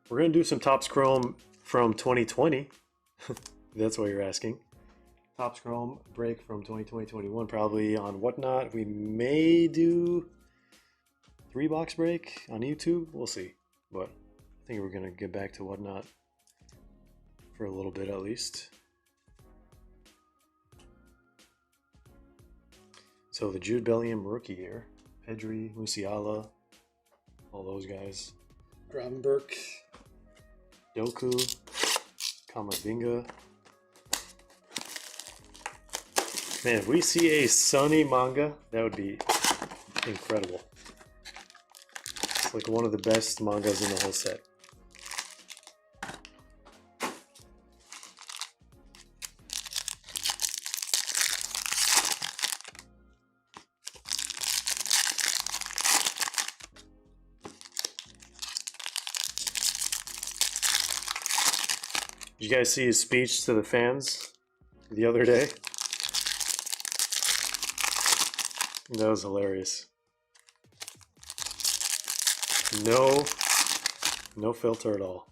Speaker 1: We're going to do some Topps Chrome from 2020. That's what you're asking. Topps Chrome break from 2020-21 probably on Whatnot. We may do 3-box break on YouTube. We'll see. But I think we're going to get back to Whatnot for a little bit at least. So the Jude Bellingham rookie here. Pedri, Musiala, all those guys. Gravenberch, Doku, Kamavinga. Man, if we see a Sunny manga, that would be incredible. It's like one of the best mangas in the whole set. Did you guys see his speech to the fans the other day? That was hilarious. No filter at all.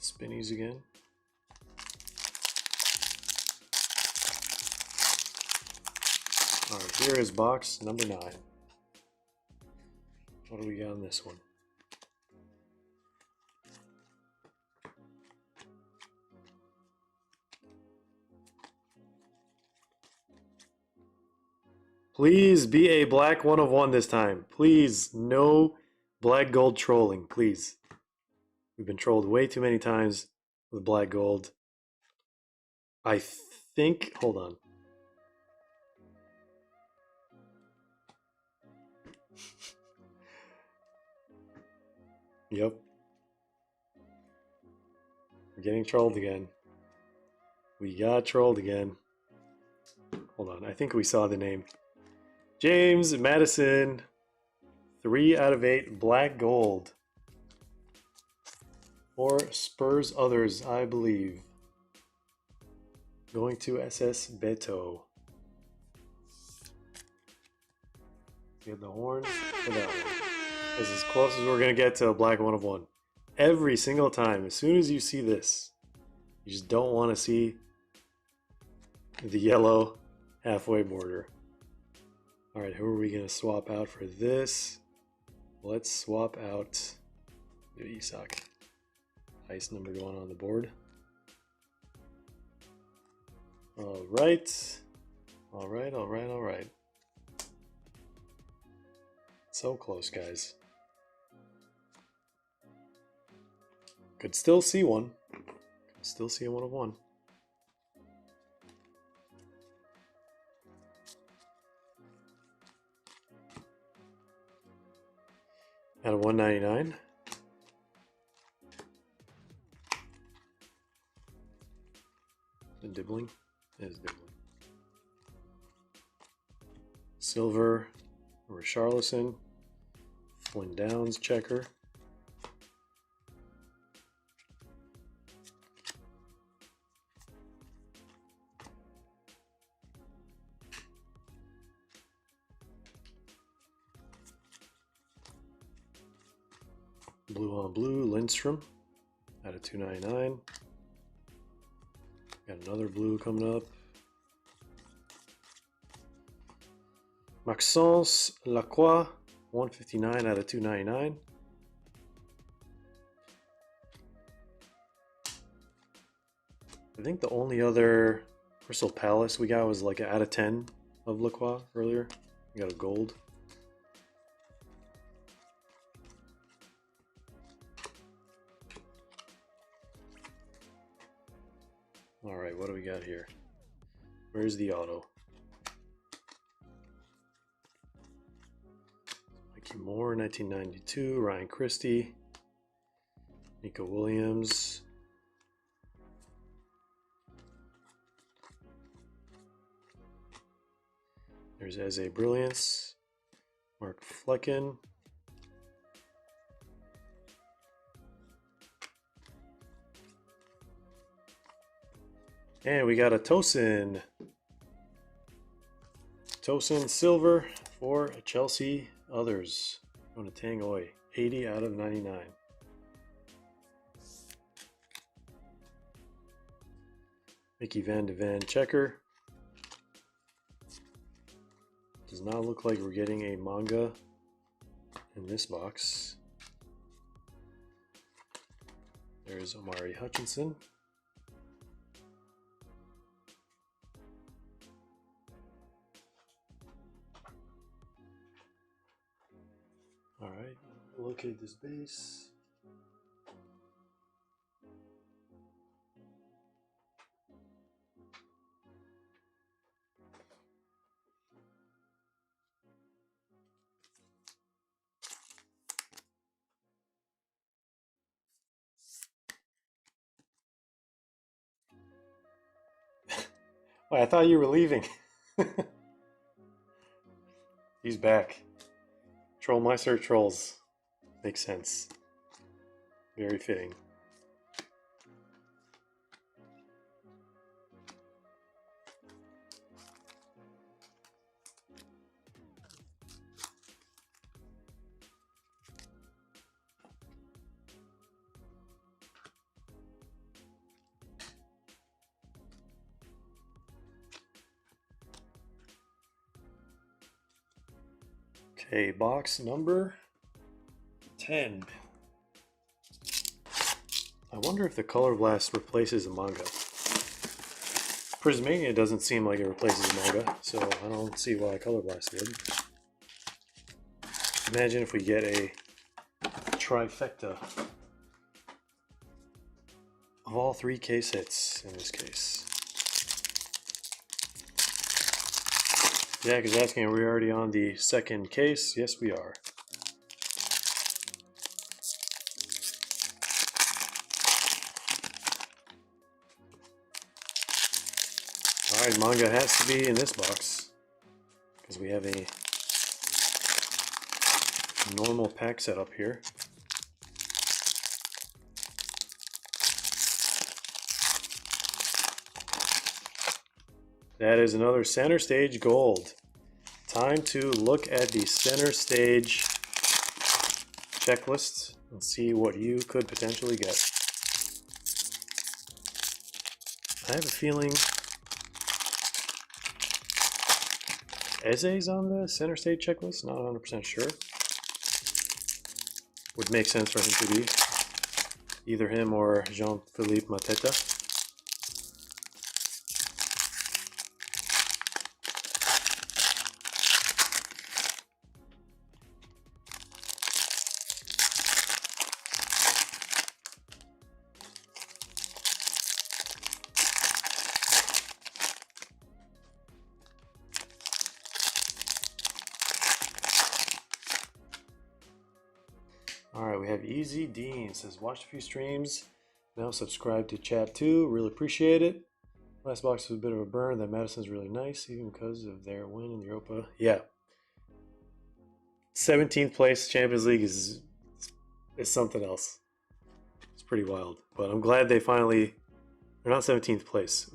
Speaker 1: Spinnies again. All right, here is box number 9. What do we got on this one? Please be a black 1 of 1 this time. Please, no black gold trolling, please. We've been trolled way too many times with black gold. I think, hold on. Yep. We're getting trolled again. We got trolled again. Hold on, I think we saw the name. James Madison. 3 out of 8 black gold. Or Spurs others, I believe. Going to SS Beto. Get the horn for that one. This is as close as we're going to get to a black 1 of 1. Every single time, as soon as you see this, you just don't want to see the yellow halfway border. Alright, who are we going to swap out for this? Let's swap out the Isak. Ice number 1 on the board. Alright. Alright. So close, guys. Could still see one. Could still see a 1 of 1. Out of 199. The dibbling is dibbling. Silver, Richarlison, Flynn Downs checker. Blue on blue, Lindstrom out of 299. Got another blue coming up. Maxence Lacroix, 159 out of 299. I think the only other Crystal Palace we got was like an out of 10 of Lacroix earlier. We got a gold. Alright, what do we got here? Where's the auto? Mikey Moore, 1992. Ryan Christie. Nico Williams. There's Eze Brilliance. Mark Flecken. And we got a Tosin. Tosin Silver for Chelsea Others. Going to Tangoy. 80 out of 99. Mickey Van de Ven checker. Does not look like we're getting a manga in this box. There's Omari Hutchinson. Alright, locate this base. Wait, I thought you were leaving. He's back. Trollmeister trolls. Makes sense. Very fitting. Okay, box number 10. I wonder if the Color Blast replaces a manga. Prismania doesn't seem like it replaces a manga, so I don't see why Color Blast would. Imagine if we get a trifecta of all 3 case hits in this case. Jack is asking, are we already on the 2nd case? Yes, we are. Alright, manga has to be in this box because we have a normal pack setup here. That is another center stage gold. Time to look at the center stage checklist and see what you could potentially get. I have a feeling Eze's on the center stage checklist, not 100% sure. Would make sense for him to be. Either him or Jean-Philippe Mateta. Alright, we have Easy Dean says, watched a few streams, now subscribe to chat too, really appreciate it. Last box was a bit of a burn, that Madison's really nice, even because of their win in the Europa. Yeah. 17th place Champions League is something else. It's pretty wild. But I'm glad they finally, they're not 17th place.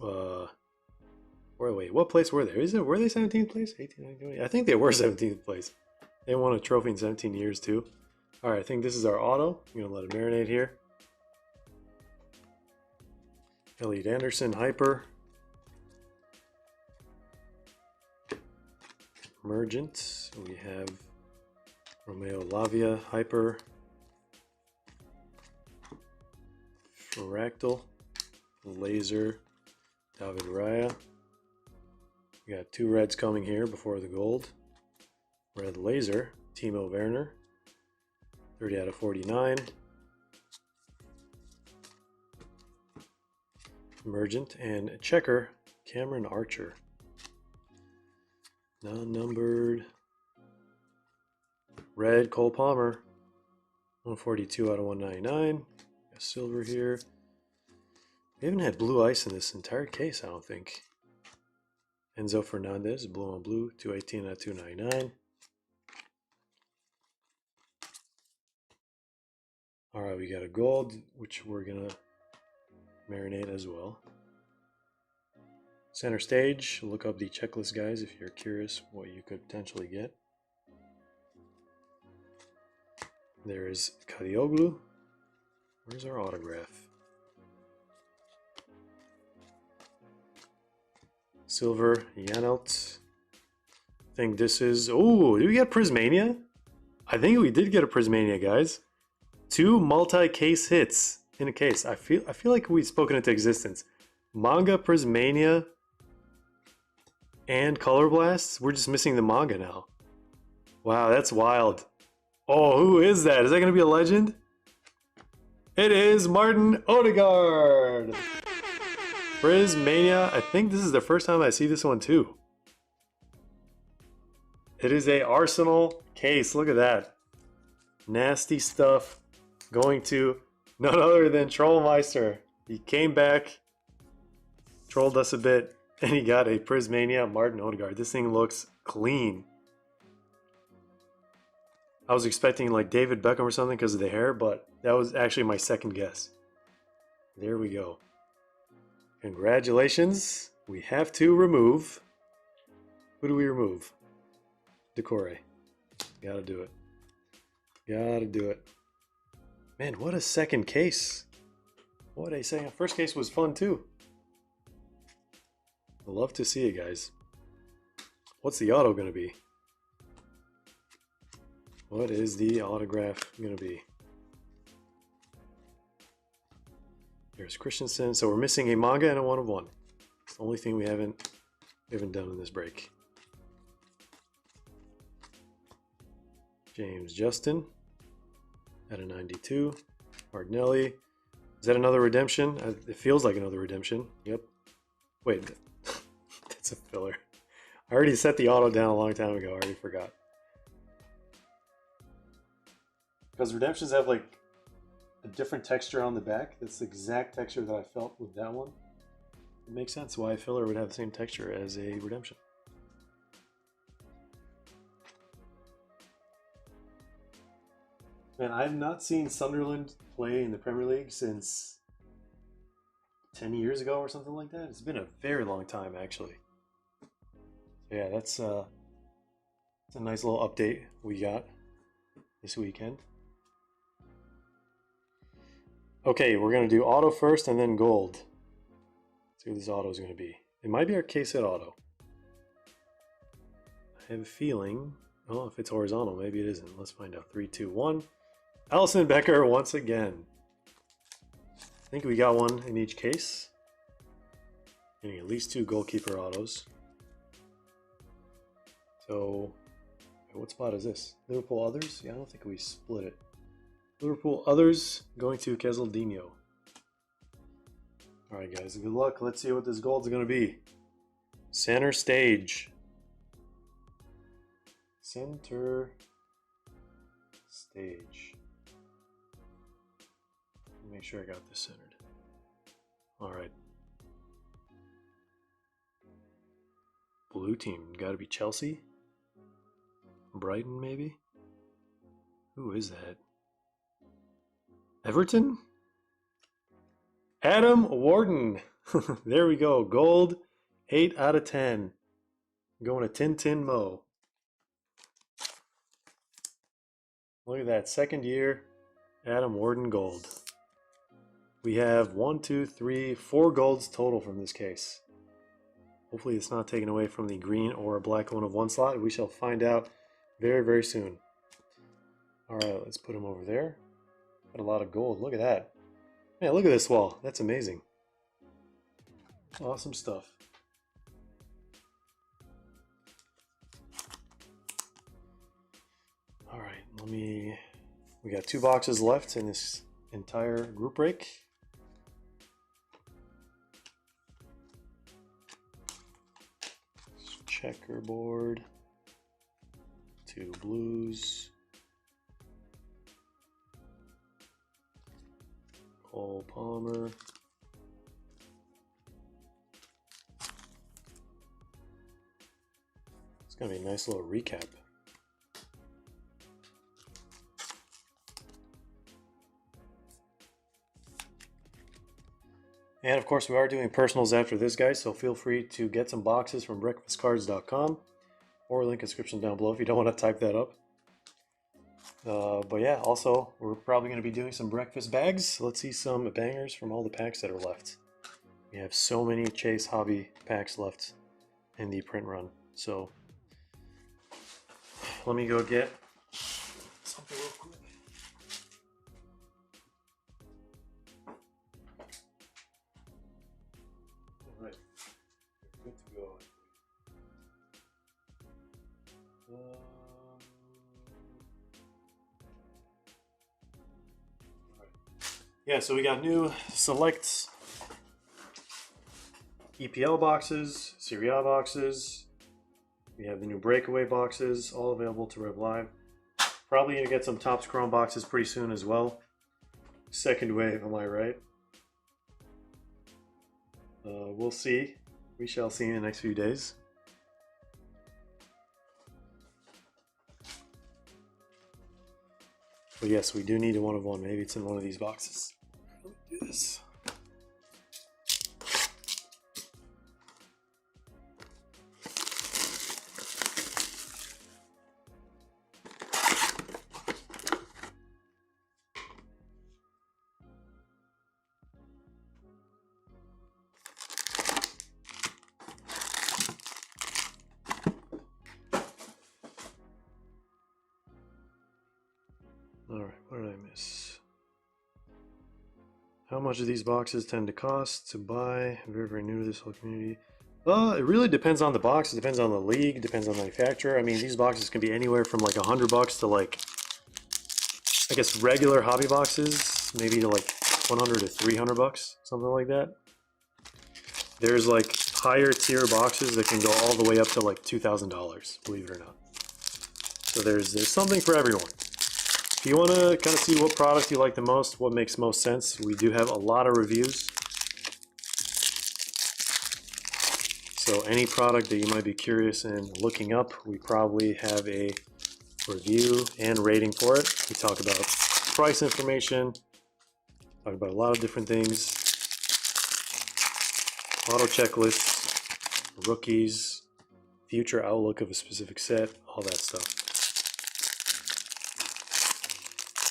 Speaker 1: Wait, what place were they? Were they 17th place? 18, 19, 20? I think they were 17th place. They won a trophy in 17 years too. Alright, I think this is our auto. I'm going to let it marinate here. Elliot Anderson, Hyper. Emergent. We have Romeo Lavia, Hyper. Fractal. Laser. David Raya. We got 2 reds coming here before the gold. Red Laser. Timo Werner. 30 out of 49. Emergent and Checker, Cameron Archer. Non-numbered. Red, Cole Palmer. 142 out of 199. Got silver here. We haven't had blue ice in this entire case, I don't think. Enzo Fernandez, blue on blue, 218 out of 299. Alright, we got a gold, which we're going to marinate as well. Center stage, look up the checklist, guys, if you're curious what you could potentially get. There is Kadioglu. Where's our autograph? Silver, Yanelt. I think this is... Oh, did we get Prismania? I think we did get a Prismania, guys. 2 multi-case hits in a case. I feel like we've spoken into existence. Manga, Prismania, and Color Blasts. We're just missing the manga now. Wow, that's wild. Oh, who is that? Is that going to be a legend? It is Martin Odegaard. Prismania. I think this is the first time I see this one too. It is a Arsenal case. Look at that. Nasty stuff. Going to none other than Trollmeister. He came back, trolled us a bit, and he got a Prismania Martin Odegaard. This thing looks clean. I was expecting like David Beckham or something because of the hair, but that was actually my second guess. There we go. Congratulations. We have to remove. Who do we remove? Decore. Gotta do it. Gotta do it. Man, what a second case. What a second. First case was fun too. I'd love to see it, guys. What's the auto going to be? What is the autograph going to be? There's Christensen. So we're missing a manga and a 1 of 1. It's the only thing we haven't done in this break. James Justin at a 92. Martinelli. Is that another redemption? It feels like another redemption. Yep. Wait, that's a filler. I already set the auto down a long time ago. I already forgot. Because redemptions have like a different texture on the back. That's the exact texture that I felt with that one. It makes sense why a filler would have the same texture as a redemption. Man, I've not seen Sunderland play in the Premier League since 10 years ago or something like that. It's been a very long time, actually. Yeah, that's a nice little update we got this weekend. Okay, we're going to do auto first and then gold. Let's see what this auto is going to be. It might be our case hit auto. I have a feeling. Oh, if it's horizontal, maybe it isn't. Let's find out. 3, 2, 1. Allison Becker once again. I think we got one in each case. Getting at least 2 goalkeeper autos. So, what spot is this? Liverpool others? Yeah, I don't think we split it. Liverpool others going to Kesildinho. Alright guys, good luck. Let's see what this gold's going to be. Center stage. Center stage. Make sure I got this centered. Alright. Blue team. Got to be Chelsea? Brighton, maybe? Who is that? Everton? Adam Warden. There we go. Gold, 8 out of 10. Going to Tintin Mo. Look at that. Second year, Adam Warden gold. We have 1, 2, 3, 4 golds total from this case. Hopefully it's not taken away from the green or black one of one slot. We shall find out very, very soon. Alright, let's put him over there. Got a lot of gold. Look at that. Man, look at this wall. That's amazing. Awesome stuff. Alright, we got 2 boxes left in this entire group break. Checkerboard. 2 blues. Cole Palmer. It's going to be a nice little recap. And of course we are doing personals after this, guys, so feel free to get some boxes from breakfastcards.com or link in the description down below if you don't want to type that up. But yeah, also, we're probably going to be doing some breakfast bags. Let's see some bangers from all the packs that are left. We have so many Chase Hobby packs left in the print run. So, let me go get something real quick. Alright, good to go. Yeah, so we got new select EPL boxes, Serie A boxes. We have the new breakaway boxes, all available to Rev Live. Probably gonna get some Topps Chrome boxes pretty soon as well. Second wave, am I right? We'll see. We shall see in the next few days. But yes, we do need a 1 of 1. Maybe it's in one of these boxes. Let's do this. Alright, what did I miss? How much do these boxes tend to cost to buy? I'm very, very new to this whole community. It really depends on the box. It depends on the league. Depends on the manufacturer. I mean, these boxes can be anywhere from like $100 to like, I guess, regular hobby boxes, maybe to like 100 to 300 bucks, something like that. There's like higher tier boxes that can go all the way up to like $2,000, believe it or not. So there's something for everyone. If you want to kind of see what product you like the most, what makes most sense, we do have a lot of reviews. So any product that you might be curious in looking up, we probably have a review and rating for it. We talk about price information, talk about a lot of different things, auto checklists, rookies, future outlook of a specific set, all that stuff.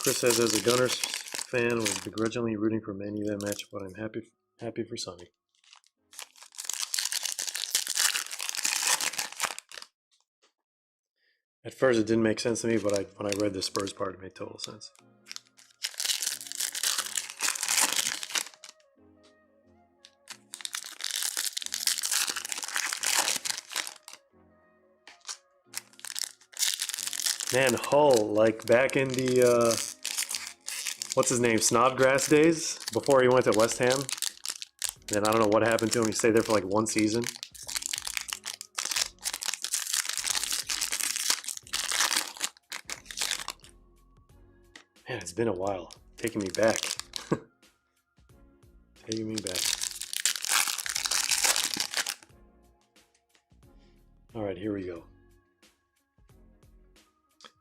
Speaker 1: Chris says, as a Gunners fan, was begrudgingly rooting for Man U that match, but I'm happy for Sonny. At first, it didn't make sense to me, but when I read the Spurs part, it made total sense. Man, Hull, like back in the, what's his name, Snodgrass days, before he went to West Ham. Then I don't know what happened to him. He stayed there for like 1 season. Man, it's been a while. Taking me back. Taking me back. All right, here we go.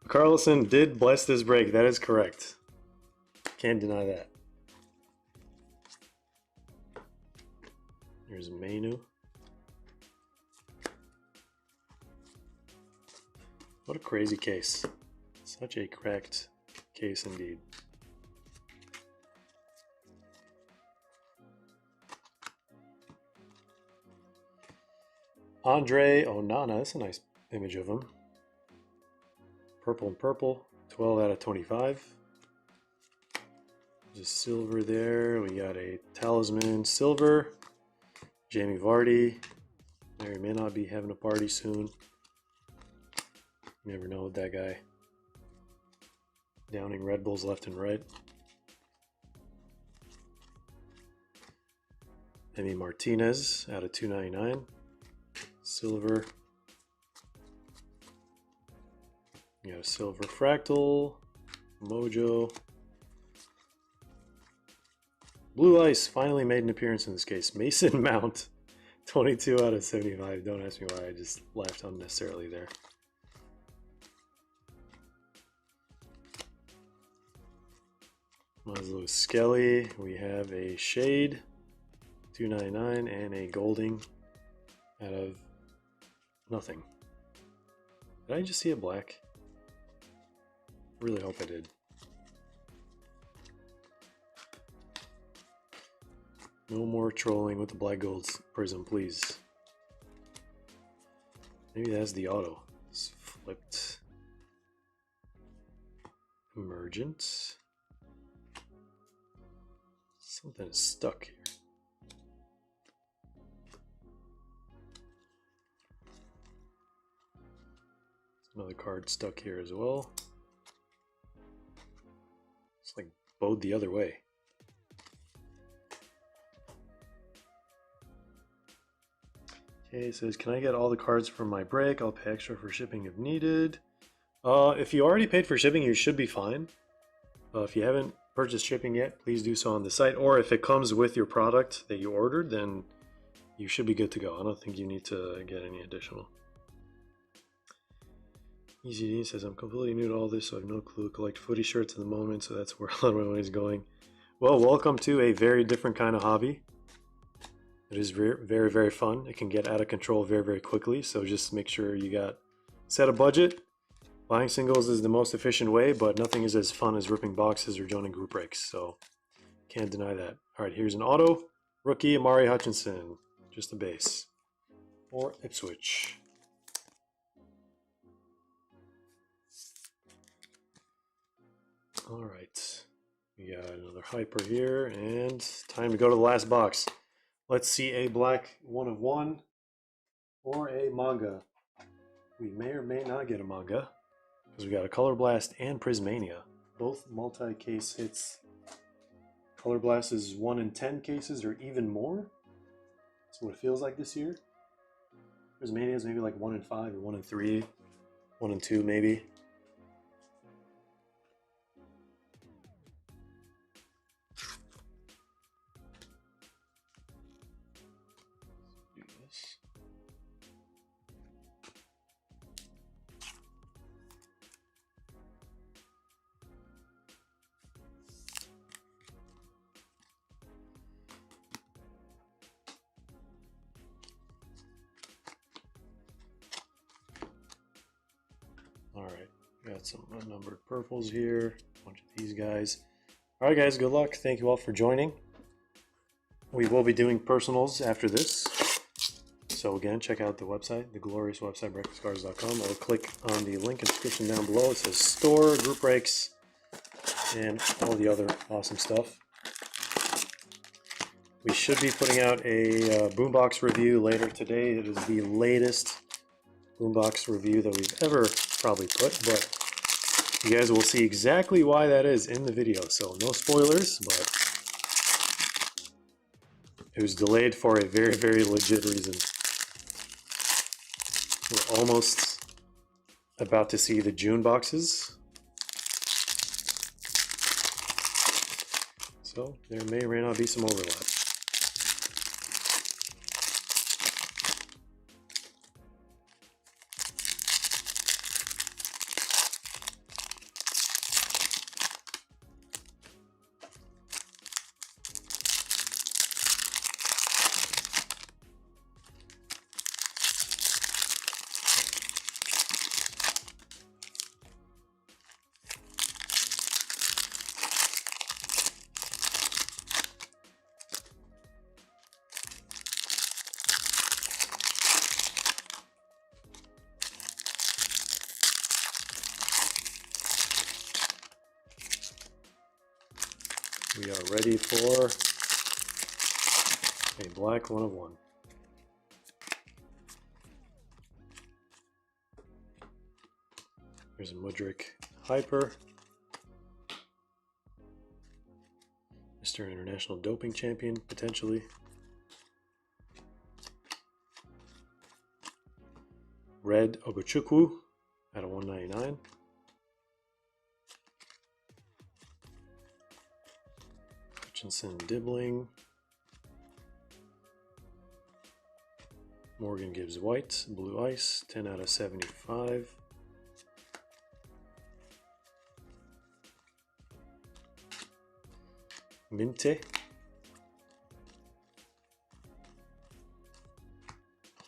Speaker 1: Carlson did bless this break. That is correct. Can't deny that. Here's Mainu. What a crazy case. Such a cracked case indeed. Andre Onana, that's a nice image of him. Purple and purple, 12 out of 25. There's a silver there. We got a talisman silver. Jamie Vardy. There, may not be having a party soon. You never know with that guy. Downing Red Bulls left and right. Emi Martinez out of 299. Silver. You got a silver fractal. Mojo. Blue Ice finally made an appearance in this case. Mason Mount. 22 out of 75. Don't ask me why, I just laughed unnecessarily there. Maslow Skelly. We have a Shade. 299 and a Golding out of nothing. Did I just see a black? I really hope I did. No more trolling with the black golds Prizm, please. Maybe that's the auto. It's flipped. Emergent. Something is stuck here. Another card stuck here as well. It's like bowed the other way. Okay, it says, can I get all the cards from my break? I'll pay extra for shipping if needed. If you already paid for shipping, you should be fine. If you haven't purchased shipping yet, please do so on the site. Or if it comes with your product that you ordered, then you should be good to go. I don't think you need to get any additional. EZD says, I'm completely new to all this, so I have no clue. Collect footy shirts at the moment, so that's where a lot of my money is going. Well, welcome to a very different kind of hobby. It is very, very, very fun. It can get out of control very, very quickly, so just make sure you got set a budget. Buying singles is the most efficient way, but nothing is as fun as ripping boxes or joining group breaks, so can't deny that. All right, here's an auto. Rookie, Amari Hutchinson. Just a base. Or Ipswich. All right, we got another hyper here, and time to go to the last box. Let's see a black 1 of 1 or a manga. We may or may not get a manga because we got a Color Blast and Prismania, both multi-case hits. Color Blast is 1 in 10 cases or even more. That's what it feels like this year. Prismania is maybe like 1 in 5 or 1 in 3, 1 in 2 maybe. All right, got some unnumbered purples here, a bunch of these guys. All right, guys, good luck. Thank you all for joining. We will be doing personals after this. So again, check out the website, the glorious website, breakfastcards.com, or click on the link in the description down below. It says store, group breaks, and all the other awesome stuff. We should be putting out a boombox review later today. It is the latest boombox review that we've ever probably put, but you guys will see exactly why that is in the video. So no spoilers, but it was delayed for a very, very legit reason. We're almost about to see the June boxes. So there may or may not be some overlap. We are ready for a black 1 of 1. Here's a Mudryk Hyper. Mr. International Doping Champion, potentially. Red Ogochukwu at a 199. Hutchinson Dibbling. Morgan Gibbs White, Blue Ice, 10 out of 75. Minte.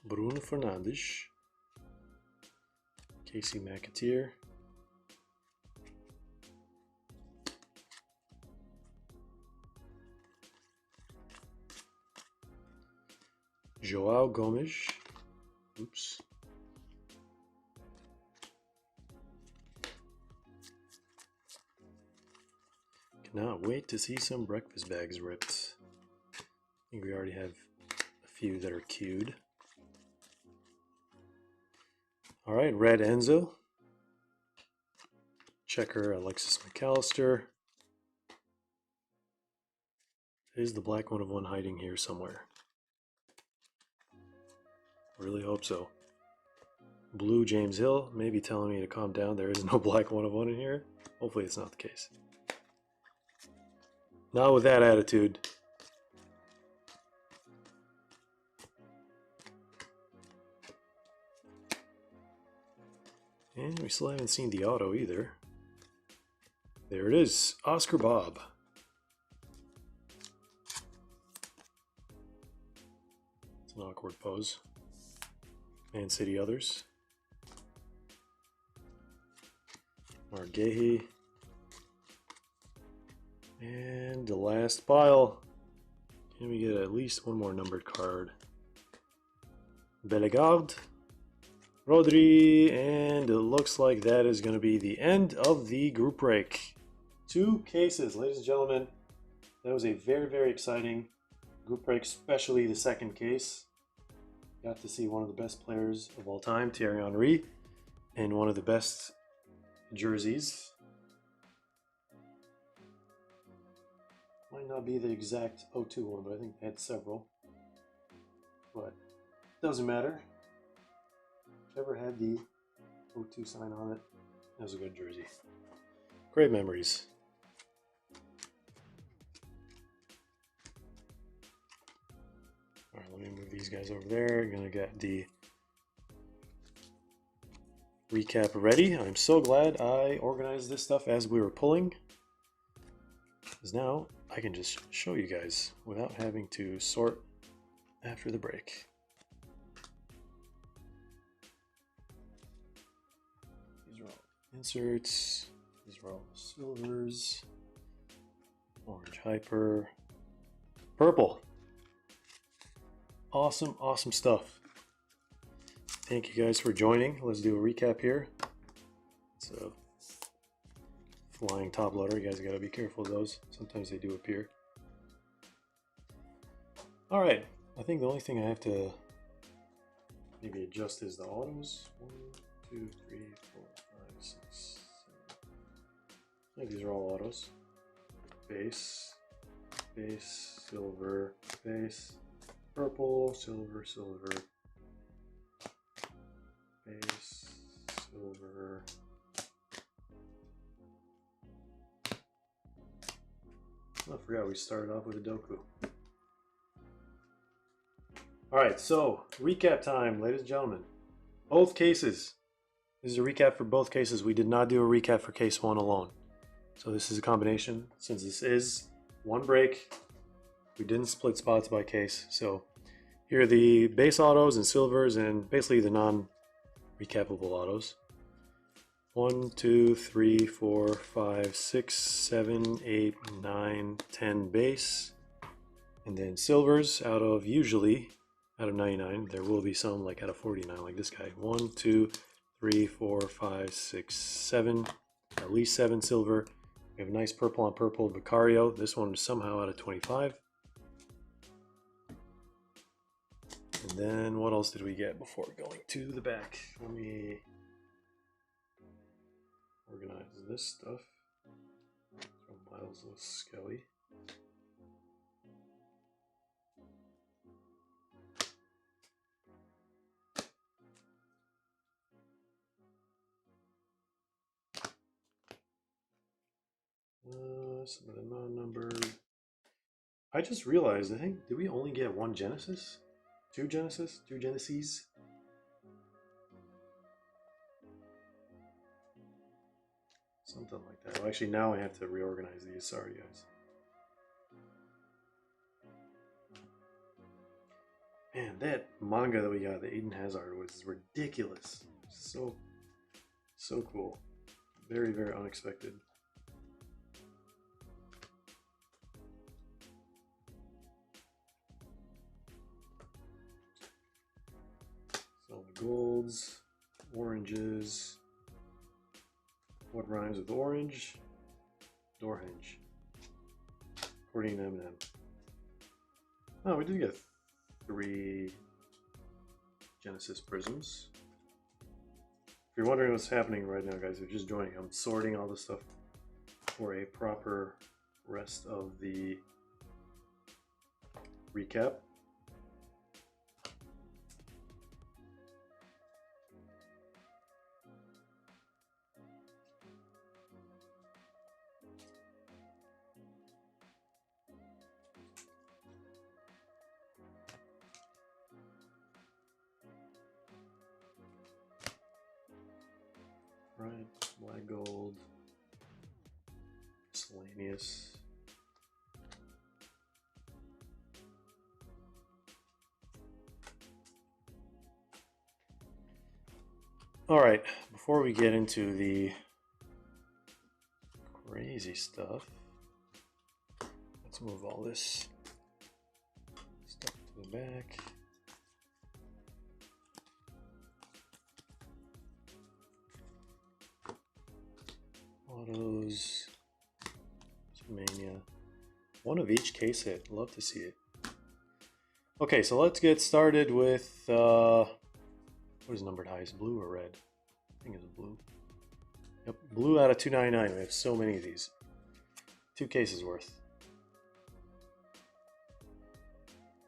Speaker 1: Bruno Fernandes. Casey McAteer. João Gomes. Oops. Cannot wait to see some breakfast bags ripped. I think we already have a few that are queued. All right, red Enzo. Checker Alexis McAllister. Is the black 1 of 1 hiding here somewhere? Really hope so. Blue James Hill, maybe telling me to calm down. There is no black 1 of 1 in here. Hopefully it's not the case. Not with that attitude. And we still haven't seen the auto either. There it is, Oscar Bob. It's an awkward pose. Man City others. Margehi. And the last pile. Can we get at least one more numbered card? Bellegarde. Rodri. And it looks like that is going to be the end of the group break. 2 cases, ladies and gentlemen. That was a very, very exciting group break, especially the second case. Got to see one of the best players of all time, Thierry Henry, and one of the best jerseys. Might not be the exact 02 one, but I think they had several. But doesn't matter. Whichever had the 02 sign on it, that was a good jersey. Great memories. All right, let me move these guys over there. Gonna get the recap ready. I'm so glad I organized this stuff as we were pulling, because now I can just show you guys without having to sort after the break. These are all inserts. These are all silvers. Orange hyper. Purple. Awesome, awesome stuff. Thank you guys for joining. Let's do a recap here. It's a flying top loader. You guys gotta be careful of those. Sometimes they do appear. All right, I think the only thing I have to maybe adjust is the autos. 1, 2, 3, 4, 5, 6, 7. I think these are all autos. Base, base, silver, base, purple, silver, silver, base, silver. I forgot we started off with a Doku. Alright, so recap time, ladies and gentlemen. Both cases. This is a recap for both cases. We did not do a recap for case 1 alone. So this is a combination. Since this is one break, we didn't split spots by case. So here are the base autos and silvers and basically the non-recapable autos. 1, 2, 3, 4, 5, 6, 7, 8, 9, 10 base. And then silvers out of usually out of 99. There will be some like out of 49 like this guy. 1, 2, 3, 4, 5, 6, 7. At least 7 silver. We have a nice purple on purple Vicario. This one is somehow out of 25. And then what else did we get before going to the back? Let me organize this stuff. From Miles of Skelly. Some of the non-numbered. I just realized, I think, did we only get one Genesis? Two Genesis? Two Genesis? Something like that. Well, actually, now I have to reorganize these. Sorry, guys. Man, that manga that we got, the Eden Hazard, was ridiculous. So cool. Very, very unexpected. So golds, oranges. What rhymes with orange? Doorhinge. According to M&M. Oh, we did get 3 Genesis Prizms. If you're wondering what's happening right now, guys, if you're just joining, I'm sorting all this stuff for a proper rest of the recap. Right, black gold, miscellaneous. All right, before we get into the crazy stuff, let's move all this stuff to the back. Autos, Mania. One of each case hit. Love to see it. Okay, so let's get started with what is numbered highest? Blue or red? I think it's blue. Yep, blue out of 299. We have so many of these. 2 cases worth.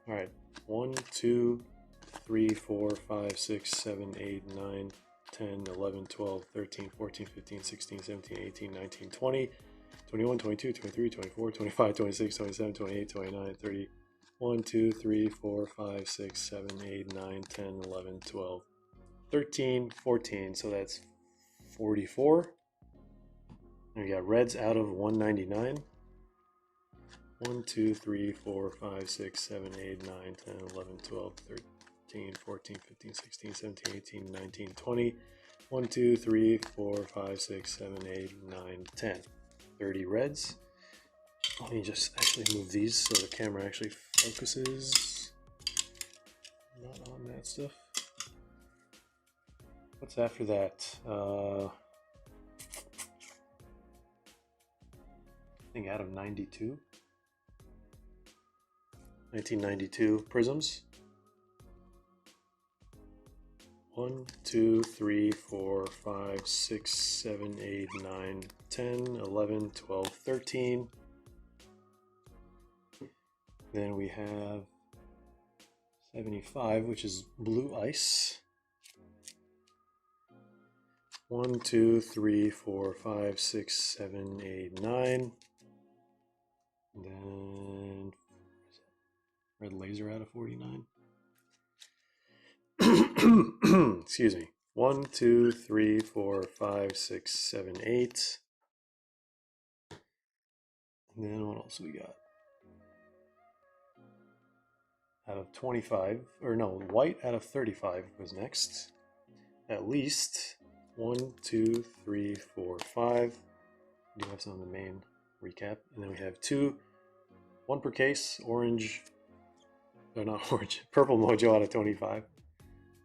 Speaker 1: All right, 1, 2, 3, 4, 5, 6, 7, 8, 9, 10, 11, 12, 13, 14, 15, 16, 17, 18, 19, 20, 21, 22, 23, 24, 25, 26, 27, 28, 29, 30, 1, 2, 3, 4, 5, 6, 7, 8, 9, 10, 11, 12, 13, 14. So that's 44. And we got reds out of 199. 1, 2, 3, 4, 5, 6, 7, 8, 9, 10, 11, 12, 13, 14, 15, 16, 17, 18, 19, 20. 1, 2, 3, 4, 5, 6, 7, 8, 9, 10. 30 reds. Let me just actually move these so the camera actually focuses not on that stuff. What's after that? I think out of 92. 1992 Prizms. 1, 2, 3, 4, 5, 6, 7, 8, 9, 10, 11, 12, 13. Then we have 75, which is blue ice. 1, 2, 3, 4, 5, 6, 7, 8, 9. And then red laser out of 49. Excuse me. 1, 2, 3, 4, 5, 6, 7, 8. And then what else we got? Out of 25, or no, white out of 35 was next. At least 1, 2, 3, 4, 5. We do have some of the main recap. And then we have 2, 1 per case, orange, or not orange, purple mojo out of 25.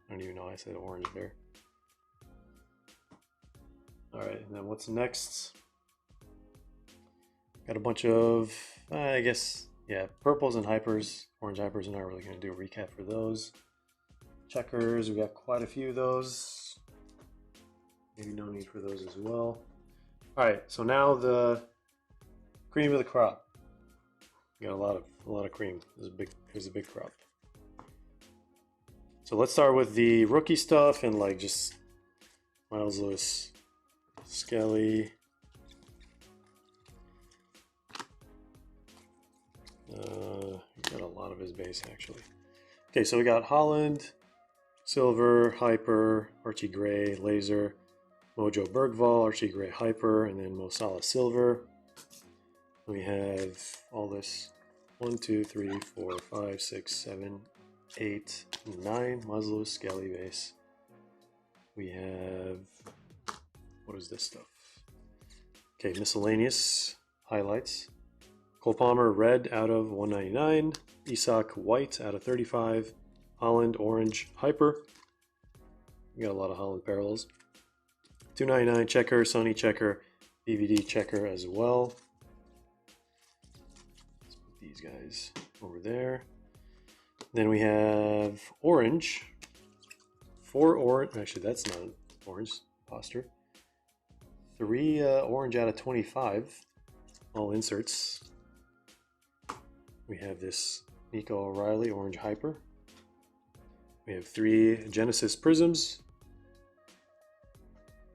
Speaker 1: I don't even know why I said orange there. Alright, and then what's next? Got a bunch of, I guess, yeah, purples and hypers. Orange hypers, I'm not really going to do a recap for those. Checkers, we got quite a few of those. Maybe no need for those as well. Alright, so now the cream of the crop. We got a lot of cream. Here's a big crop. So let's start with the rookie stuff and like just Miles Lewis, Skelly. Got a lot of his base actually. Okay, so we got Holland, Silver, Hyper, Archie Gray, Laser, Mojo Bergvall, Archie Gray Hyper, and then Mo Salah Silver. We have all this 1, 2, 3, 4, 5, 6, 7, 8, 9 Muslo Skelly base. We have, what is this stuff? Okay, miscellaneous highlights. Cole Palmer red out of 199, Isak white out of 35, Holland orange hyper. We got a lot of Holland parallels. 299 checker, Sony checker, BVD checker as well. Let's put these guys over there. Then we have orange. 4 orange, actually that's not orange, imposter. 3 orange out of 25, all inserts. We have this Nico O'Reilly orange hyper. We have 3 Genesis Prizms.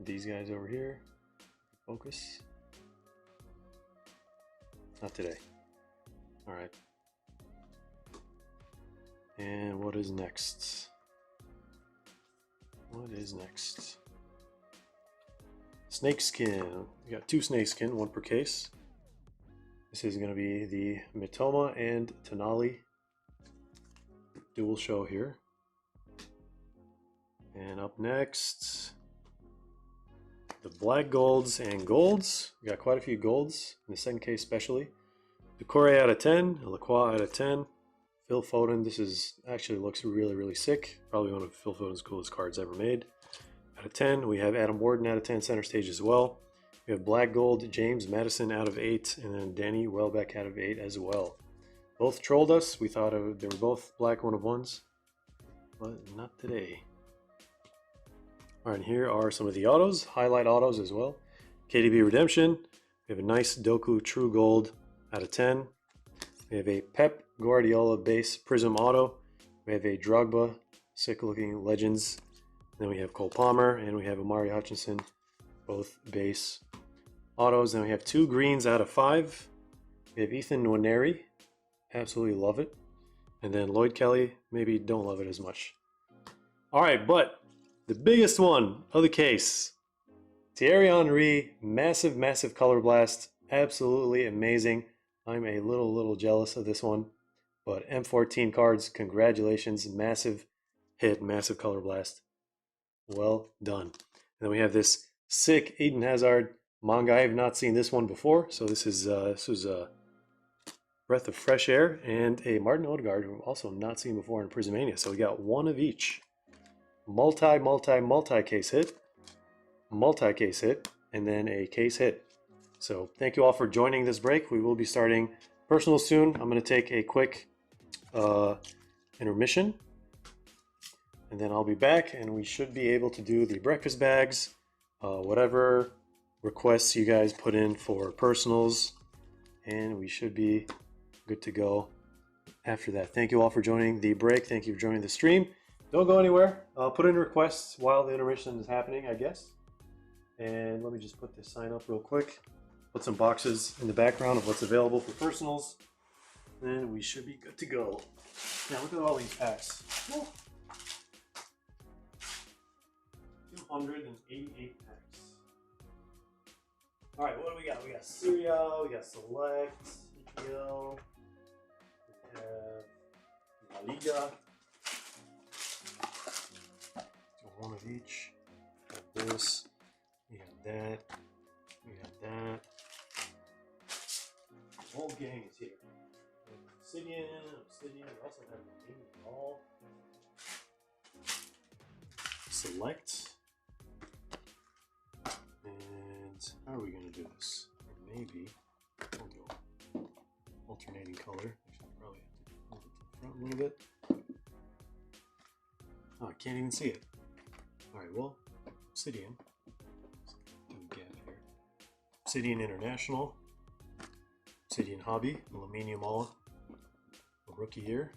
Speaker 1: These guys over here. Focus. Not today. Alright. And what is next? What is next? Snakeskin. We got 2 snakeskin, 1 per case. This is going to be the Mitoma and Tonali dual show here. And up next, the black golds and golds. We got quite a few golds in the second case especially. Decore out of 10, Lacroix out of 10. Phil Foden, this is actually looks really sick. Probably one of Phil Foden's coolest cards ever made. Out of 10, we have Adam Warden out of 10 center stage as well. We have black gold, James Madison out of 8, and then Danny Welbeck out of 8 as well. Both trolled us. We thought they were both black 1-of-1s, but not today. All right, here are some of the autos, highlight autos as well. KDB Redemption. We have a nice Doku True Gold out of 10. We have a Pep Guardiola base Prizm auto. We have a Drogba sick looking Legends. Then we have Cole Palmer and we have Amari Hutchinson, both base autos. Then we have 2 greens out of 5. We have Ethan Nwaneri, absolutely love it. And then Lloyd Kelly, maybe don't love it as much. All right, but the biggest one of the case, Thierry Henry, massive color blast, absolutely amazing. I'm a little jealous of this one, but M14 cards, congratulations, massive hit, massive color blast. Well done. And then we have this sick Eden Hazard manga. I have not seen this one before, so this was breath of fresh air, and a Martin Odegaard, who I've also not seen before in Prizmania. So we got one of each. Multi-case hit, multi-case hit, and then a case hit. So thank you all for joining this break. We will be starting personal soon. I'm going to take a quick intermission, and then I'll be back, and we should be able to do the breakfast bags, whatever requests you guys put in for personals, and we should be good to go after that. Thank you all for joining the break. Thank you for joining the stream. Don't go anywhere. Put in requests while the intermission is happening, I guess. And let me just put this sign up real quick. Put some boxes in the background of what's available for personals. Then we should be good to go. Now look at all these packs. 288 packs. All right, what do we got? We got Cereal, we got Select, EPL, we have La Liga. So one of each. We got this, we got that, we got that. The whole gang is here. Obsidian, we also have the game all. Select. And how are we going to do this? Maybe we'll go alternating color. Actually, probably have to move it to the front a little bit. Oh, I can't even see it. Alright, well, Obsidian. Do a gap here. Obsidian International. Obsidian Hobby. Aluminium all. A rookie here.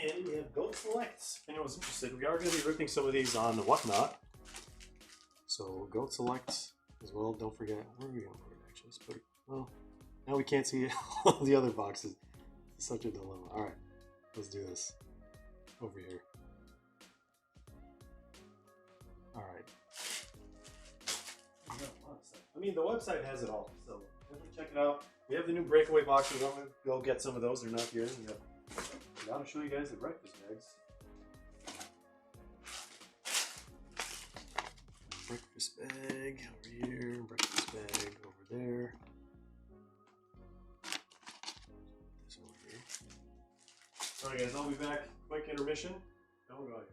Speaker 1: And we have Goat Selects. If anyone's interested, we are going to be ripping some of these on Whatnot. So Goat Selects as well. Don't forget, where are we going to put it actually? Let's put it, well, now we can't see all the other boxes. It's such a dilemma. All right, let's do this over here. All right. We got a lot of stuff. I mean, the website has it all, so definitely check it out. We have the new breakaway boxes. I'm going to go get some of those. They're not here. I gotta show you guys the breakfast bags. Breakfast bag over here, breakfast bag over there. This over here. Alright guys, I'll be back. Quick intermission. Don't go anywhere.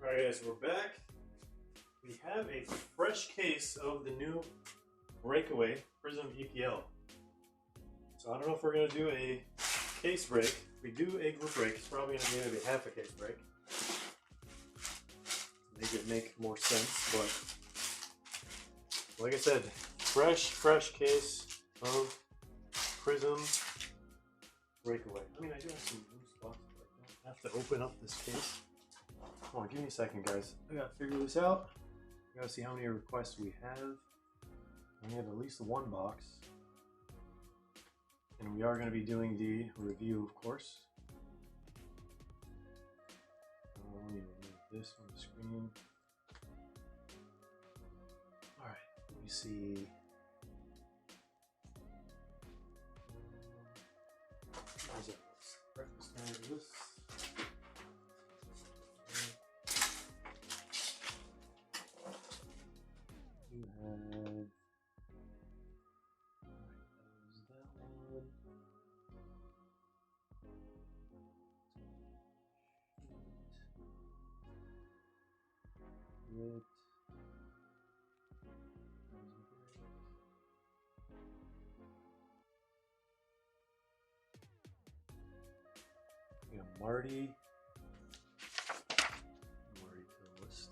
Speaker 1: Alright guys, we're back. We have a fresh case of the new Breakaway Prizm EPL. So I don't know if we're going to do a case break. If we do a group break, it's probably going to be maybe half a case break. Make it make more sense, but like I said, fresh case of Prizm Breakaway. I mean, I do have some loose spots, but I don't have to open up this case. Come on, give me a second, guys. I gotta figure this out. I gotta see how many requests we have. We have at least one box. And we are going to be doing the review, of course. Let me remove this from the screen. Alright, let me see. Where's that? Breakfast time is this. You have. We got Marty to the list.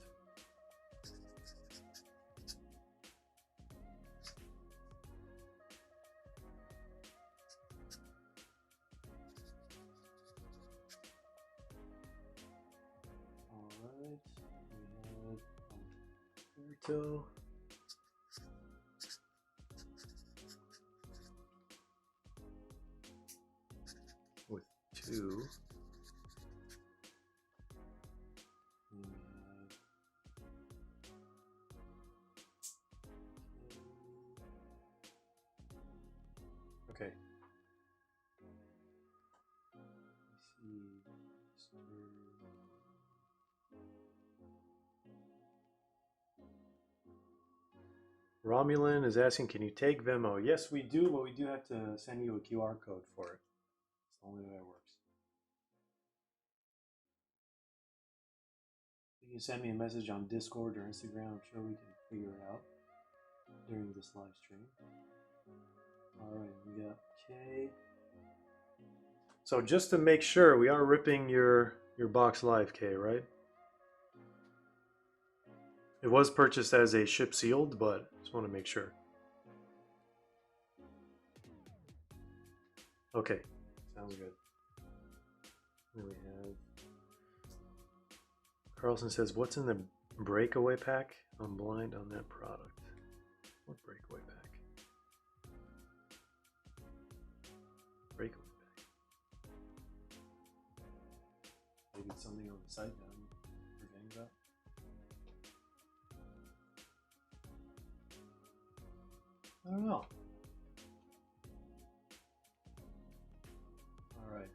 Speaker 1: All right, we have Alberto. With 2. Okay. Let's see. Romulan is asking, can you take Venmo? Yes, we do, but we do have to send you a QR code for it. It's the only way that works. You can send me a message on Discord or Instagram. I'm sure we can figure it out during this live stream. Alright, we got K. So just to make sure, we are ripping your box live, K, right? It was purchased as a ship sealed, but just want to make sure. Okay, sounds good. Then we have Carlson says, what's in the breakaway pack? I'm blind on that product. What breakaway pack? Breakaway pack. Maybe it's something on the site that I'm forgetting about. I don't know. Alright.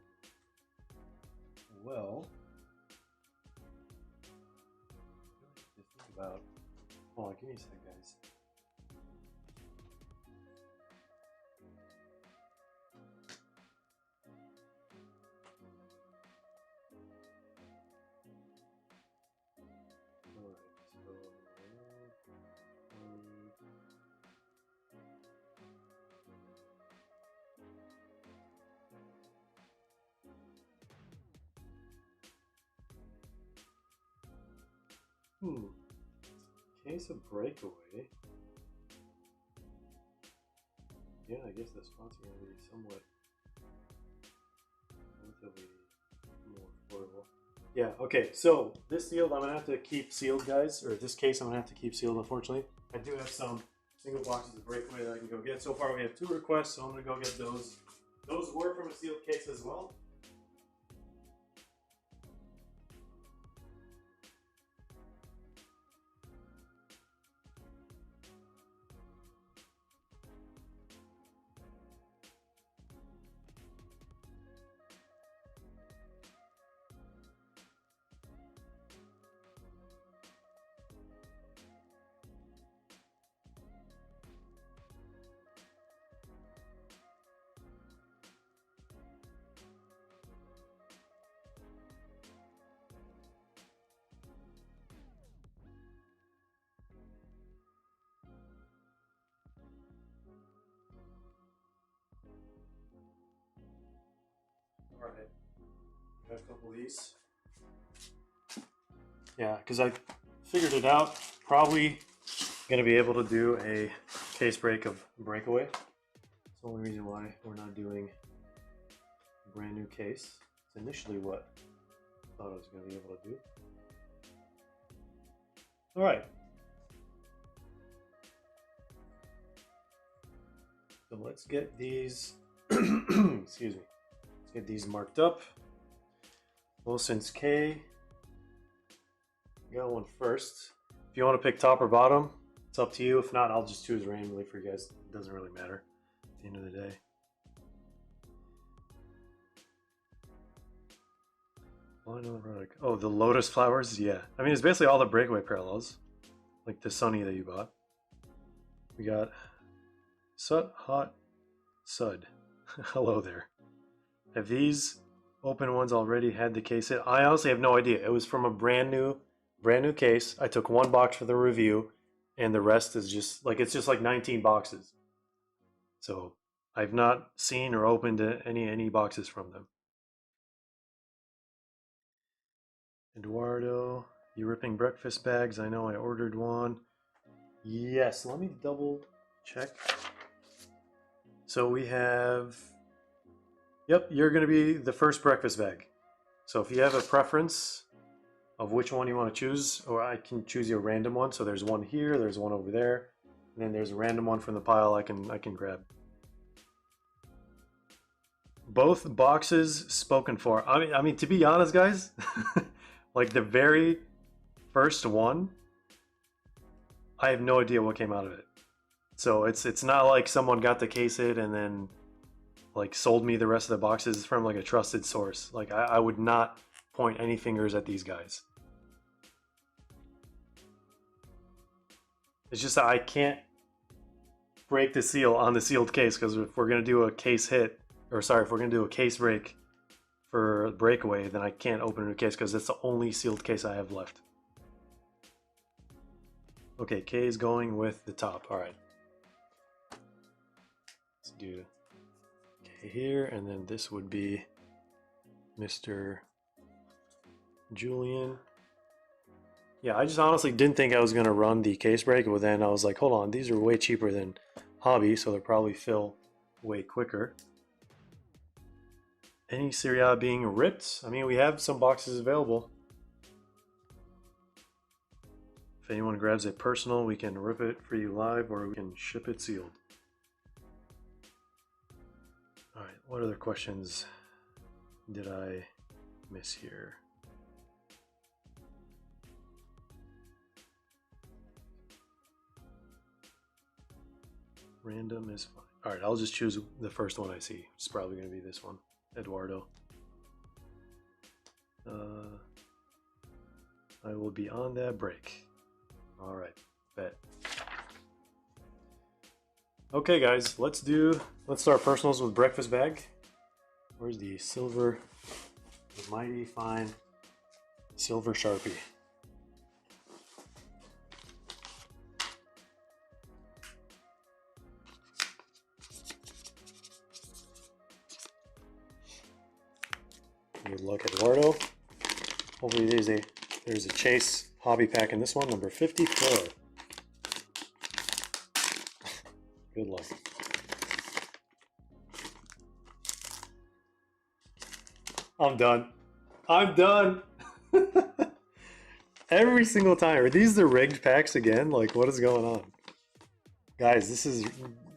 Speaker 1: Well, to think about. Hold on, give me a second, guys. Case of breakaway. Yeah, I guess the spots are going to be somewhat relatively more affordable. Yeah, okay, so this sealed I'm going to have to keep sealed, guys, or this case I'm going to have to keep sealed, unfortunately. I do have some single boxes of breakaway that I can go get. So far we have 2 requests, so I'm going to go get those. Those were from a sealed case as well. Alright, got a couple of these. Yeah, because I figured it out. Probably gonna be able to do a case break of Breakaway. It's the only reason why we're not doing a brand new case. It's initially what I thought I was gonna be able to do. Alright. So let's get these excuse me. Let's get these marked up. Well, since K got one first. If you want to pick top or bottom, it's up to you. If not, I'll just choose randomly for you guys. It doesn't really matter at the end of the day. Oh, the lotus flowers? Yeah. I mean, it's basically all the Breakaway parallels. Like the Sunny that you bought. We got Sut, Hot, Sud. Hello there. Have these open ones already had the case hit? I honestly have no idea. It was from a brand new case. I took one box for the review, and the rest is just like, it's just like 19 boxes. So I've not seen or opened any boxes from them. Eduardo, you ripping breakfast bags? I know I ordered one. Yes, let me double check. So we have, yep, you're going to be the first breakfast bag. So if you have a preference of which one you want to choose, or I can choose you a random one. So there's one here, there's one over there, and then there's a random one from the pile I can grab. Both boxes spoken for. I mean to be honest, guys, like the very first one, I have no idea what came out of it. So it's not like someone got the case hit and then like sold me the rest of the boxes from like a trusted source. Like I would not point any fingers at these guys. It's just that I can't break the seal on the sealed case, because if we're gonna do a case hit, or sorry, if we're gonna do a case break for Breakaway, then I can't open a new case because it's the only sealed case I have left. Okay, K is going with the top. All right. Let's do K here, and then this would be Mr. Julian. Yeah, I just honestly didn't think I was going to run the case break, but then I was like, hold on, these are way cheaper than Hobby, so they'll probably fill way quicker. Any Serie A being ripped? I mean, we have some boxes available. If anyone grabs a personal, we can rip it for you live, or we can ship it sealed. All right, what other questions did I miss here? Random is fine. All right, I'll just choose the first one I see. It's probably going to be this one, Eduardo. I will be on that break. All right, bet. Okay, guys, let's start personals with breakfast bag. Where's the silver, the mighty fine silver Sharpie? Good luck, Eduardo. Hopefully there's a Chase hobby pack in this one, number 54. Good luck. I'm done. I'm done. Every single time. Are these the rigged packs again? Like, what is going on? Guys,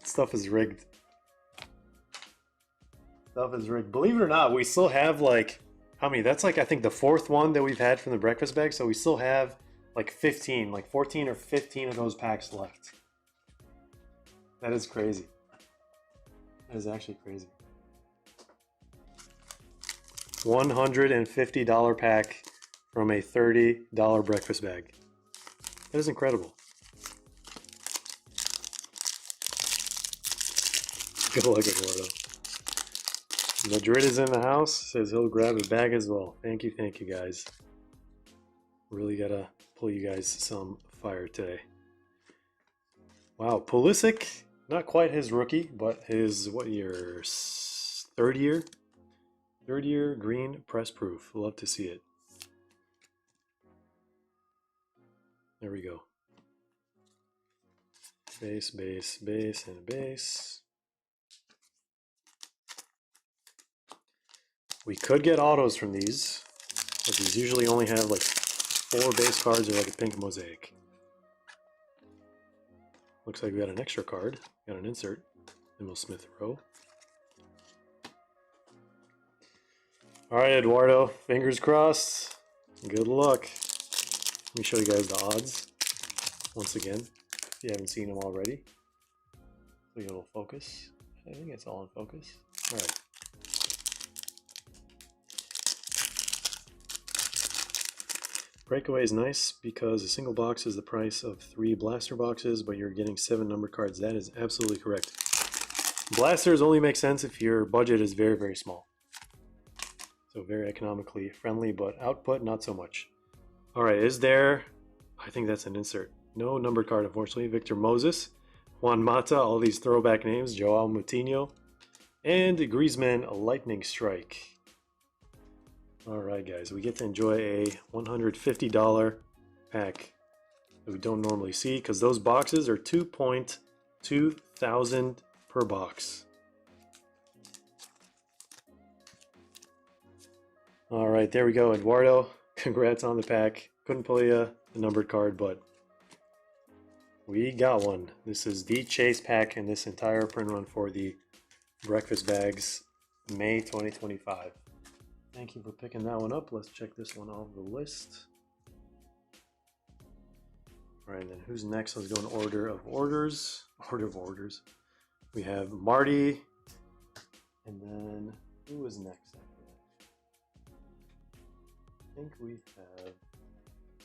Speaker 1: stuff is rigged. Stuff is rigged. Believe it or not, we still have like, how many? That's like, I think the fourth one that we've had from the breakfast bag. So we still have like 15, like 14 or 15 of those packs left. That is crazy. That is actually crazy. $150 pack from a $30 breakfast bag. That is incredible. Good luck, Eduardo. Madrid is in the house, says he'll grab a bag as well. Thank you guys. Really gotta pull you guys some fire today. Wow, Pulisic, not quite his rookie, but his, what year? Third year? Third year green press proof. Love to see it. There we go. Base, base, base, and base. We could get autos from these, but these usually only have like 4 base cards or like a pink mosaic. Looks like we got an extra card. Got an insert. Emil Smith Rowe. Alright, Eduardo. Fingers crossed. Good luck. Let me show you guys the odds once again, if you haven't seen them already. So you will focus. I think it's all in focus. Alright. Breakaway is nice because a single box is the price of 3 blaster boxes, but you're getting 7 numbered cards. That is absolutely correct. Blasters only make sense if your budget is very, very small. So very economically friendly, but output not so much. Alright, is there... I think that's an insert. No numbered card, unfortunately. Victor Moses, Juan Mata, all these throwback names, Joao Moutinho, and Griezmann, a lightning strike. Alright guys, we get to enjoy a $150 pack that we don't normally see because those boxes are 2.2 thousand per box. Alright, there we go, Eduardo. Congrats on the pack. Couldn't pull you a numbered card, but we got one. This is the chase pack in this entire print run for the breakfast bags, May 2025. Thank you for picking that one up. Let's check this one off the list. All right, then who's next? Let's go in order of orders. Order of orders. We have Marty, and then who was next after that? I think we have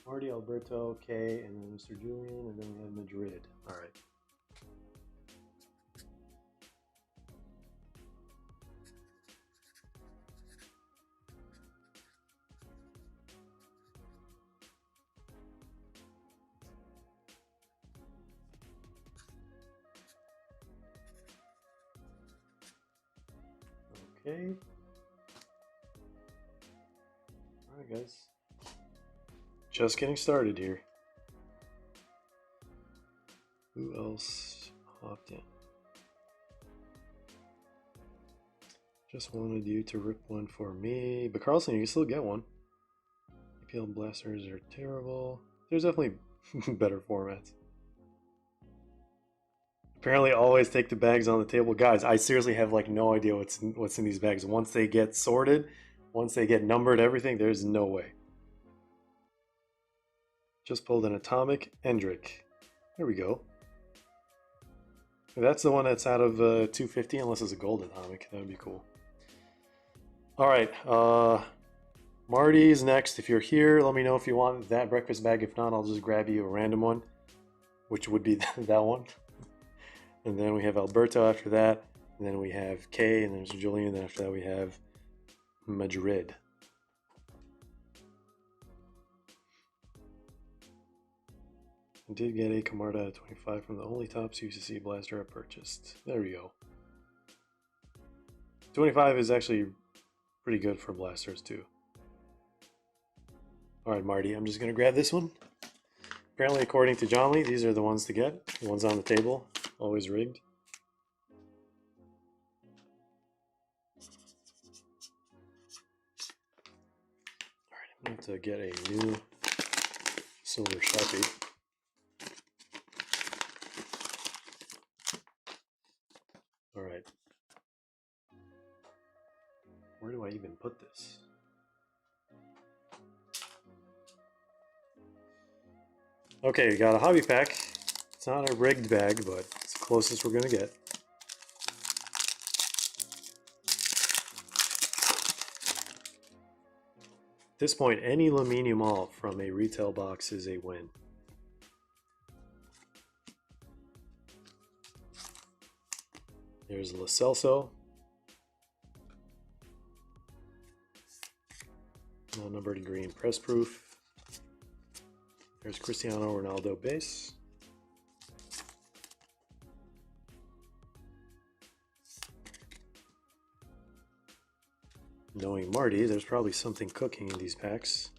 Speaker 1: Marty, Alberto, Kay, and then Mr. Julian, and then we have Madrid. All right. Okay. Alright guys. Just getting started here. Who else hopped in? Just wanted you to rip one for me. But Carlson, you can still get one. EPL blasters are terrible. There's definitely better formats. Apparently always take the bags on the table. Guys, I seriously have like no idea what's in these bags. Once they get sorted, once they get numbered, everything, there's no way. Just pulled an Atomic Endrick. There we go. That's the one that's out of 250, unless it's a gold Atomic. That would be cool. Alright, Marty's next. If you're here, let me know if you want that breakfast bag. If not, I'll just grab you a random one, which would be that one. And then we have Alberto after that. And then we have Kay, and then there's Julian. And then after that, we have Madrid. I did get a Camarda at 25 from the only Topps UCC blaster I purchased. There we go. 25 is actually pretty good for blasters too. Alright, Marty, I'm just going to grab this one. Apparently, according to John Lee, these are the ones to get. The ones on the table. Always rigged. Alright, I'm going to have to get a new silver Sharpie. Alright. Where do I even put this? Okay, we got a hobby pack. It's not a rigged bag, but it's the closest we're going to get. At this point, any Lamine Yamal from a retail box is a win. There's Lo Celso. Non-numbered green press proof. There's Cristiano Ronaldo base. Knowing Marty, there's probably something cooking in these packs.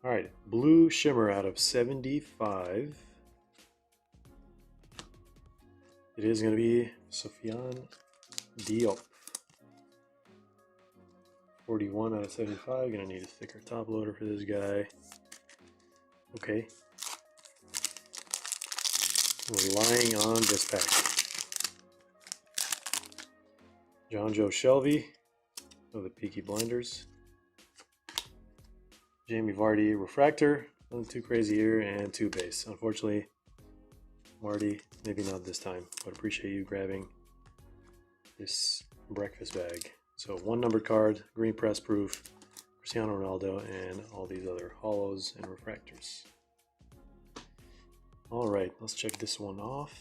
Speaker 1: All right, blue shimmer out of 75. It is going to be Sofiane Diop. 41 out of 75. Gonna need a thicker top loader for this guy. Okay. Relying on this pack. John Joe Shelby of the Peaky Blinders. Jamie Vardy Refractor. Nothing too crazy here, and 2 base. Unfortunately, Marty, maybe not this time, but appreciate you grabbing this breakfast bag. So 1 numbered card, green press proof, Cristiano Ronaldo, and all these other holos and refractors. All right, let's check this one off.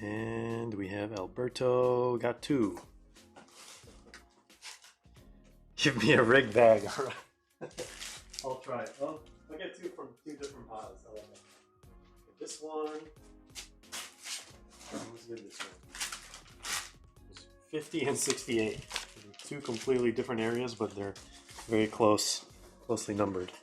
Speaker 1: And we have Alberto, got 2. Give me a rig bag. All right. I'll try it. Well, I'll get 2 from 2 different piles. I like that. This one, let's give this one. 50 and 68. 2 completely different areas, but they're very closely numbered.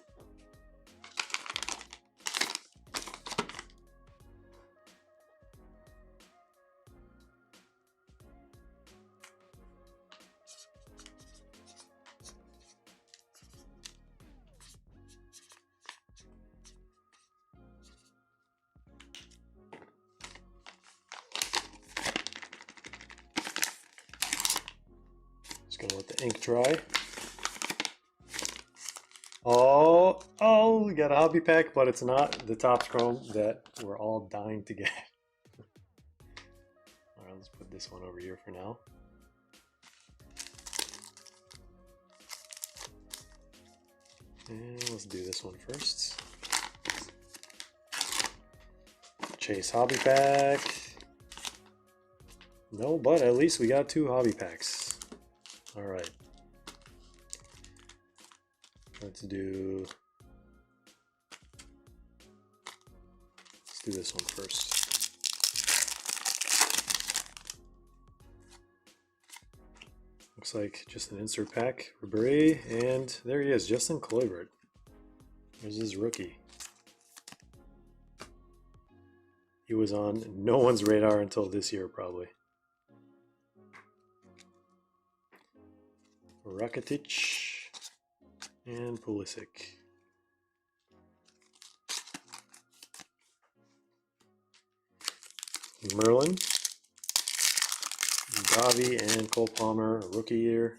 Speaker 1: Just gonna let the ink dry. Oh, we got a hobby pack, but it's not the Topps Chrome that we're all dying to get. All right, let's put this one over here for now. And let's do this one first. Chase hobby pack. No, but at least we got 2 hobby packs. All right. Let's do this one first. Looks like just an insert pack, Ribery, and there he is, Justin Kluivert. There's his rookie. He was on no one's radar until this year, probably. Rakitic and Pulisic. Merlin, Davi, and Cole Palmer, rookie year.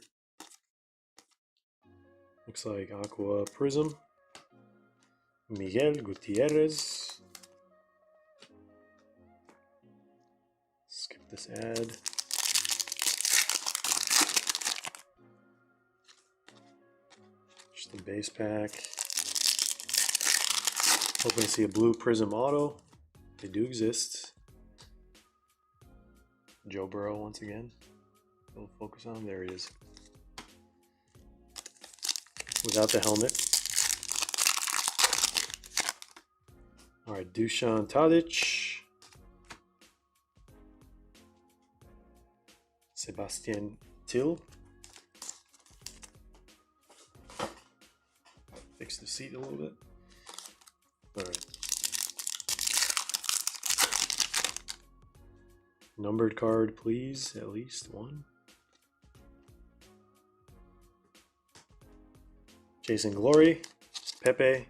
Speaker 1: Looks like Aqua Prizm. Miguel Gutierrez. Skip this ad. Just the base pack. Hoping to see a blue Prizm auto. They do exist. Joe Burrow once again. We'll focus on. There he is. Without the helmet. All right, Dusan Tadic. Sebastian Till. Fix the seat a little bit. All right. Numbered card, please. At least one. Chasing Glory. Pepe.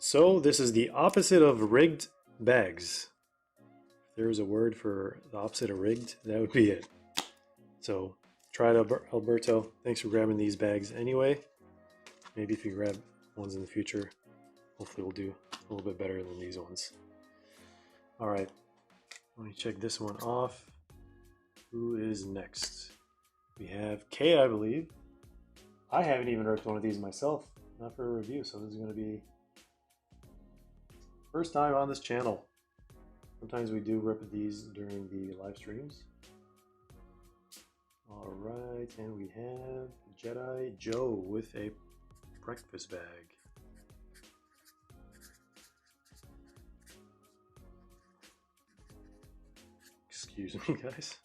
Speaker 1: So this is the opposite of rigged bags. If there was a word for the opposite of rigged, that would be it. So try it, Alberto. Thanks for grabbing these bags anyway. Maybe if you grab ones in the future, hopefully we'll do a little bit better than these ones. All right, let me check this one off. Who is next? We have Kay, I believe. I haven't even ripped one of these myself, not for a review, so this is going to be first time on this channel. Sometimes we do rip these during the live streams. All right, and we have Jedi Joe with a breakfast bag. Excuse me, guys.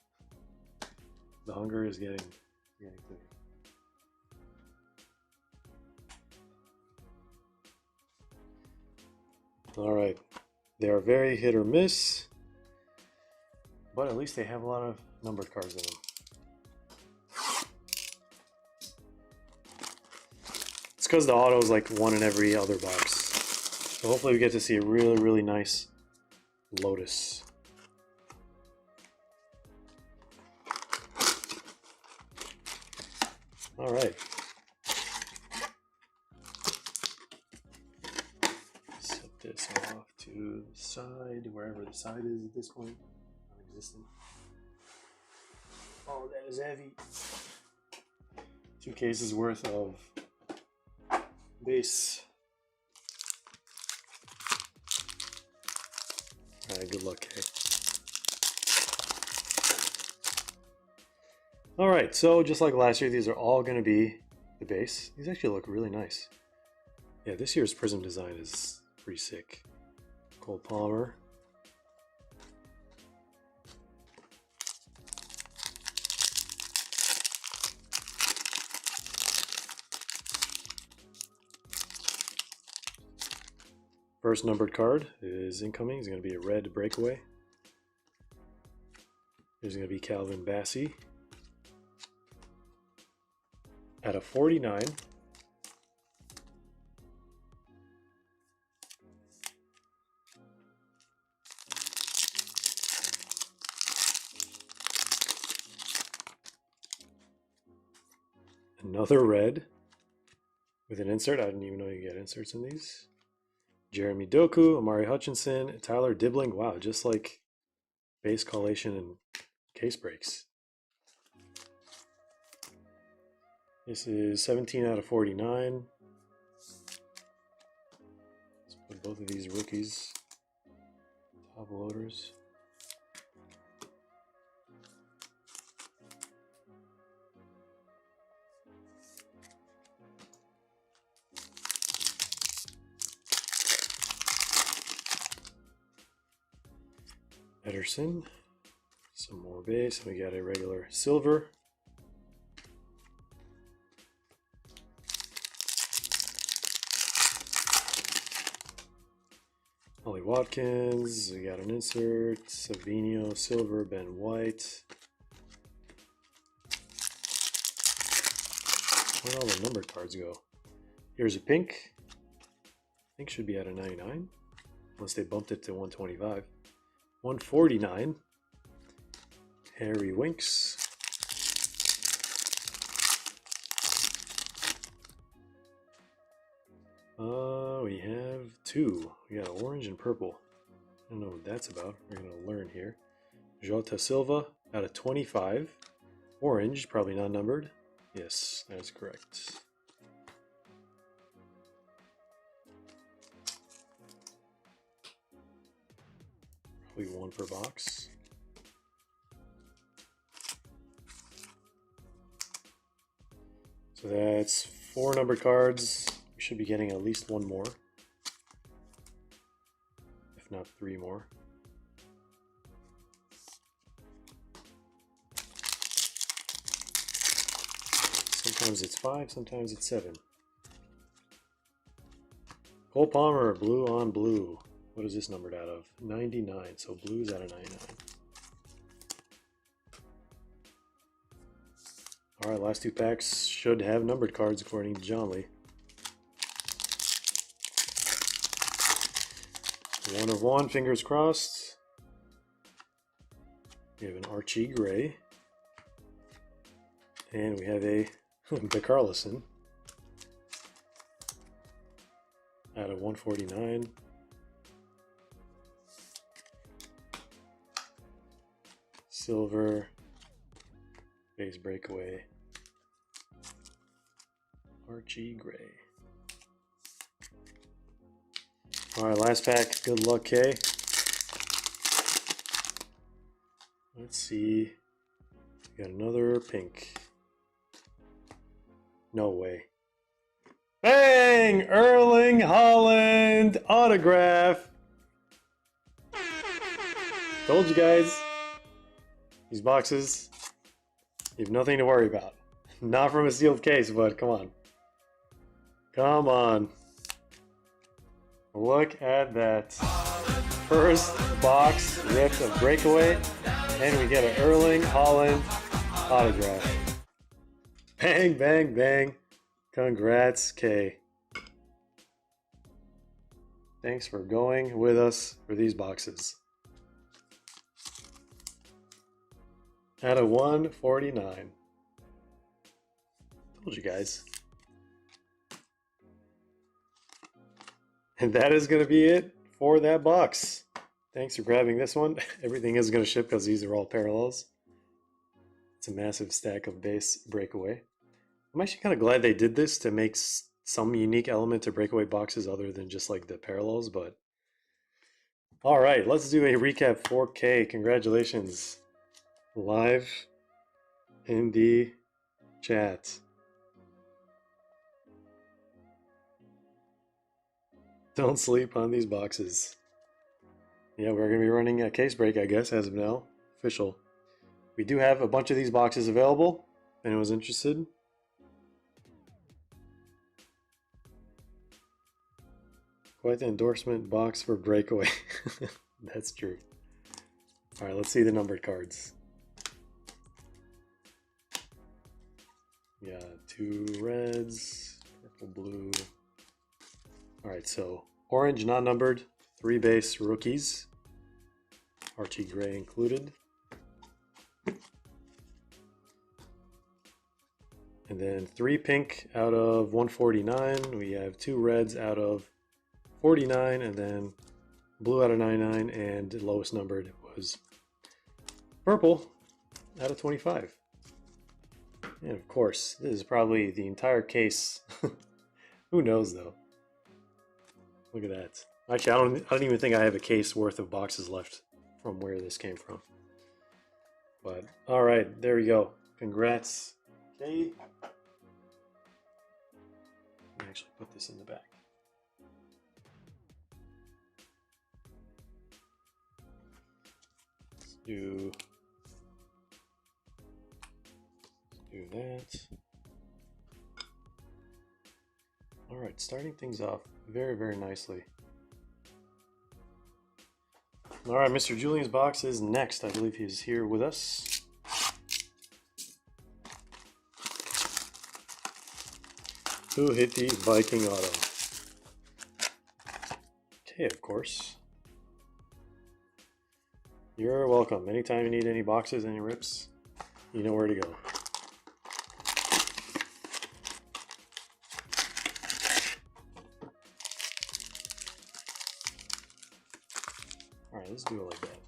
Speaker 1: The hunger is getting clear. All right, they are very hit or miss, but at least they have a lot of numbered cards in them. It's because the auto is like one in every other box. So hopefully we get to see a really, really nice Lotus. All right. Set this off to the side, wherever the side is at this point. Non-existent. Oh, that is heavy. 2 cases worth of base. Alright, good luck, Kay. Alright, so just like last year, these are all going to be the base. These actually look really nice. Yeah, this year's Prizm design is pretty sick. Cole Palmer. First numbered card is incoming. It's going to be a red breakaway. There's going to be Calvin Bassey. At a 49. Another red with an insert. I didn't even know you get inserts in these. Jeremy Doku, Amari Hutchinson, Tyler Dibbling. Wow, just like base collation and case breaks. This is 17 out of 49. Let's put both of these rookies top loaders. Ederson, some more base. We got a regular silver. Ollie Watkins, we got an insert. Savinio, silver. Ben White. Where'd all the numbered cards go? Here's a pink. Pink should be at a 99, unless they bumped it to 125. 149. Harry Winks. We have 2. We got orange and purple. I don't know what that's about. We're going to learn here. Jota Silva out of 25. Orange, probably not numbered. Yes, that's correct. Probably 1 per box. So that's 4 numbered cards. We should be getting at least 1 more, if not 3 more. Sometimes it's 5, sometimes it's 7. Cole Palmer, blue on blue. What is this numbered out of? 99, so blue's out of 99. Alright, last 2 packs should have numbered cards according to John Lee. 1 of 1, fingers crossed. We have an Archie Gray. And we have a Carlson out of 149. Silver, base breakaway, Archie Gray. All right, last pack. Good luck, Kay. Let's see. We got another pink. No way. Bang! Erling Haaland autograph. Told you guys. These boxes, you have nothing to worry about. Not from a sealed case, but come on. Come on. Look at that. First box ripped of Breakaway, and we get an Erling Haaland autograph. Bang, bang, bang. Congrats, Kay. Thanks for going with us for these boxes. Out of 149. Told you guys. And that is going to be it for that box. Thanks for grabbing this one. Everything is going to ship because these are all parallels. It's a massive stack of base Breakaway. I'm actually kind of glad they did this to make some unique element to Breakaway boxes other than just like the parallels, but all right, let's do a recap 4K. Congratulations. Live in the chat. Don't sleep on these boxes. Yeah, we're going to be running a case break, I guess, as of now. Official. We do have a bunch of these boxes available, if anyone's interested. Quite the endorsement box for Breakaway. That's true. All right, let's see the numbered cards. Yeah, 2 reds, purple, blue. All right, so orange non-numbered, 3 base rookies, Archie Gray included. And then 3 pink out of 149. We have 2 reds out of 49, and then blue out of 99, and the lowest numbered was purple out of 25. And of course, this is probably the entire case. Who knows though? Look at that. Actually, I don't even think I have a case worth of boxes left from where this came from. But all right, there we go. Congrats, Kay. Let me actually put this in the back. Do that. All right, starting things off very, very nicely. All right, Mr. Julian's box is next. I believe he's here with us. Who hit the Viking auto? Okay, of course. You're welcome. Anytime you need any boxes, any rips, you know where to go. All right, let's do it like that.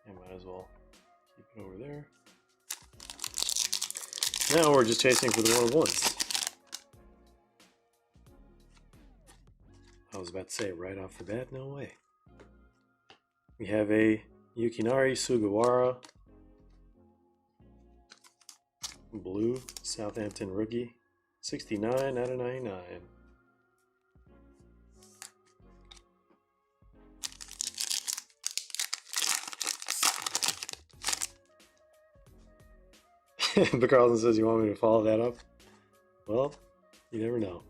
Speaker 1: I might as well keep it over there. Now we're just chasing for the 1-of-1s. I was about to say right off the bat, no way. We have a Yukinari Sugawara, blue, Southampton rookie, 69 out of 99. But Carlton says, you want me to follow that up? Well, you never know.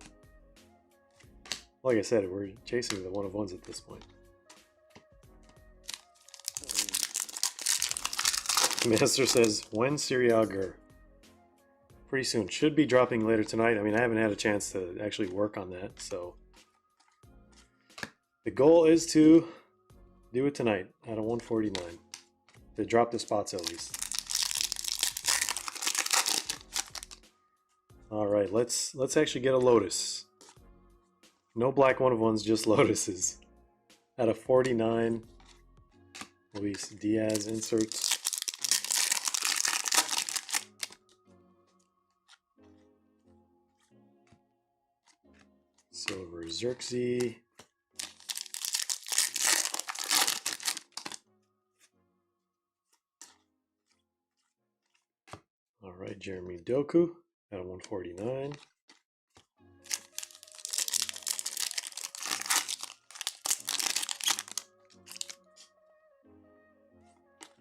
Speaker 1: Like I said, we're chasing the 1-of-1s at this point. Master says, when Siriager? Pretty soon. Should be dropping later tonight. I mean, I haven't had a chance to actually work on that, so. The goal is to do it tonight out of 149. To drop the spots at least. All right, let's actually get a Lotus. No black 1-of-1s, just Lotuses. Out of 49, Luis Diaz insert. Silver Xerxes. All right, Jeremy Doku out of 149.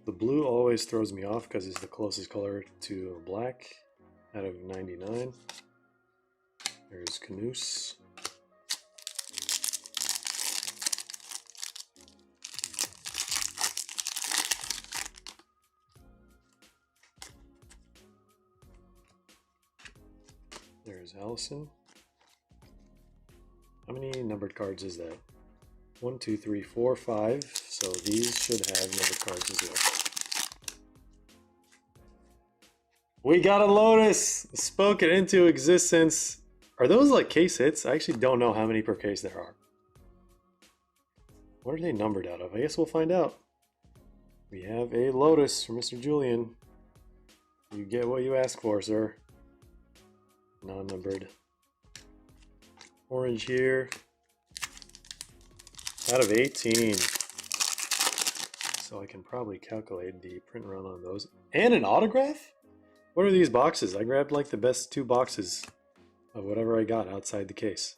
Speaker 1: The blue always throws me off because it's the closest color to black out of 99. There's Canoes. There's Allison. How many numbered cards is that? 1, 2, 3, 4, 5. So these should have numbered cards as well. We got a Lotus! Spoken into existence. Are those like case hits? I actually don't know how many per case there are. What are they numbered out of? I guess we'll find out. We have a Lotus for Mr. Julian. You get what you ask for, sir. Non-numbered. Orange here. Out of 18. So I can probably calculate the print run on those. And an autograph? What are these boxes? I grabbed like the best 2 boxes of whatever I got outside the case.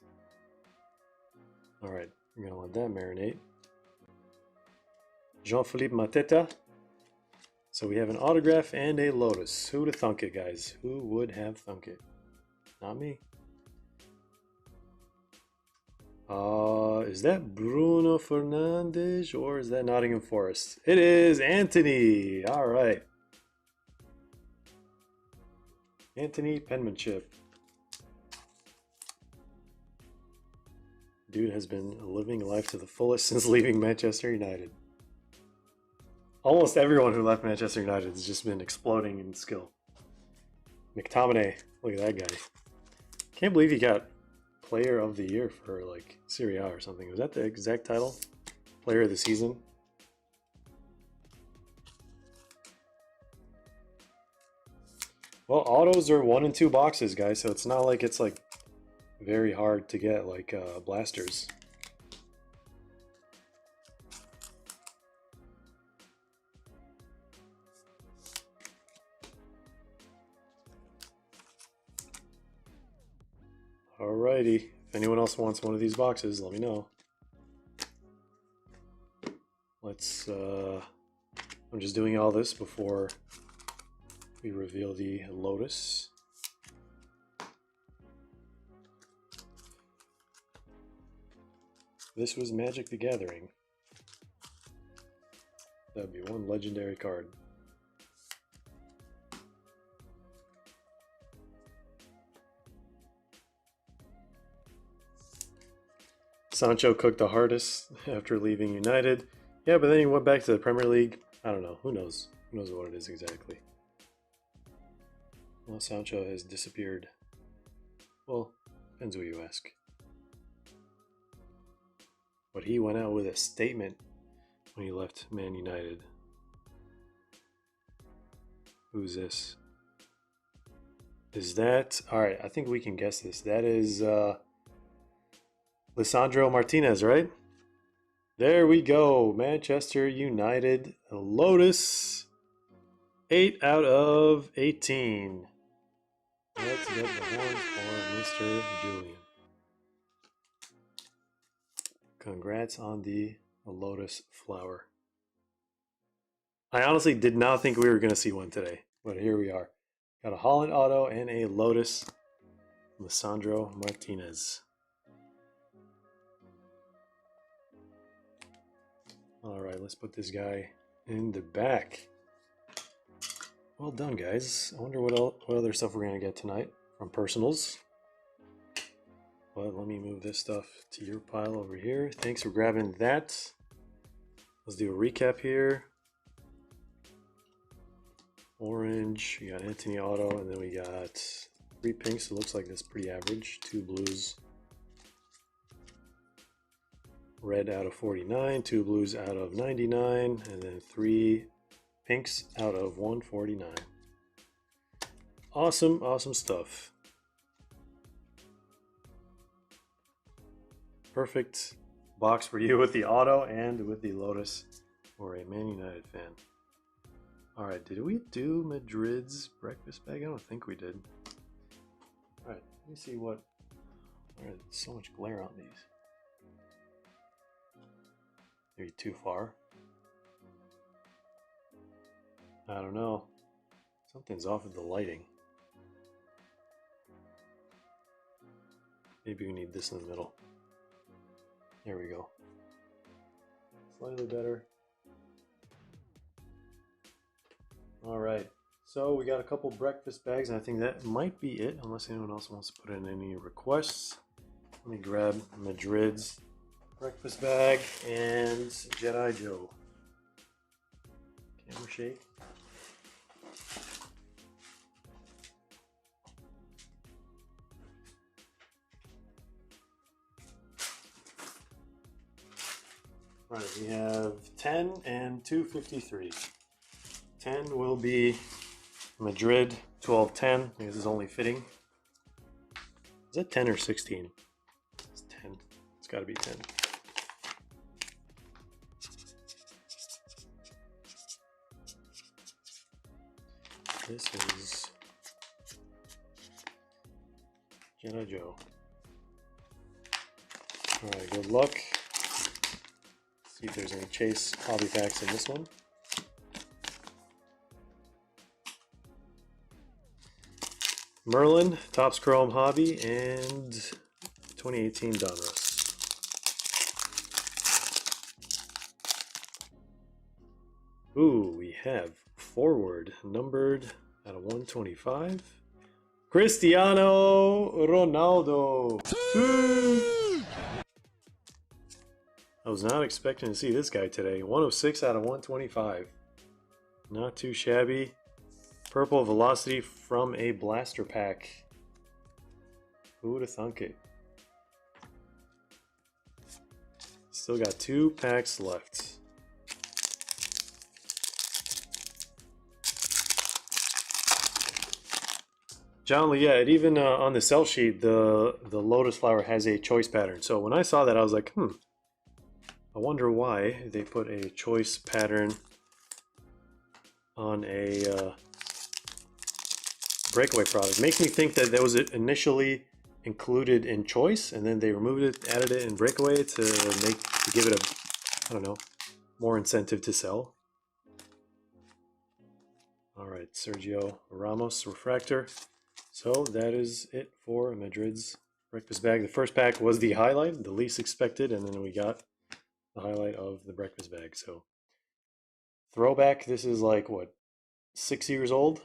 Speaker 1: Alright, we're going to let that marinate. Jean-Philippe Mateta. So we have an autograph and a Lotus. Who would have thunk it, guys? Who would have thunk it? Not me. Is that Bruno Fernandes or is that Nottingham Forest? It is Anthony. All right. Anthony penmanship. Dude has been living life to the fullest since leaving Manchester United. Almost everyone who left Manchester United has just been exploding in skill. McTominay, look at that guy. Can't believe he got Player of the Year for like Serie A or something. Was that the exact title? Player of the Season? Well, autos are 1 and 2 boxes, guys, so it's not like it's like very hard to get like blasters. Alrighty, if anyone else wants one of these boxes, let me know. Let's, I'm just doing all this before we reveal the Lotus. This was Magic the Gathering. That'd be one legendary card. Sancho cooked the hardest after leaving United. Yeah, but then he went back to the Premier League. I don't know. Who knows? Who knows what it is exactly? Well, Sancho has disappeared. Well, depends who you ask. But he went out with a statement when he left Man United. Who's this? Is that... Alright, I think we can guess this. That is... Lisandro Martinez, right? There we go. Manchester United Lotus. 8 out of 18. Let's get the horn for Mr. Julian. Congrats on the Lotus flower. I honestly did not think we were going to see one today, but here we are. Got a Holland auto and a Lotus. Lisandro Martinez. All right, let's put this guy in the back. Well done, guys. I wonder what other stuff we're going to get tonight from personals. But let me move this stuff to your pile over here. Thanks for grabbing that. Let's do a recap here. Orange, we got Anthony auto, and then we got 3 pinks. It looks like that's pretty average. 2 blues. Red out of 49, 2 blues out of 99, and then 3 pinks out of 149. Awesome, awesome stuff. Perfect box for you with the auto and with the Lotus for a Man United fan. All right, did we do Madrid's breakfast bag? I don't think we did. All right, let me see what. There's so much glare on these. Maybe too far. I don't know. Something's off with the lighting. Maybe we need this in the middle. There we go. Slightly better. All right. So we got a couple breakfast bags, and I think that might be it, unless anyone else wants to put in any requests. Let me grab Madrid's breakfast bag and Jedi Joe. Camera shake. All right, we have 10 and 253. 10 will be Madrid 1210. This is only fitting. Is that 10 or 16? It's 10. It's got to be 10. This is Jedi Joe. All right, good luck. See if there's any Chase hobby packs in this one. Merlin, Topps Chrome Hobby, and 2018 Donruss. Ooh, we have forward numbered out of 125. Cristiano Ronaldo. I was not expecting to see this guy today. 106 out of 125. Not too shabby. Purple velocity from a blaster pack. Who would have thunk it? Still got 2 packs left. John Lee, yeah, it even on the sell sheet, the lotus flower has a choice pattern. So when I saw that, I was like, I wonder why they put a choice pattern on a breakaway product. Makes me think that was initially included in choice, and then they removed it, added it in breakaway to give it a, I don't know, more incentive to sell. All right, Sergio Ramos refractor. So that is it for Madrid's breakfast bag. The first pack was the highlight, the least expected, and then we got the highlight of the breakfast bag. So throwback, this is like what, 6 years old?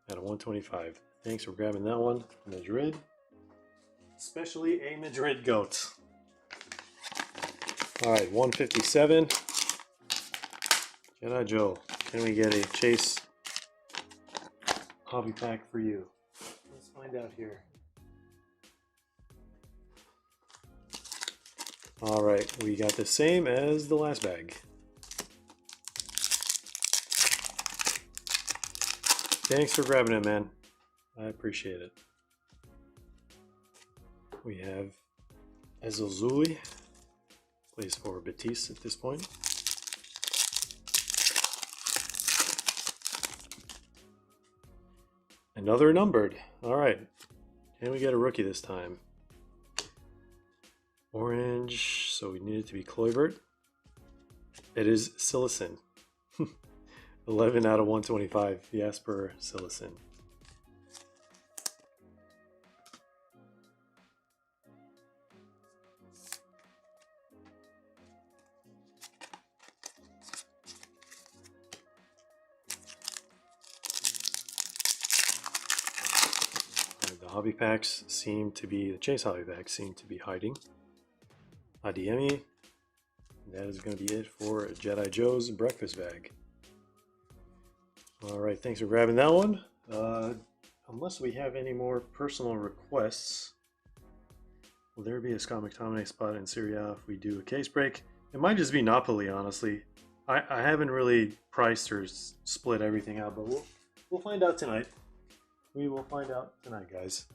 Speaker 1: At a 125. Thanks for grabbing that one, Madrid. Especially a Madrid goat. All right, 157. Jedi Joe, can we get a Chase hobby pack for you? Let's find out here. All right, we got the same as the last bag. Thanks for grabbing it, man. I appreciate it. We have Ezozuli, plays for Betis at this point. Another numbered. All right. Can we get a rookie this time? Orange, so we need it to be Kluivert. It is Silicin. 11 out of 125, Jasper Silicin. The hobby packs seem to be, the Chase hobby packs seem to be hiding. Adiemi. That is going to be it for Jedi Joe's breakfast bag. All right, thanks for grabbing that one. Unless we have any more personal requests, will there be a Scott McTominay spot in Serie A if we do a case break? It might just be Napoli, honestly. I haven't really priced or split everything out, but we'll find out tonight. We will find out tonight, guys.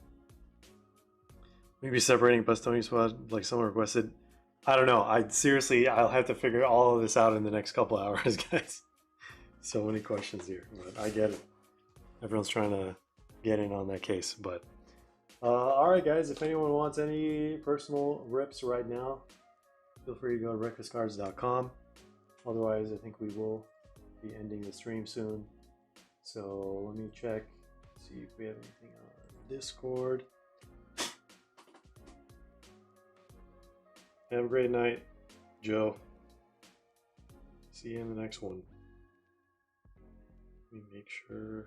Speaker 1: Maybe separating Bastoni spot like someone requested. I don't know. I'll have to figure all of this out in the next couple hours, guys. So many questions here, but I get it. Everyone's trying to get in on that case, but all right, guys. If anyone wants any personal rips right now, feel free to go to recklesscards.com. Otherwise, I think we will be ending the stream soon. So let me check, see if we have anything on Discord. Have a great night, Joe. See you in the next one. Let me make sure.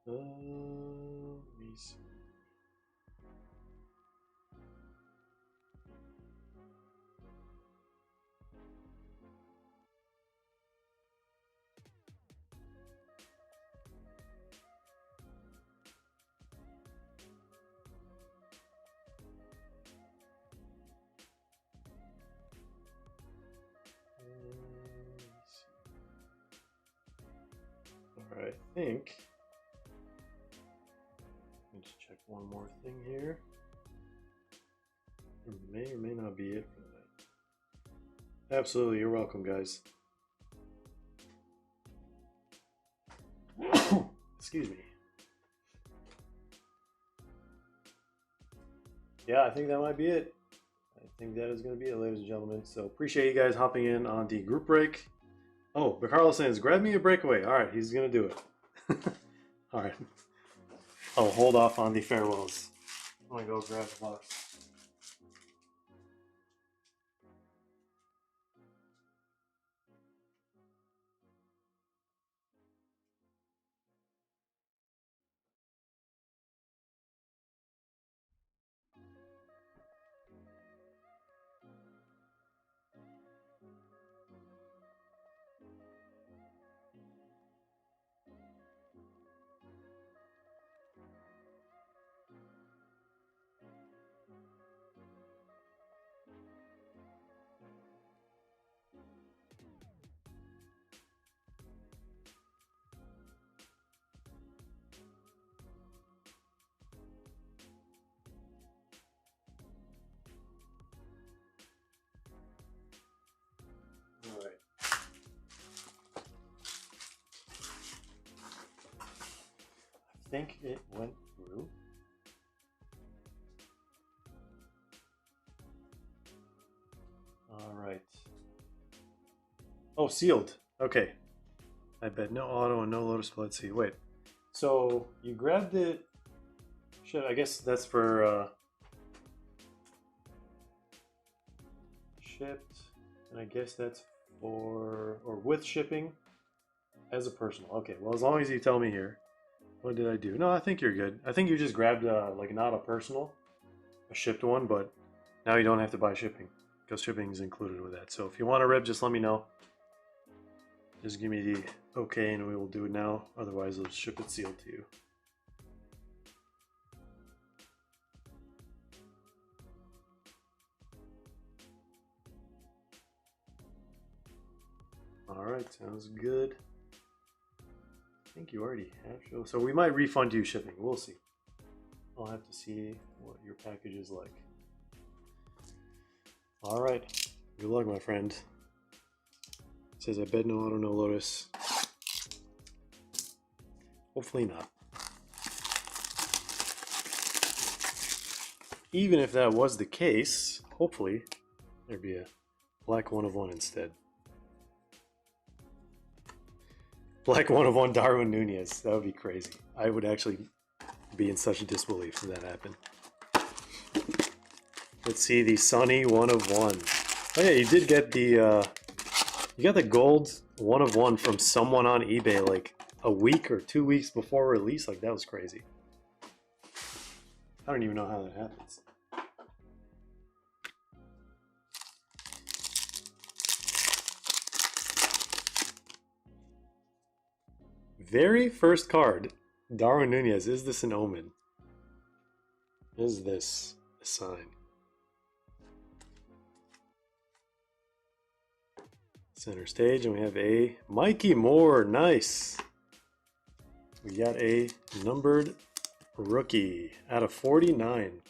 Speaker 1: Let me see. All right, I think. Let's check one more thing here. It may or may not be it for the night. Absolutely, you're welcome, guys. Excuse me. Yeah, I think that might be it. I think that is going to be it, ladies and gentlemen. So appreciate you guys hopping in on the group break. Oh, Carlos says, grab me a breakaway. All right, he's going to do it. All right. I'll hold off on the farewells. I'm going to go grab the box. All right. I think it went through. All right. Oh, sealed. Okay. I bet no auto and no Lotus. Let's see. Wait. So you grabbed it. Shit, I guess that's for shipped, and I guess that's for or with shipping as a personal. Okay. Well, as long as you tell me here. What did I do? No, I think you're good. I think you just grabbed like not a personal, a shipped one, but now you don't have to buy shipping because shipping is included with that. So if you want a rib, just let me know. Just give me the okay and we will do it now. Otherwise, I'll ship it sealed to you. All right, sounds good. I think you already have show. So we might refund you shipping. We'll see. I'll have to see what your package is like. All right. Good luck, my friend. It says, I bet no auto, no Lotus. Hopefully not. Even if that was the case, hopefully there'd be a black 1 of 1 instead. Black 1 of 1 Darwin Nunez. That would be crazy. I would actually be in such a disbelief if that happened. Let's see the Sunny 1 of 1. Oh yeah, you did get the you got the gold 1 of 1 from someone on eBay like a week or 2 weeks before release. Like that was crazy. I don't even know how that happens. Very first card, Darwin Nunez. Is this an omen? Is this a sign? Center stage, and we have a Mikey Moore. Nice. We got a numbered rookie out of 49.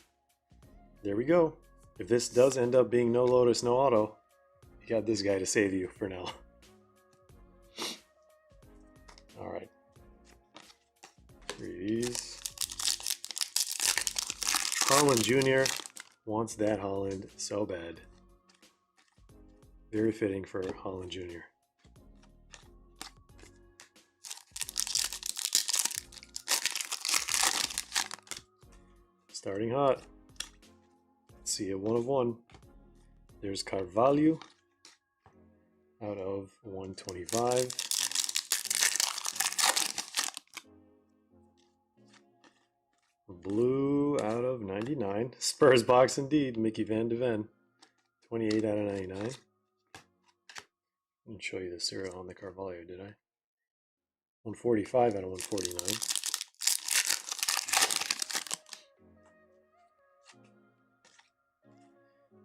Speaker 1: There we go. If this does end up being no Lotus, no auto, you got this guy to save you for now. All right. Threes. Harlan Jr. wants that Holland so bad. Very fitting for Holland Jr. Starting hot. Let's see a 1 of 1. There's Carvalho out of 125. Blue out of 99. Spurs box indeed. Mickey Van de Ven. 28 out of 99. I didn't show you the serial on the Carvalho, did I? 145 out of 149.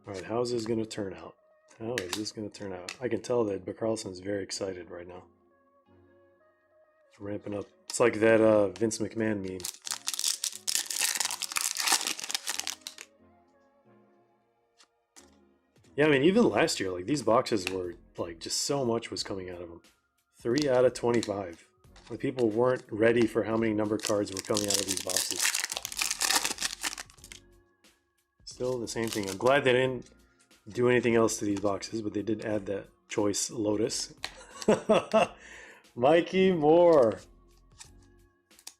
Speaker 1: Alright, how is this going to turn out? How is this going to turn out? I can tell that Carlson's very excited right now. It's ramping up. It's like that Vince McMahon meme. Yeah, I mean, even last year, like, these boxes were, like, just so much was coming out of them. 3 out of 25. The people weren't ready for how many numbered cards were coming out of these boxes. Still the same thing. I'm glad they didn't do anything else to these boxes, but they did add that choice Lotus. Mikey Moore.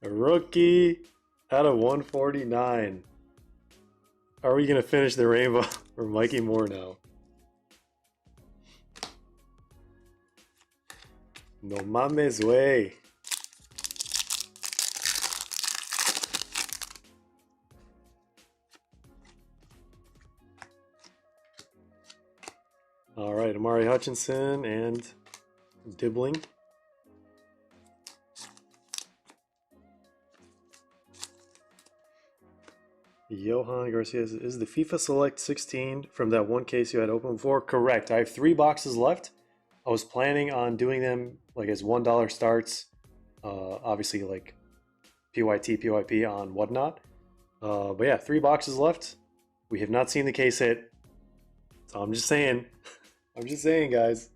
Speaker 1: A rookie out of 149. Are we going to finish the rainbow for Mikey Moore now? No mames way. All right, Amari Hutchinson and Dibbling. Johan Garcia, is the FIFA Select 16 from that one case you had open before? Correct. I have 3 boxes left. I was planning on doing them like as $1 starts. Obviously like PYT, PYP on whatnot. But yeah, 3 boxes left. We have not seen the case hit. So I'm just saying. I'm just saying, guys.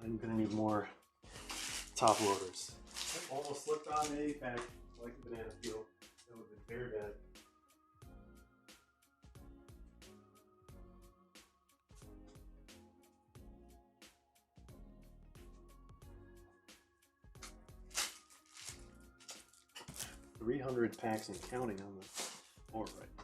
Speaker 1: I'm gonna need more top loaders. I almost slipped on a pack like the banana peel. That would have been very bad. $300 packs and counting on the board right now.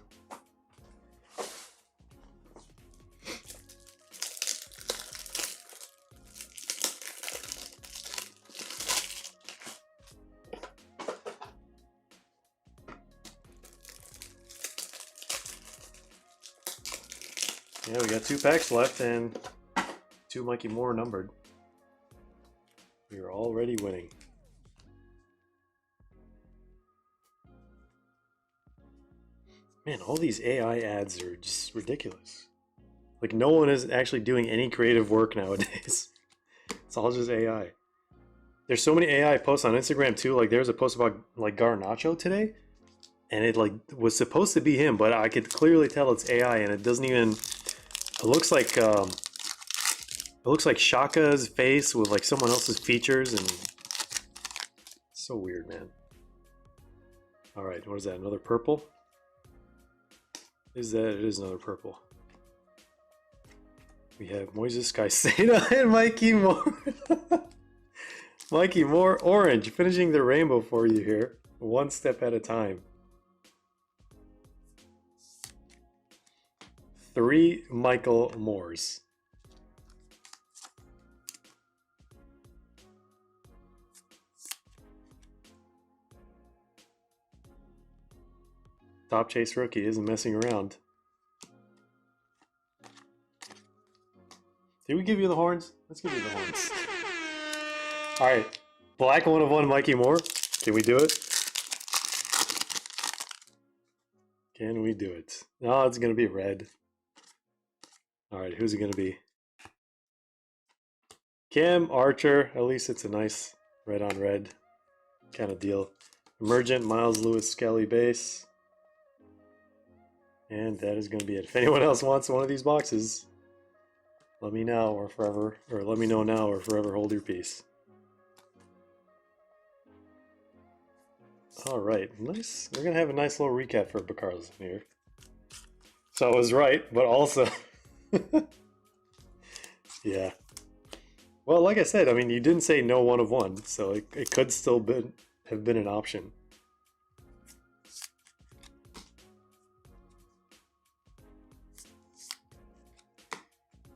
Speaker 1: Yeah, we got 2 packs left and 2 Mikey Moore numbered. We are already winning. Man, all these AI ads are just ridiculous. Like, no one is actually doing any creative work nowadays. It's all just AI. There's so many AI posts on Instagram too. Like, there's a post about like Garnacho today, and it like was supposed to be him, but I could clearly tell it's AI, and it doesn't even. It looks like Shaka's face with like someone else's features, and it's so weird, man. All right, what is that? Another purple? Is that? It is another purple. We have Moises Caicedo and Mikey Moore. Mikey Moore, orange, finishing the rainbow for you here, 1 step at a time. 3 Michael Moores. Top Chase rookie isn't messing around. Did we give you the horns? Let's give you the horns. All right, black 1 of 1 Mikey Moore. Can we do it? Can we do it? No, it's going to be red. All right, who's it going to be? Kim Archer. At least it's a nice red on red kind of deal. Emergent Miles Lewis Skelly base. And that is going to be it. If anyone else wants one of these boxes, let me know or forever, or let me know now or forever hold your peace. All right, nice. We're going to have a nice little recap for Bacarlos here. So I was right, but also, yeah. Well, like I said, I mean, you didn't say no 1 of 1, so it could still have been an option.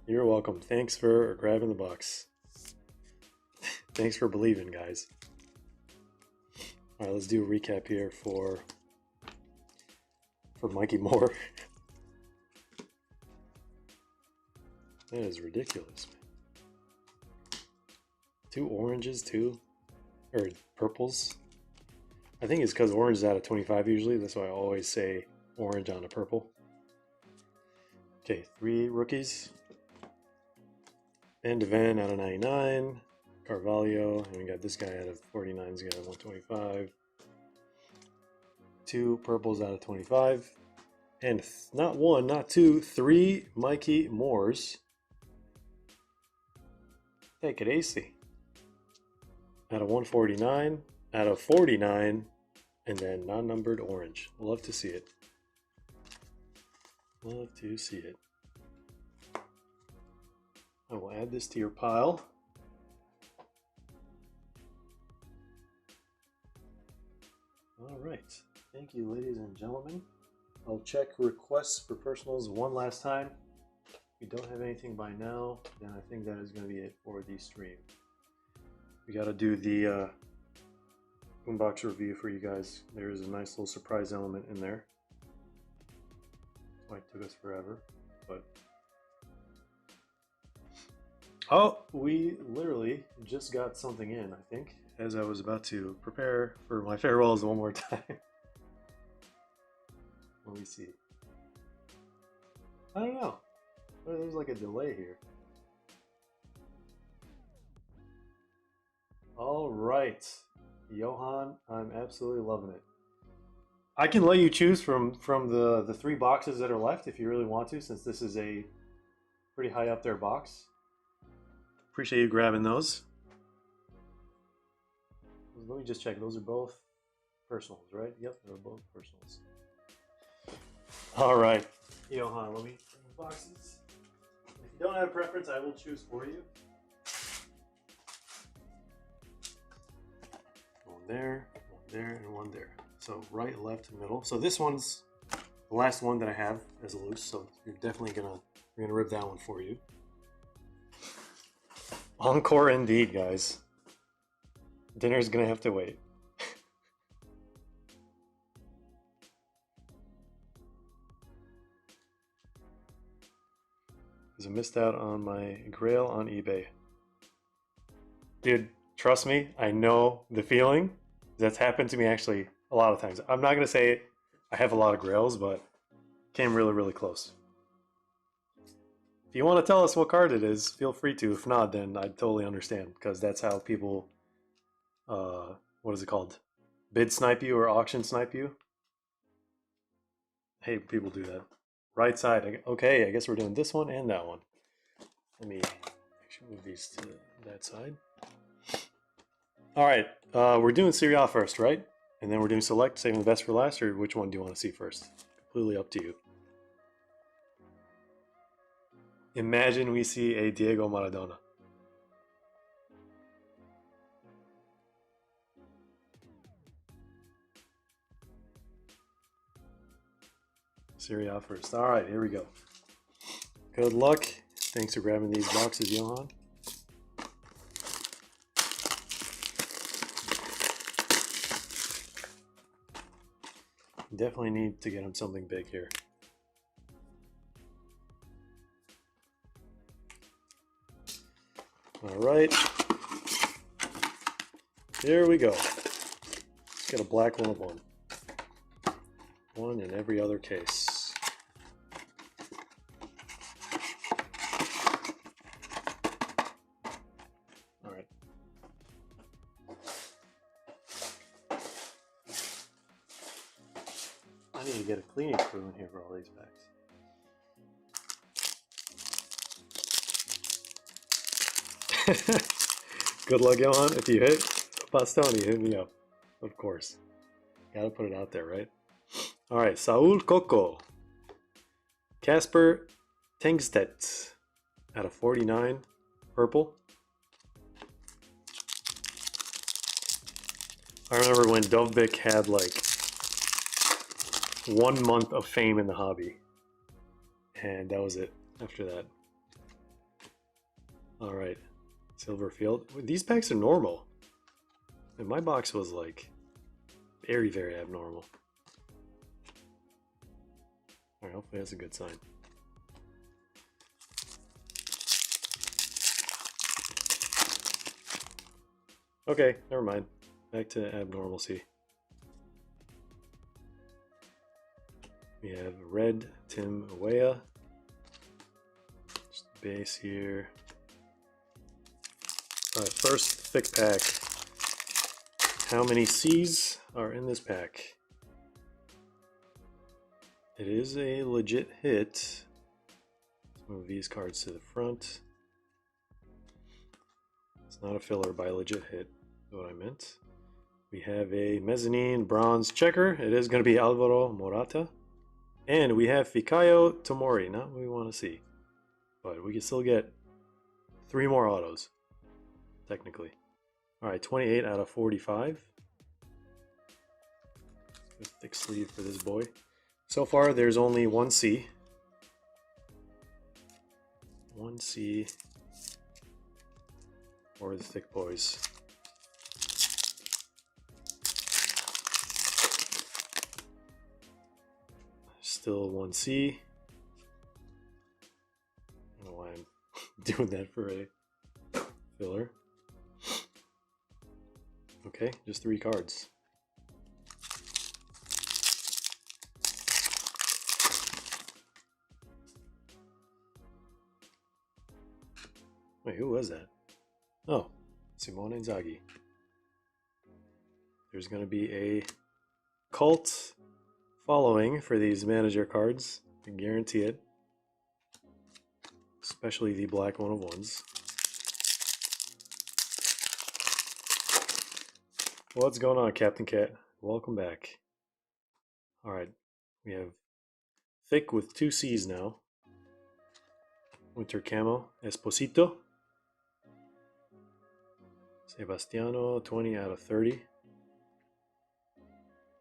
Speaker 1: You're welcome. Thanks for grabbing the box. Thanks for believing, guys. All right, let's do a recap here for Mikey Moore. That is ridiculous, man. 2 oranges, or purples. I think it's because orange is out of 25 usually. That's why I always say orange on a purple. Okay, 3 rookies. Van de Ven out of 99. Carvalho, and we got this guy out of 49, he's got 125. 2 purples out of 25. And not 1, not 2, 3 Mikey Moores. Take it easy. Out of 149, out of 49, and then non-numbered orange. Love to see it. Love to see it. I will add this to your pile. All right. Thank you, ladies and gentlemen. I'll check requests for personals one last time. If we don't have anything by now, then I think that is going to be it for the stream. We got to do the boombox review for you guys. There is a nice little surprise element in there. That's why it took us forever, but oh, we literally just got something in, I think, as I was about to prepare for my farewells one more time. Let me see. I don't know. There's like a delay here. All right, Johan, I'm absolutely loving it. I can let you choose from the 3 boxes that are left if you really want to, since this is a pretty high up there box. Appreciate you grabbing those. Let me just check. Those are both personals, right? Yep, they're both personals. All right, Johan, let me bring the boxes. If you don't have a preference, I will choose for you. One there, and one there. So right, left, middle. So this one's the last one that I have as a loose. So you're definitely we're gonna rip that one for you. Encore indeed, guys. Dinner's gonna have to wait. Because I missed out on my grail on eBay. Dude, trust me, I know the feeling. That's happened to me actually a lot of times. I'm not gonna say I have a lot of grails, but came really, really close. If you want to tell us what card it is, feel free to. If not, then I totally understand, because that's how people, what is it called? Bid snipe you or auction snipe you? Hey, people do that. Right side. Okay, I guess we're doing this one and that one. Let me actually move these to that side. All right, we're doing Serie A first, right? And then we're doing select, saving the best for last, or which one do you want to see first? Completely up to you. Imagine we see a Diego Maradona. Serie A first. All right, here we go. Good luck. Thanks for grabbing these boxes, Johan. Definitely need to get him something big here. All right. Here we go. Let's get a black 1 of 1. One in every other case. All right. I need to get a cleaning crew in here for all these packs. Good luck, Johan. If you hit Bastoni, hit me up. Of course. Gotta put it out there, right? All right, Saul Coco. Casper Tengstedt out of 49, purple. I remember when Dovbyk had like 1 month of fame in the hobby, and that was it after that. All right, Silverfield. These packs are normal, and my box was like very, very abnormal. All right, hopefully that's a good sign. Okay, never mind. Back to abnormalcy. We have red Tim Weah. Just base here. All right, first thick pack. How many C's are in this pack? It is a legit hit. Let's move these cards to the front. It's not a filler by legit hit, is what I meant. We have a mezzanine bronze checker. It is going to be Alvaro Morata. And we have Fikayo Tomori. Not what we want to see. But we can still get 3 more autos, technically. Alright, 28 out of 45. A thick sleeve for this boy. So far, there's only 1 C. 1 C for the thick boys. Still 1 C. I don't know why I'm doing that for a filler. Okay, just 3 cards. Wait, who was that? Oh, Simone Inzaghi. There's going to be a cult following for these manager cards. I guarantee it. Especially the black 1/1s. What's going on, Captain Cat? Welcome back. Alright, we have thick with 2 C's now. Winter Camo, Esposito. Sebastiano, 20 out of 30.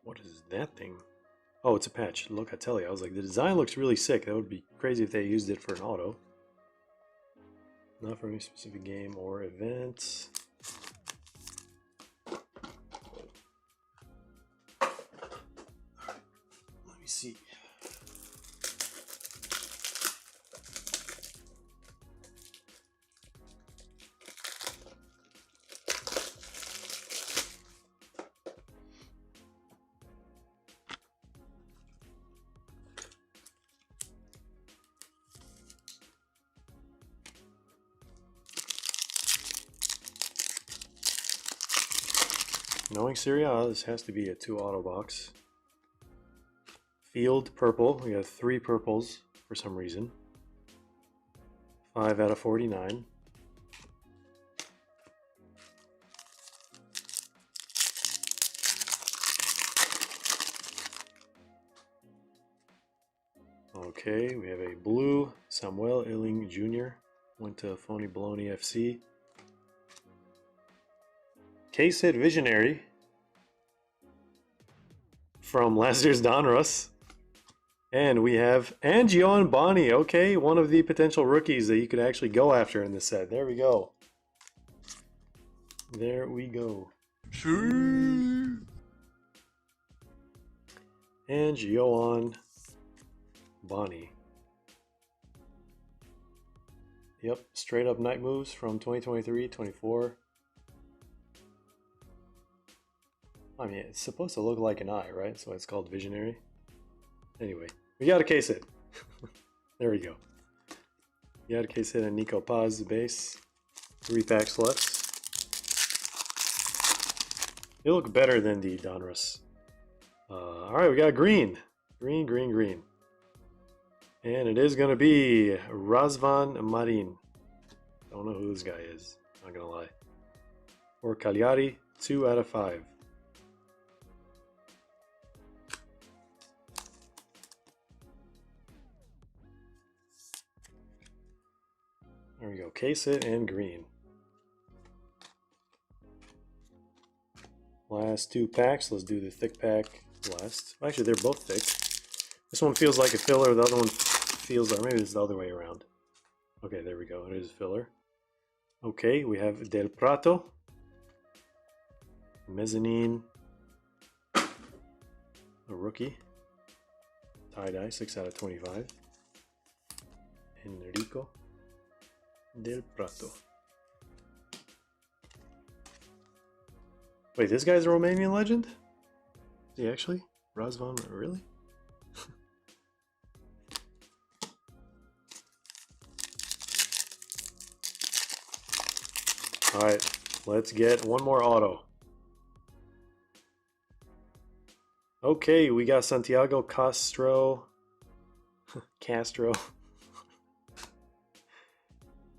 Speaker 1: What is that thing? Oh, it's a patch. Locatelli. I was like, the design looks really sick. That would be crazy if they used it for an auto. Not for any specific game or event. Let me see. Knowing Serie A, this has to be a 2 auto box. Field purple. We have 3 purples for some reason. 5 out of 49. Okay, we have a blue Samuel Illing Jr. Went to Phony Baloney FC. Case hit Visionary from last year's Donruss. And we have Angio and Bonnie. Okay, one of the potential rookies that you could actually go after in this set. There we go. There we go. Angio on Bonnie. Yep, straight up night moves from 2023-24. I mean, it's supposed to look like an eye, right? So it's called Visionary. Anyway, we got a case hit. There we go. We got a case hit on Nico Paz base. 3 packs left. They look better than the Donruss. Alright, we got green. Green, green, green. And it is going to be Razvan Marin. Don't know who this guy is. Not going to lie. Or Cagliari, 2 out of 5. There we go. Case it and green. Last 2 packs. Let's do the thick pack last. Actually, they're both thick. This one feels like a filler. The other one feels like, maybe it's the other way around. Okay, there we go. It is filler. Okay, we have Del Prato, Mezzanine, a rookie, tie-dye, 6 out of 25, Enrico Del Prato. Wait, this guy's a Romanian legend? Is he actually? Razvan, really? Alright, let's get one more auto. Okay, we got Santiago Castro.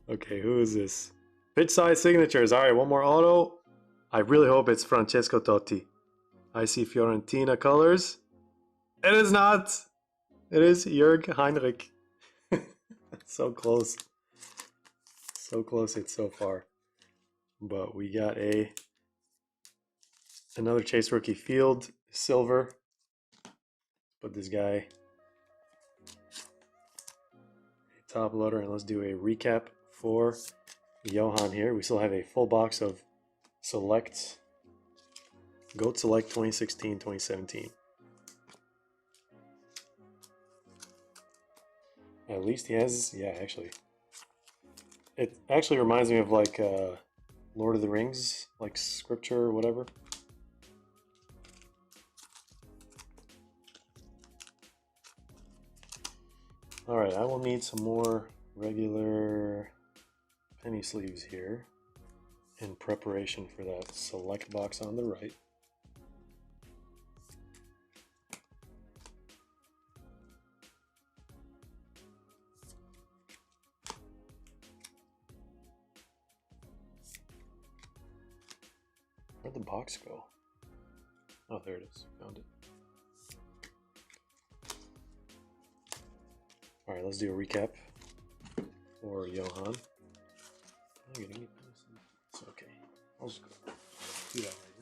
Speaker 1: Okay, who is this? Pitch size signatures. Alright, one more auto. I really hope it's Francesco Totti. I see Fiorentina colors. It is not! It is Jörg Heinrich. So close. So close, it's so far. But we got another Chase rookie Field silver. Put this guy top loader, and let's do a recap for Johan here. We still have a full box of Select, Goat Select 2016, 2017. At least he has, yeah, actually. It actually reminds me of like Lord of the Rings, like scripture or whatever. Alright, I will need some more regular penny sleeves here in preparation for that select box on the right. Where'd the box go? Oh, there it is. Found it. Alright, let's do a recap for Johan. It's okay. I'll just go do that right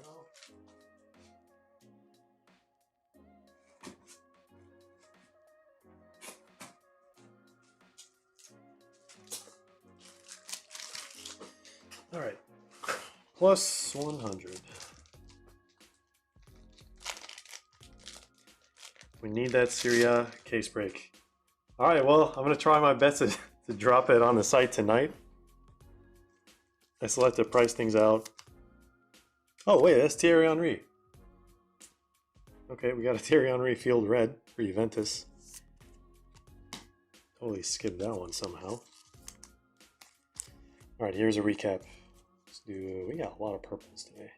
Speaker 1: now. Alright. Plus 100. We need that Serie A case break. Alright, well, I'm going to try my best to drop it on the site tonight. I still have to price things out. Oh, wait, that's Thierry Henry. Okay, we got a Thierry Henry Field Red for Juventus. Totally skipped that one somehow. Alright, here's a recap. Let's do, we got a lot of purples today.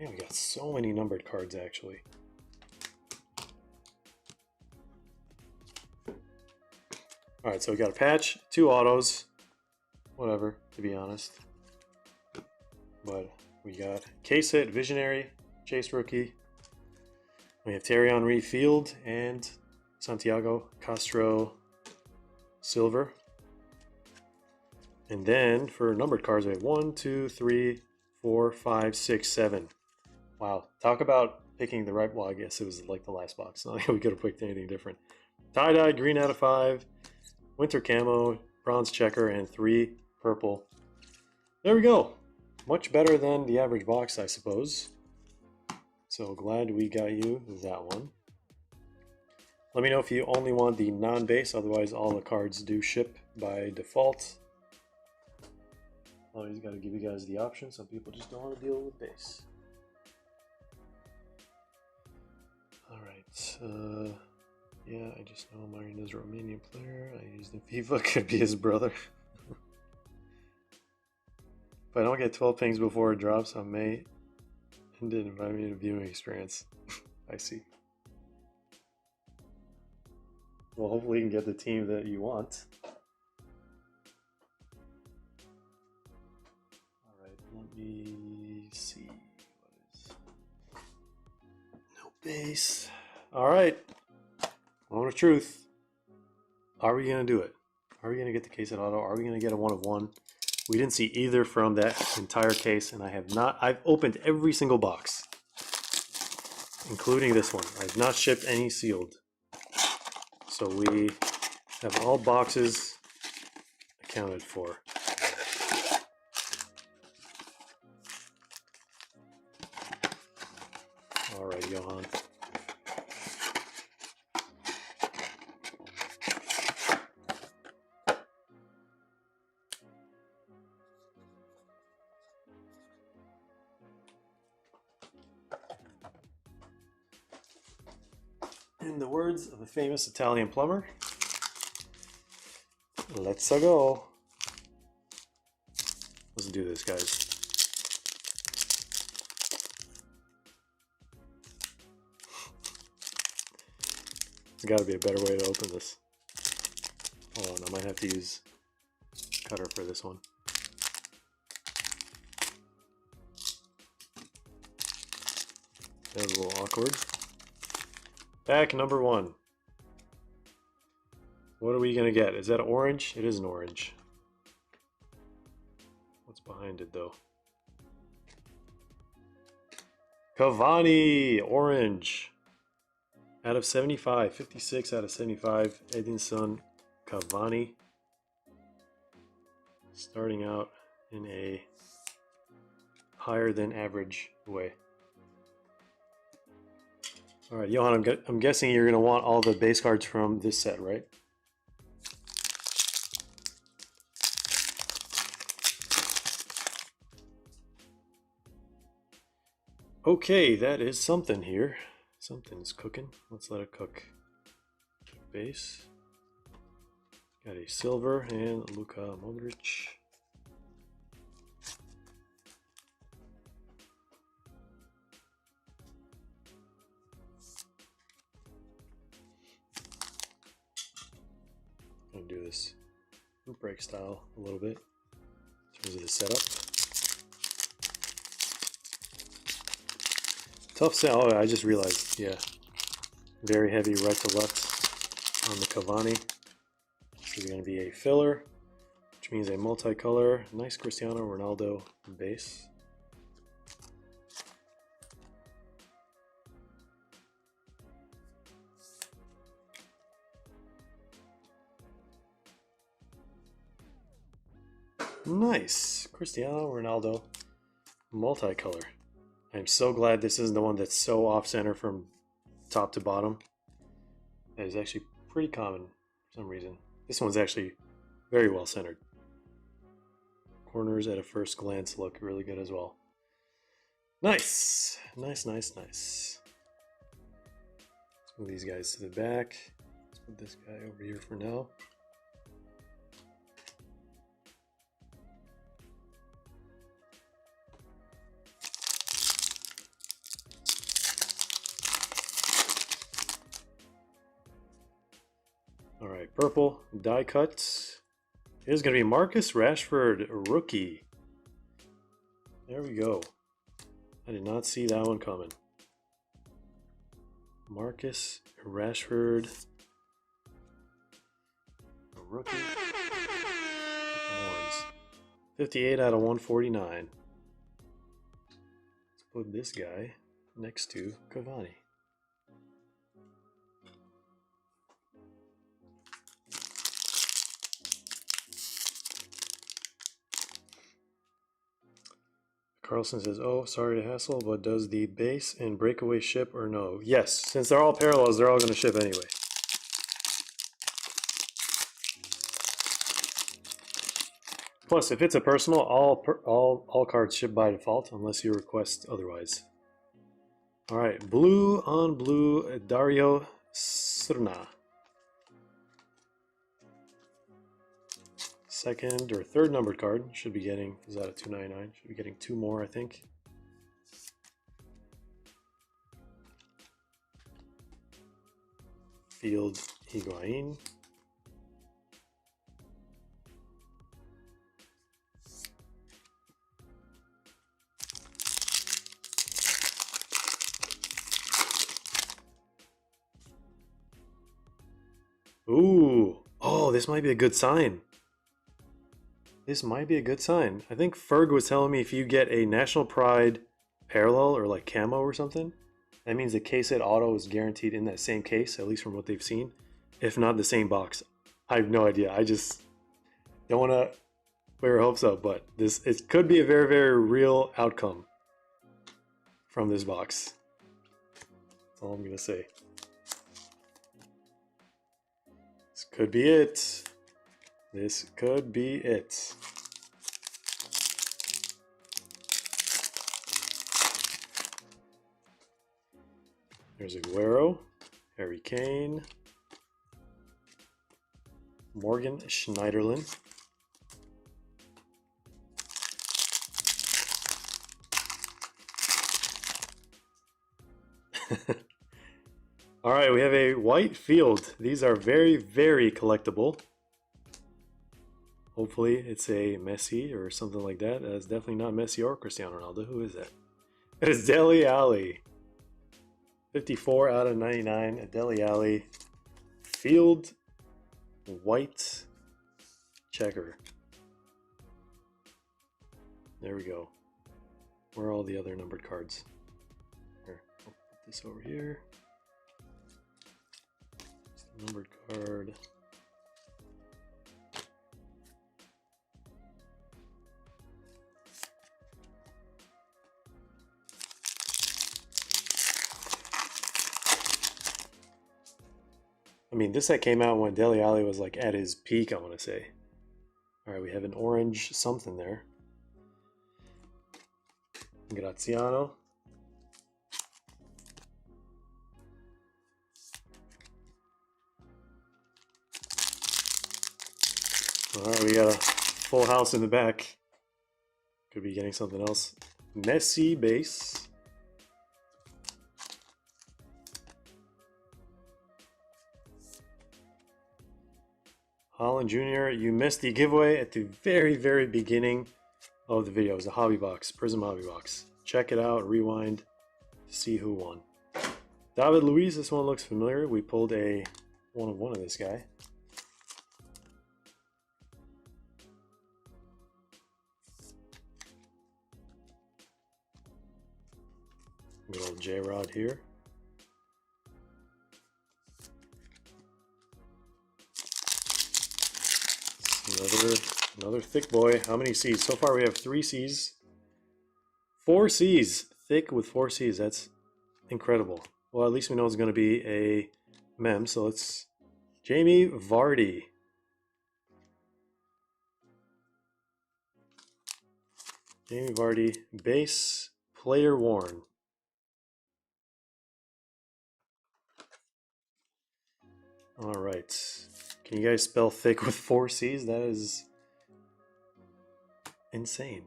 Speaker 1: Man, we got so many numbered cards actually. Alright, so we got a patch, 2 autos, whatever, to be honest. But we got case hit, Visionary, Chase rookie. We have Thierry Henry Field and Santiago Castro silver. And then for numbered cards, we have 1, 2, 3, 4, 5, 6, 7. Wow, talk about picking the right, well, I guess it was like the last box. Not like we could have picked anything different. Tie-dye, green out of 5, winter camo, bronze checker, and 3 purple. There we go. Much better than the average box, I suppose. So glad we got you that one. Let me know if you only want the non-base, otherwise all the cards do ship by default. Always got to give you guys the option. Some people just don't want to deal with base. Alright, yeah, I just know Marina's a Romanian player. I used in FIFA, could be his brother. If I don't get 12 pings before it drops, I may end it invite me to viewing experience. I see. Well, hopefully you can get the team that you want. Alright, let me see. What is... No base. All right. Moment of truth. Are we going to do it? Are we going to get the case at auto? Are we going to get a 1 of 1? We didn't see either from that entire case, and I've opened every single box, including this one. I've not shipped any sealed. So we have all boxes accounted for. All right, Johan. In the words of a famous Italian plumber, let's go. Let's do this, guys. There's got to be a better way to open this. Hold on, I might have to use a cutter for this one. That was a little awkward. Pack number 1. What are we going to get? Is that orange? It is an orange. What's behind it, though? Cavani, orange. Out of 75. 56 out of 75. Edinson Cavani. Starting out in a higher than average way. All right, Johan, I'm guessing you're going to want all the base cards from this set, right? Okay, that is something here. Something's cooking. Let's let it cook. Base. Got a silver and Luka Modric. I'm gonna do this loop break style a little bit in terms of the setup. Tough set. Oh, I just realized, yeah. Very heavy right to left on the Cavani. This is going to be a filler, which means a multicolor, nice Cristiano Ronaldo base. Nice Cristiano Ronaldo multicolor. I'm so glad this isn't the one that's so off center from top to bottom. That is actually pretty common for some reason. This one's actually very well centered. Corners at a first glance look really good as well. Nice. Nice, nice, nice. Let's move these guys to the back. Let's put this guy over here for now. All right, purple die cuts. Here's going to be Marcus Rashford, rookie. There we go. I did not see that one coming. Marcus Rashford, rookie. 58 out of 149. Let's put this guy next to Cavani. Carlson says, oh, sorry to hassle, but does the base and breakaway ship or no? Yes, since they're all parallels, they're all going to ship anyway. Plus, if it's a personal, all cards ship by default, unless you request otherwise. All right, blue on blue, Dario Srna. Second or third numbered card. Should be getting, is that a 299? Should be getting 2 more, I think. Field Higuain. this might be a good sign. This might be a good sign. I think Ferg was telling me if you get a National Pride parallel or like camo or something, that means the case set auto is guaranteed in that same case, at least from what they've seen. If not the same box. I have no idea. I just don't want to wear hopes up, but it could be a very, very real outcome from this box. That's all I'm going to say. This could be it. This could be it. There's Aguero, Harry Kane, Morgan Schneiderlin. All right, we have a white field. These are very, very collectible. Hopefully it's a Messi or something like that. That's definitely not Messi or Cristiano Ronaldo. Who is that? It is Dele Alli. 54 out of 99 at Dele Alli. Field white checker. There we go. Where are all the other numbered cards? Here, I'll put this over here. It's the numbered card. I mean, this set came out when Dele Alli was like at his peak, I want to say. All right, we have an orange something there. Graziano. All right, we got a full house in the back. Could be getting something else. Messi base. Holland Jr., you missed the giveaway at the very, very beginning of the video. It was a hobby box, Prizm hobby box. Check it out, rewind, see who won. David Luiz, this one looks familiar. We pulled a one of this guy. Good old J-Rod here. Another thick boy. How many C's? So far we have 3 C's. 4 C's. Thick with 4 C's. That's incredible. Well, at least we know it's going to be a mem. So let's... Jamie Vardy. Jamie Vardy. Base. Player worn. All right. Can you guys spell thick with 4 C's? That is insane.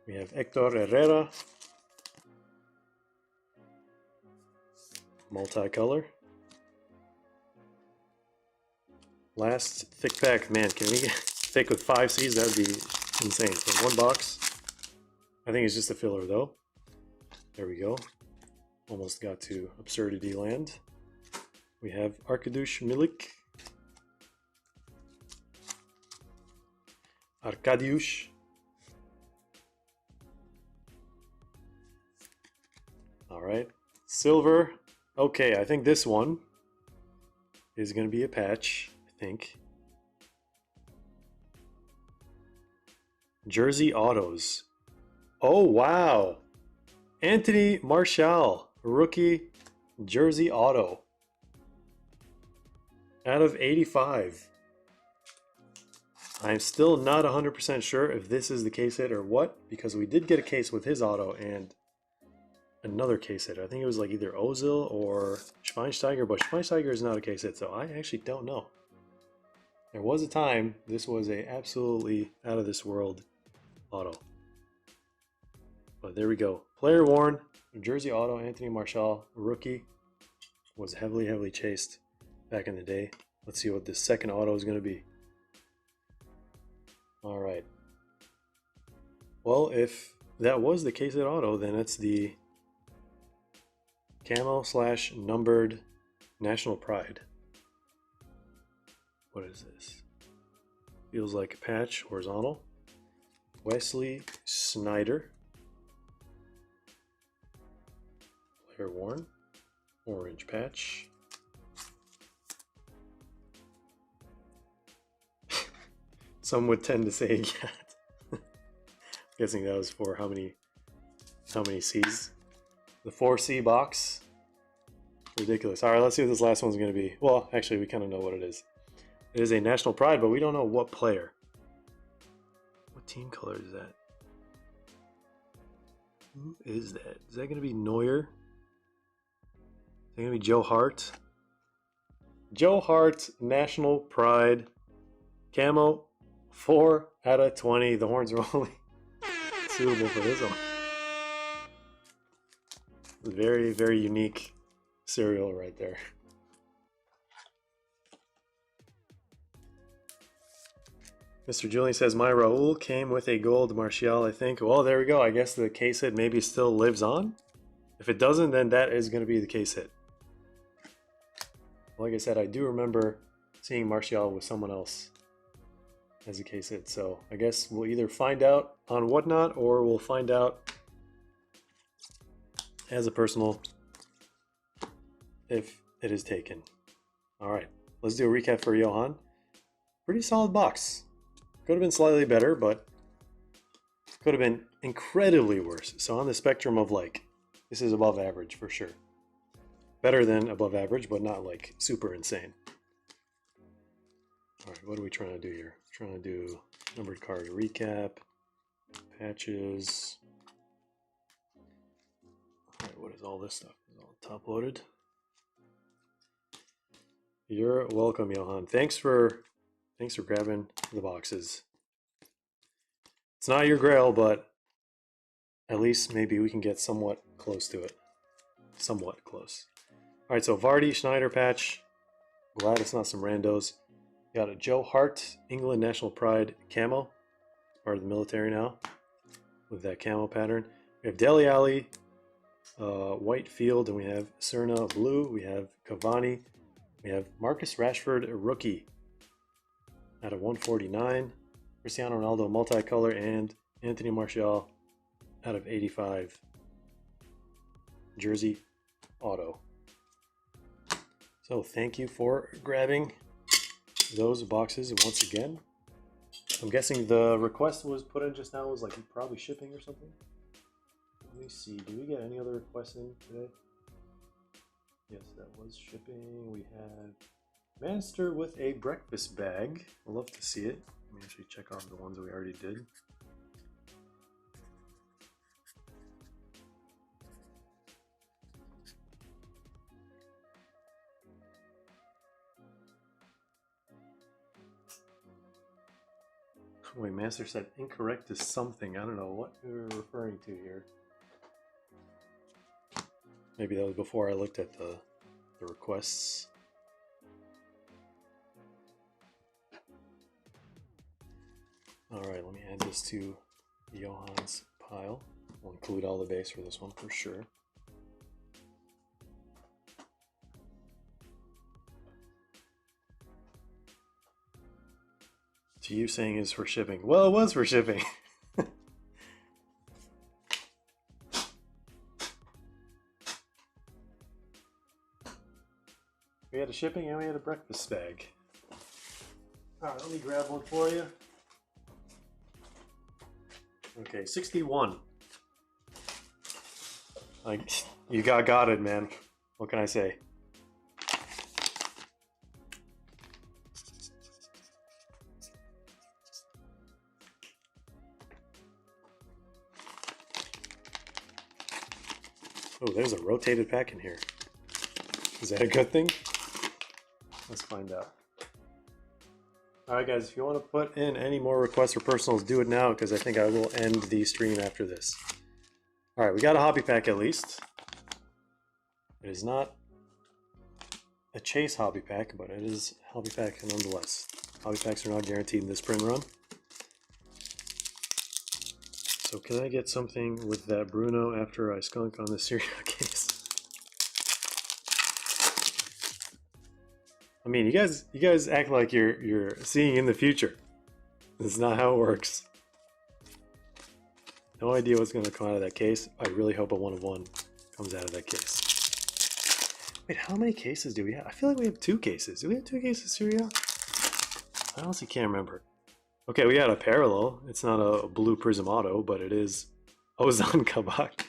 Speaker 1: We have Hector Herrera. Multicolor. Last thick pack. Man, can we get thick with 5 C's? That would be insane. So 1 box. I think it's just a filler though. There we go. Almost got to absurdity land. We have Arkadiusz Milik. Arkadiusz. All right. Silver. Okay, I think this one is going to be a patch, I think. Jersey autos. Oh, wow. Anthony Martial. Rookie jersey auto out of 85. I'm still not 100% sure if this is the case hit or what, because we did get a case with his auto and another case hit. I think it was like either Ozil or Schweinsteiger, but Schweinsteiger is not a case hit, so I actually don't know. There was a time this was a absolutely out of this world auto. But there we go. Player worn. Jersey auto, Anthony Martial, rookie, was heavily chased back in the day. Let's see what this second auto is going to be. All right. Well, if that was the case at auto, then it's the camo / numbered National Pride. What is this? Feels like a patch, horizontal. Wesley Sneijder. Player worn. Orange patch. Some would tend to say cat. Guessing that was for how many C's? The 4C box. Ridiculous. All right, let's see what this last one's going to be. Well, actually, we kind of know what it is. It is a National Pride, but we don't know what player. What team color is that? Who is that? Is that going to be Neuer? Is that going to be Joe Hart? Joe Hart, National Pride, camo, 4 out of 20. The horns are only suitable for this one. Very, very unique cereal right there. Mr. Julian says, my Raul came with a gold Martial, I think. Well, there we go. I guess the case hit maybe still lives on. If it doesn't, then that is going to be the case hit. Like I said, I do remember seeing Martial with someone else as a case hit. So I guess we'll either find out on Whatnot or we'll find out as a personal if it is taken. All right, let's do a recap for Johan. Pretty solid box. Could have been slightly better, but could have been incredibly worse. So on the spectrum of like, this is above average for sure. Better than above average, but not like super insane. All right, what are we trying to do here? We're trying to do numbered card recap, patches. All right, what is all this stuff? Is all top loaded? You're welcome, Johan. Thanks for grabbing the boxes. It's not your grail, but at least maybe we can get somewhat close to it. Somewhat close. All right, so Vardy, Sneijder patch. Glad it's not some randos. Got a Joe Hart, England National Pride camo. Part of the military now with that camo pattern. We have Dele Alli, white field, and we have Serna blue. We have Cavani. We have Marcus Rashford, a rookie out of 149. Cristiano Ronaldo multicolor, and Anthony Martial out of 85. Jersey auto. So thank you for grabbing those boxes once again. I'm guessing the request was put in just now was like probably shipping or something. Let me see. Do we get any other requests in today? Yes, that was shipping. We had Manchester with a breakfast bag. I'd love to see it. Let me actually check off the ones we already did. Wait, Master said incorrect is something. I don't know what we were referring to here. Maybe that was before I looked at the requests. All right, let me add this to Johan's pile. We'll include all the base for this one for sure. To you saying is for shipping. Well, it was for shipping. We had a shipping and we had a breakfast bag. All right, let me grab one for you. Okay, 61. Like, you got it, man. What can I say? Oh, there's a rotated pack in here. Is that a good thing? Let's find out. Alright guys, if you want to put in any more requests for personals, do it now because I think I will end the stream after this. Alright, we got a hobby pack at least. It is not a chase hobby pack, but it is a hobby pack nonetheless. Hobby packs are not guaranteed in this print run. So can I get something with that Bruno after I skunk on the cereal case? I mean, you guys act like you're seeing in the future. This is not how it works. No idea what's going to come out of that case. I really hope a 1 of 1 comes out of that case. Wait, how many cases do we have? I feel like we have 2 cases. Do we have 2 cases, Surya? I honestly can't remember. Okay, we got a parallel. It's not a blue Prizm auto, but it is Ozan Kabak.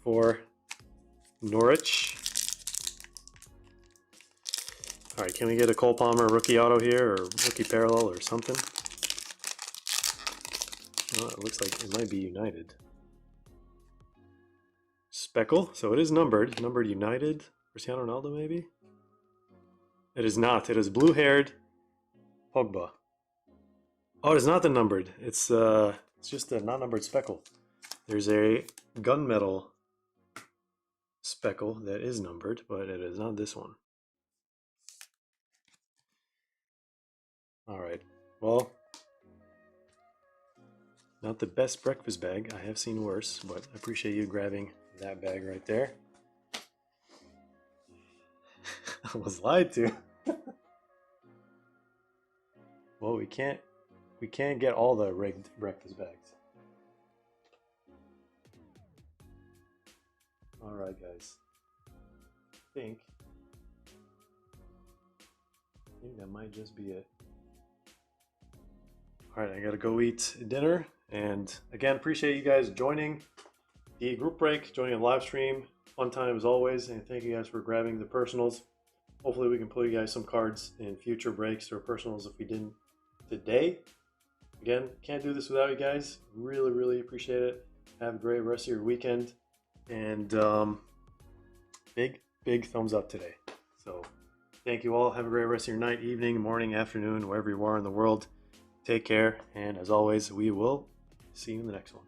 Speaker 1: For Norwich. All right, can we get a Cole Palmer rookie auto here, or rookie parallel, or something? Oh, it looks like it might be United. Speckle, so it is numbered. Numbered United. Cristiano Ronaldo, maybe? It is not. It is blue-haired Pogba. Oh, it is not the numbered. It's just a non-numbered speckle. There's a gunmetal speckle that is numbered, but it is not this one. All right. Well, not the best breakfast bag. I have seen worse, but I appreciate you grabbing that bag right there. I was lied to. Well, we can't get all the rigged breakfast bags. All right, guys. I think that might just be it. All right, I gotta go eat dinner. And again, appreciate you guys joining the group break, joining the live stream. Fun time as always. And thank you guys for grabbing the personals. Hopefully we can pull you guys some cards in future breaks or personals if we didn't today. Again, can't do this without you guys. Really, really appreciate it. Have a great rest of your weekend. And big thumbs up today. So thank you all. Have a great rest of your night, evening, morning, afternoon, wherever you are in the world. Take care. And as always, we will see you in the next one.